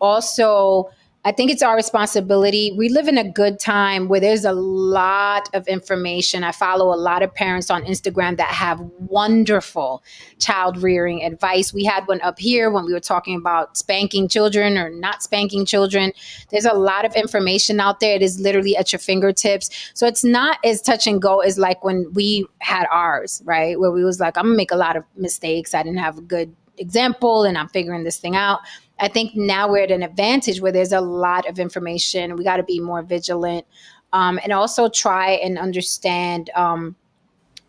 Also, I think it's our responsibility. We live in a good time where there's a lot of information. I follow a lot of parents on Instagram that have wonderful child rearing advice. We had one up here when we were talking about spanking children or not spanking children. There's a lot of information out there. It is literally at your fingertips. So it's not as touch and go as like when we had ours, right? Where we was like, I'm gonna make a lot of mistakes. I didn't have a good example and I'm figuring this thing out. I think now we're at an advantage where there's a lot of information. We got to be more vigilant, and also try and understand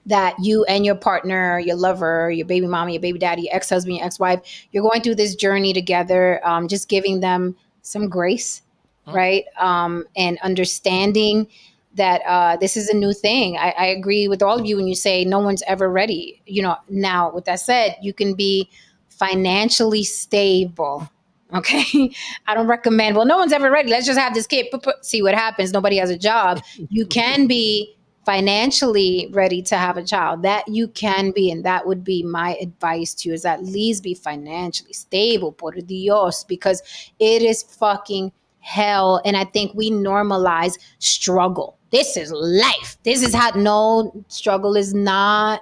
that you and your partner, your lover, your baby mama, your baby daddy, your ex-husband, your ex-wife, you're going through this journey together. Just giving them some grace, right? And understanding that this is a new thing. I agree with all of you when you say no one's ever ready. You know, now with that said, you can be financially stable Okay. I don't recommend, well, no one's ever ready. Let's just have this kid, see what happens. Nobody has a job. You can be financially ready to have a child. That you can be. And that would be my advice to you, is at least be financially stable, por Dios, because it is fucking hell. And I think we normalize struggle. This is life. This is how, no, struggle is not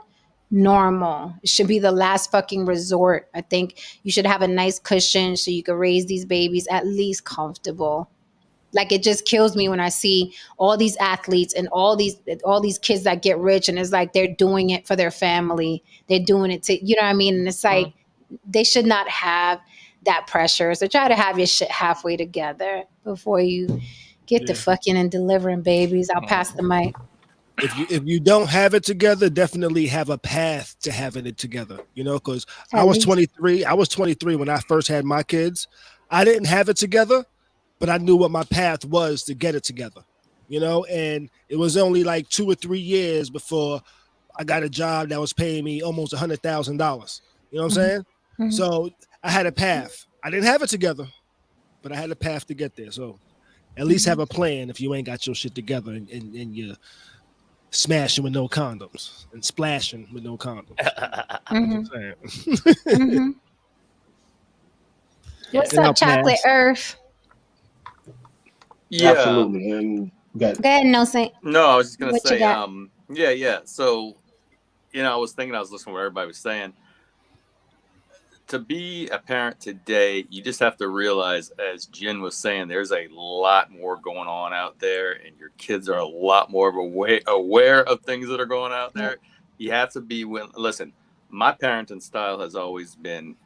normal. It should be the last fucking resort. I think you should have a nice cushion so you can raise these babies at least comfortable. Like, it just kills me when I see all these athletes and all these kids that get rich, and it's like they're doing it for their family. They're doing it to, you know what I mean? And it's like they should not have that pressure. So try to have your shit halfway together before you get to fucking and delivering babies. I'll pass the mic. If you don't have it together, definitely have a path to having it together. You know, because I was 23. I was 23 when I first had my kids. I didn't have it together, but I knew what my path was to get it together. You know, and it was only like 2 or 3 years before I got a job that was paying me almost $100,000. You know what I'm saying? Mm-hmm. So I had a path. I didn't have it together, but I had a path to get there. So at least have a plan if you ain't got your shit together and you're smashing with no condoms and splashing with no condoms. What's up, Chocolate Earth? Yeah, absolutely. And go ahead, No Saint. No, I was just gonna What you say, got? yeah. So, I was thinking, I was listening to what everybody was saying. To be a parent today, you just have to realize, as Jen was saying, there's a lot more going on out there, and your kids are a lot more aware of things that are going out there. You have to be listen, my parenting style has always been,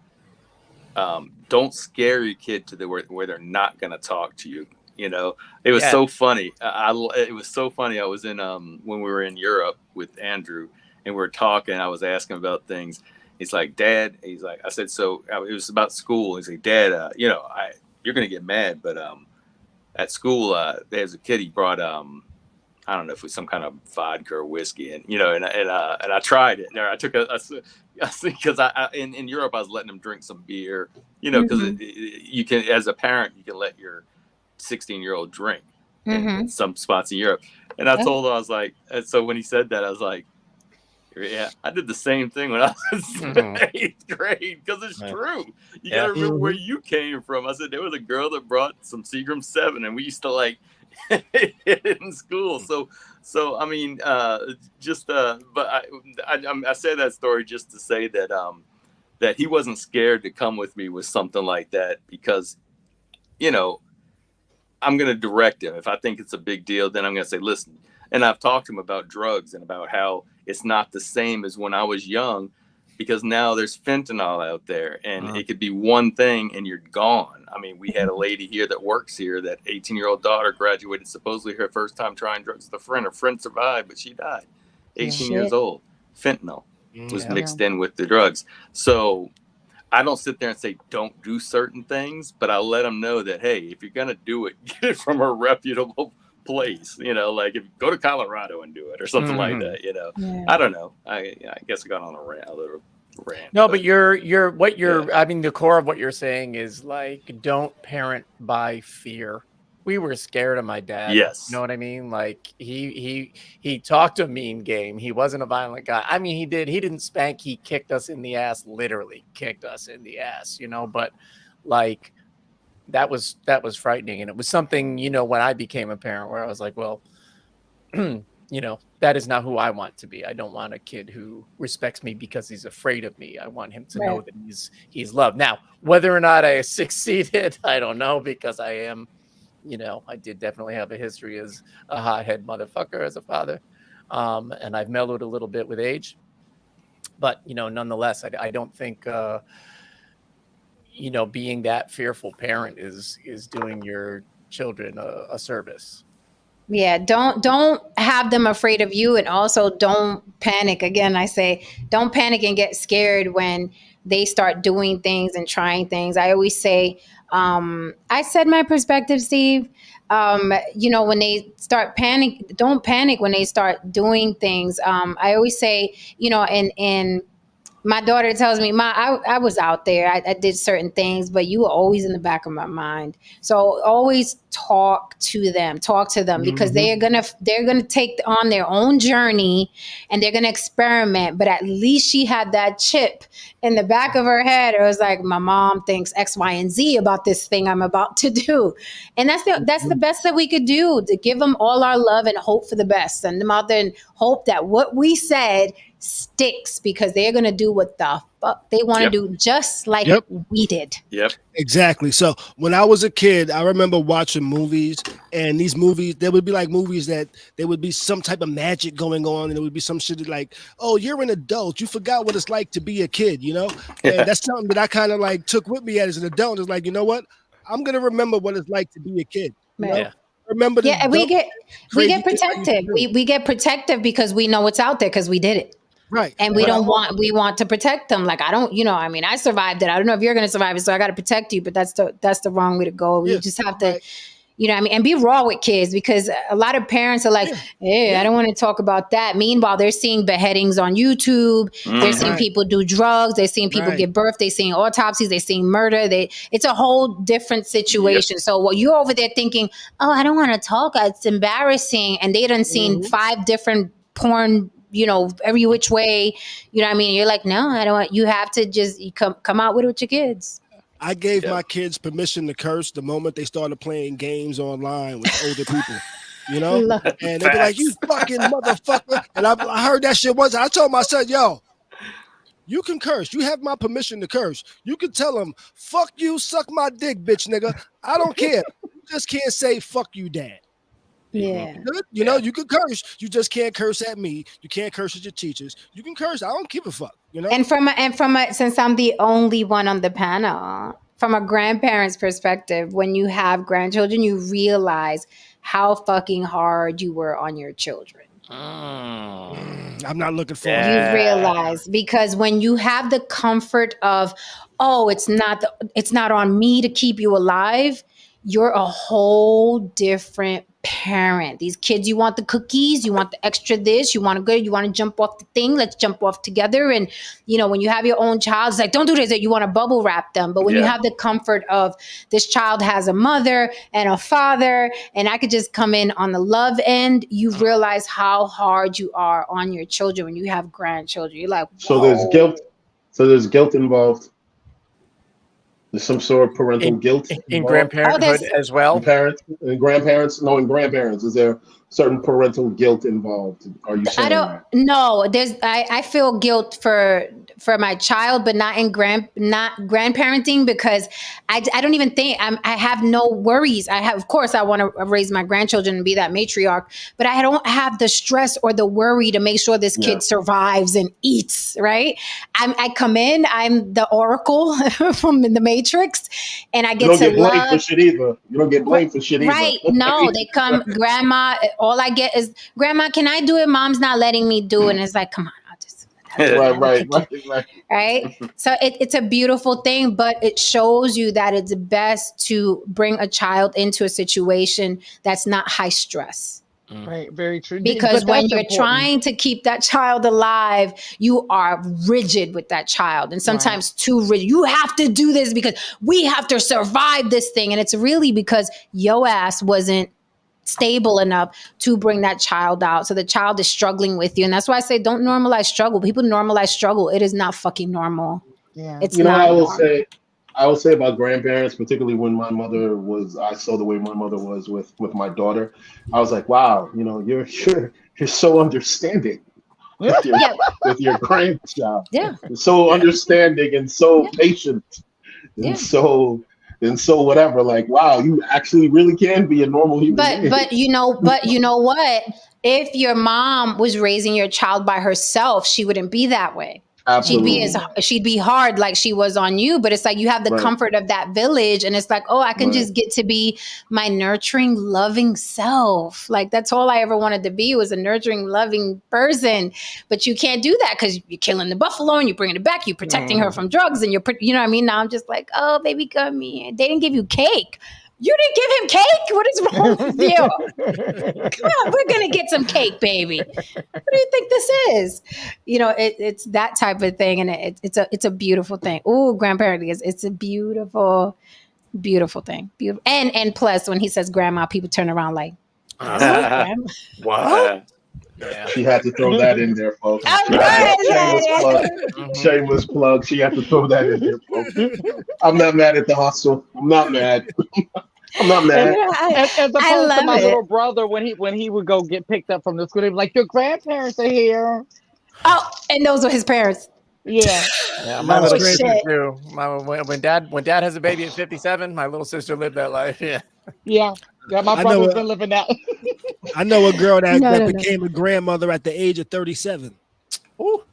don't scare your kid to the where they're not going to talk to you. You know, it was so funny. It was so funny. I was in when we were in Europe with Andrew, and we were talking. I was asking about things. He's like, Dad. He's like, I said, so it was about school. He's like, Dad, you're gonna get mad, but at school, there's a kid. He brought I don't know if it was some kind of vodka or whiskey, and and I tried it. I took because in Europe I was letting him drink some beer, because you can, as a parent, you can let your 16-year-old drink in some spots in Europe. And I told him, I was like, and so when he said that, I was like, yeah, I did the same thing when I was in 8th grade, because it's true. You got to remember where you came from. I said, there was a girl that brought some Seagram 7, and we used to like hit it in school. So I mean, but I say that story just to say that that he wasn't scared to come with me with something like that, because, I'm going to direct him. If I think it's a big deal, then I'm going to say, listen. And I've talked to him about drugs and about how it's not the same as when I was young, because now there's fentanyl out there, and it could be one thing and you're gone. I mean, we had a lady here that works here, that 18-year-old daughter graduated, supposedly her first time trying drugs with a friend. Her friend survived, but she died. 18 years old. Fentanyl was mixed in with the drugs. So I don't sit there and say don't do certain things, but I let them know that, hey, if you're going to do it, get it from a reputable place, like if you go to Colorado and do it or something like that, I don't know. I guess I got on a little rant. No, but I mean, the core of what you're saying is like, don't parent by fear. We were scared of my dad. Yes. You know what I mean? Like he talked a mean game. He wasn't a violent guy. I mean, he didn't spank. He kicked us in the ass, literally kicked us in the ass, but like, that was frightening. And it was something, when I became a parent, where I was like, well, that is not who I want to be. I don't want a kid who respects me because he's afraid of me. I want him to know that he's loved. Now, whether or not I succeeded, I don't know, because I am, I did definitely have a history as a hothead motherfucker as a father. And I've mellowed a little bit with age, but, nonetheless, I don't think, being that fearful parent is doing your children a service. Yeah, don't have them afraid of you, and also don't panic. Again, I say don't panic and get scared when they start doing things and trying things. I always say, I said my perspective, Steve. When they start don't panic when they start doing things. I always say, in My daughter tells me, Ma, I was out there. I did certain things, but you were always in the back of my mind. So always talk to them because they're gonna take on their own journey and they're gonna experiment. But at least she had that chip in the back of her head. It was like, my mom thinks X, Y, and Z about this thing I'm about to do. And that's the best that we could do, to give them all our love and hope for the best. Send them out there and hope that what we said sticks, because they're going to do what the fuck they want to do, just like we did. Yep. Exactly. So when I was a kid, I remember watching movies, and these movies, there would be like movies that there would be some type of magic going on, and it would be some shit like, oh, you're an adult, you forgot what it's like to be a kid, you know? And that's something that I kind of like took with me as an adult. It's like, you know what? I'm going to remember what it's like to be a kid. You know? Remember the we get protective. We get protective because we know what's out there, because we did it. Right. And we want to protect them. Like, I don't, I mean, I survived it. I don't know if you're going to survive it, so I got to protect you, but that's the wrong way to go. We just have to, and be raw with kids, because a lot of parents are like, hey, I don't want to talk about that. Meanwhile, they're seeing beheadings on YouTube. They're seeing people do drugs. They're seeing people give birth. They're seeing autopsies. They're seeing murder. It's a whole different situation. So while you're over there thinking, oh, I don't want to talk, it's embarrassing. And they done seen 5 different porn, every which way, what I mean? You're like, no, I don't want, you have to just come out with it with your kids. I gave my kids permission to curse the moment they started playing games online with older people, and they'd be like, you fucking motherfucker. And I heard that shit once. I told my son, yo, you can curse. You have my permission to curse. You can tell them, fuck you, suck my dick, bitch, nigga. I don't care. You just can't say, fuck you, dad. Yeah. You can curse. You just can't curse at me. You can't curse at your teachers. You can curse. I don't give a fuck. And from a since I'm the only one on the panel, from a grandparent's perspective, when you have grandchildren, you realize how fucking hard you were on your children. I'm not looking for it. You realize, because when you have the comfort of, oh, it's not on me to keep you alive, you're a whole different parent. These kids, you want the cookies, you want the extra this, you want to jump off the thing, let's jump off together. And when you have your own child, it's like, don't do this, you want to bubble wrap them. But when you have the comfort of, this child has a mother and a father, and I could just come in on the love end, you realize how hard you are on your children when you have grandchildren. You're like, whoa. So there's guilt involved. There's some sort of parental guilt in grandparenthood as well. Parents and grandparents. No, in grandparents, is there certain parental guilt involved? Are you saying? I don't know. I feel guilt for my child, but not grandparenting, because I don't even think I have no worries. Of course, I want to raise my grandchildren and be that matriarch, but I don't have the stress or the worry to make sure this kid survives and eats. Right? I come in. I'm the oracle from the Matrix, and I get to love. You don't get blamed for shit either. You don't get blamed for shit either. Right? No, they come, Grandma. All I get is, Grandma, can I do it? Mom's not letting me do it. And it's like, come on, I'll just. Right. So it's a beautiful thing, but it shows you that it's best to bring a child into a situation that's not high stress. Right, very true. Because when you're trying to keep that child alive, you are rigid with that child, and sometimes too rigid. You have to do this because we have to survive this thing, and it's really because your ass wasn't stable enough to bring that child out. So the child is struggling with you. And that's why I say, don't normalize struggle. People normalize struggle. It is not fucking normal. Yeah. It's not. I will say about grandparents, particularly when my mother I saw the way my mother was with my daughter. I was like, wow, you're so understanding with your grandchild. Yeah. You're so understanding and so patient and so whatever, like, wow, you actually really can be a normal human being. But you know what? If your mom was raising your child by herself, she wouldn't be that way. Absolutely. She'd be hard like she was on you, but it's like you have the comfort of that village, and it's like, oh, I can just get to be my nurturing, loving self. Like, that's all I ever wanted to be, was a nurturing, loving person. But you can't do that because you're killing the buffalo and you're bringing it back. You're protecting her from drugs, and you know what I mean? Now I'm just like, oh, baby, come here. They didn't give you cake, You didn't give him cake? What is wrong with you? Come on, we're gonna get some cake, baby. What do you think this is? It's that type of thing, and it's a beautiful thing. Oh, grandparenting it's a beautiful, beautiful thing. Beautiful, and plus when he says grandma, people turn around like, oh, grandma. Wow. Yeah. She had to throw that in there, folks. Oh, Shameless plug. She had to throw that in there, folks. I'm not mad at the hustle. I'm not mad. I'm not mad. As opposed I to love my it. little brother when he would go get picked up from the school, he'd be like, "Your grandparents are here." Oh, and those were his parents. Yeah. Yeah, my Oh, little shit. sister too. When dad has a baby at 57, my little sister lived that life. Yeah. Yeah. My I know brother's it. been living that. I know a girl that No. became a grandmother at the age of 37. Ooh.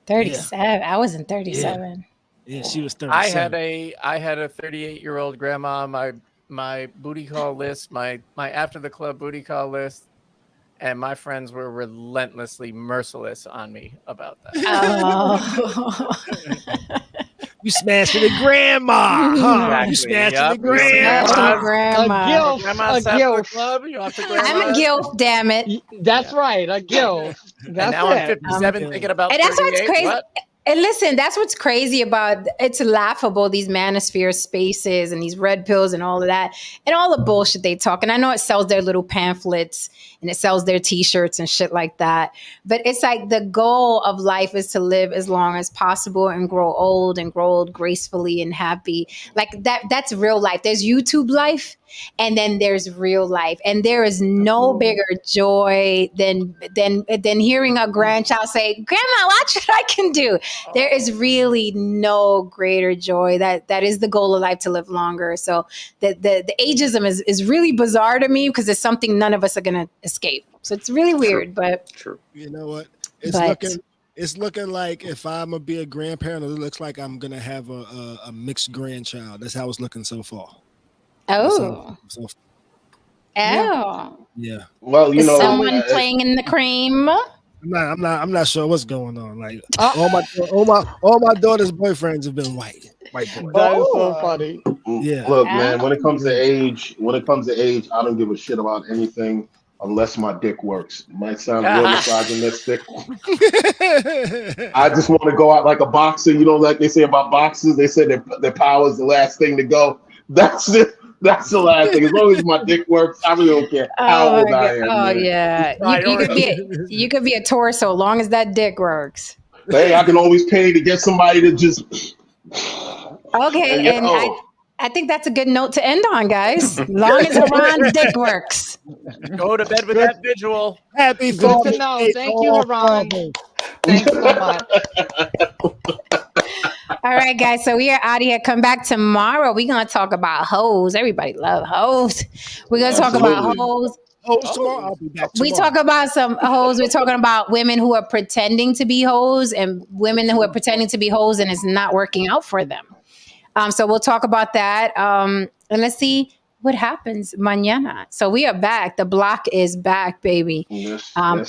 37. I wasn't 37. Yeah, she was 37. I had a 38-year-old grandma. My booty call list, my after the club booty call list, and my friends were relentlessly merciless on me about that. Oh. You smashing the grandma, huh? You Exactly. smashing Yep. the grandma. Smashing grandma. Grandma's A after the guilt. club. You off to I'm grandma. a guilt, damn it. That's right, a guilt. And That's now I'm it. 57, thinking about And that's what's 38. crazy. What? And listen, that's what's crazy about it's laughable, these manosphere spaces and these red pills and all of that and all the bullshit they talk. And I know it sells their little pamphlets and it sells their t-shirts and shit like that. But it's like the goal of life is to live as long as possible and grow old gracefully and happy. Like that's real life. There's YouTube life and then there's real life. And there is no bigger joy than hearing a grandchild say, "Grandma, watch what I can do." There is really no greater joy. That is the goal of life, to live longer. So the ageism is really bizarre to me because it's something none of us are gonna escape. So it's really weird, but True. You know what? It's looking like if I'm gonna be a grandparent, it looks like I'm gonna have a mixed grandchild. That's how it's looking so far. oh. Yeah. Well, Is someone playing in the cream? I'm not sure what's going on. Like all my daughter's boyfriends have been white boys. That is so funny. Yeah. Look, man. When it comes to age, I don't give a shit about anything unless my dick works. It might sound real misogynistic. I just want to go out like a boxer. You know, like they say about boxers, they say their power is the last thing to go. That's it. That's the last thing. As long as my dick works, I really don't care how old I am. Oh man. yeah, you could be a torso, long as that dick works. Hey, I can always pay to get somebody to just. Okay, and I think that's a good note to end on, guys. Long as Haran's dick works. Go to bed with that visual. Happy Good to know. Thank you, Haran. Thanks so much. All right, guys. So we are out of here. Come back tomorrow. We're gonna talk about hoes. Everybody love hoes. We're gonna talk about hoes. Tomorrow. I'll be back tomorrow. We talk about some hoes. We're talking about women who are pretending to be hoes and women who are pretending to be hoes and it's not working out for them. So we'll talk about that. And let's see what happens mañana. So we are back. The block is back, baby. Yes, And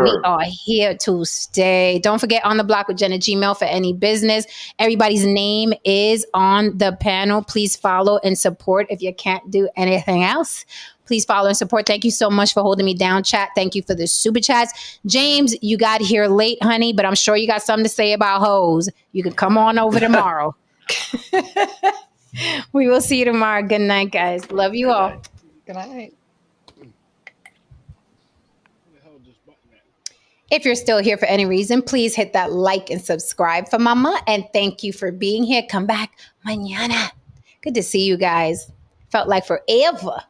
we are here to stay. Don't forget On the Block with Jenna Gmail for any business. Everybody's name is on the panel. Please follow and support if you can't do anything else. Please follow and support. Thank you so much for holding me down, chat. Thank you for the super chats. James, you got here late, honey, but I'm sure you got something to say about hoes. You can come on over tomorrow. We will see you tomorrow. Good night, guys. Love you all. Good night. If you're still here for any reason, please hit that like and subscribe for Mama. And thank you for being here. Come back mañana. Good to see you guys. Felt like forever.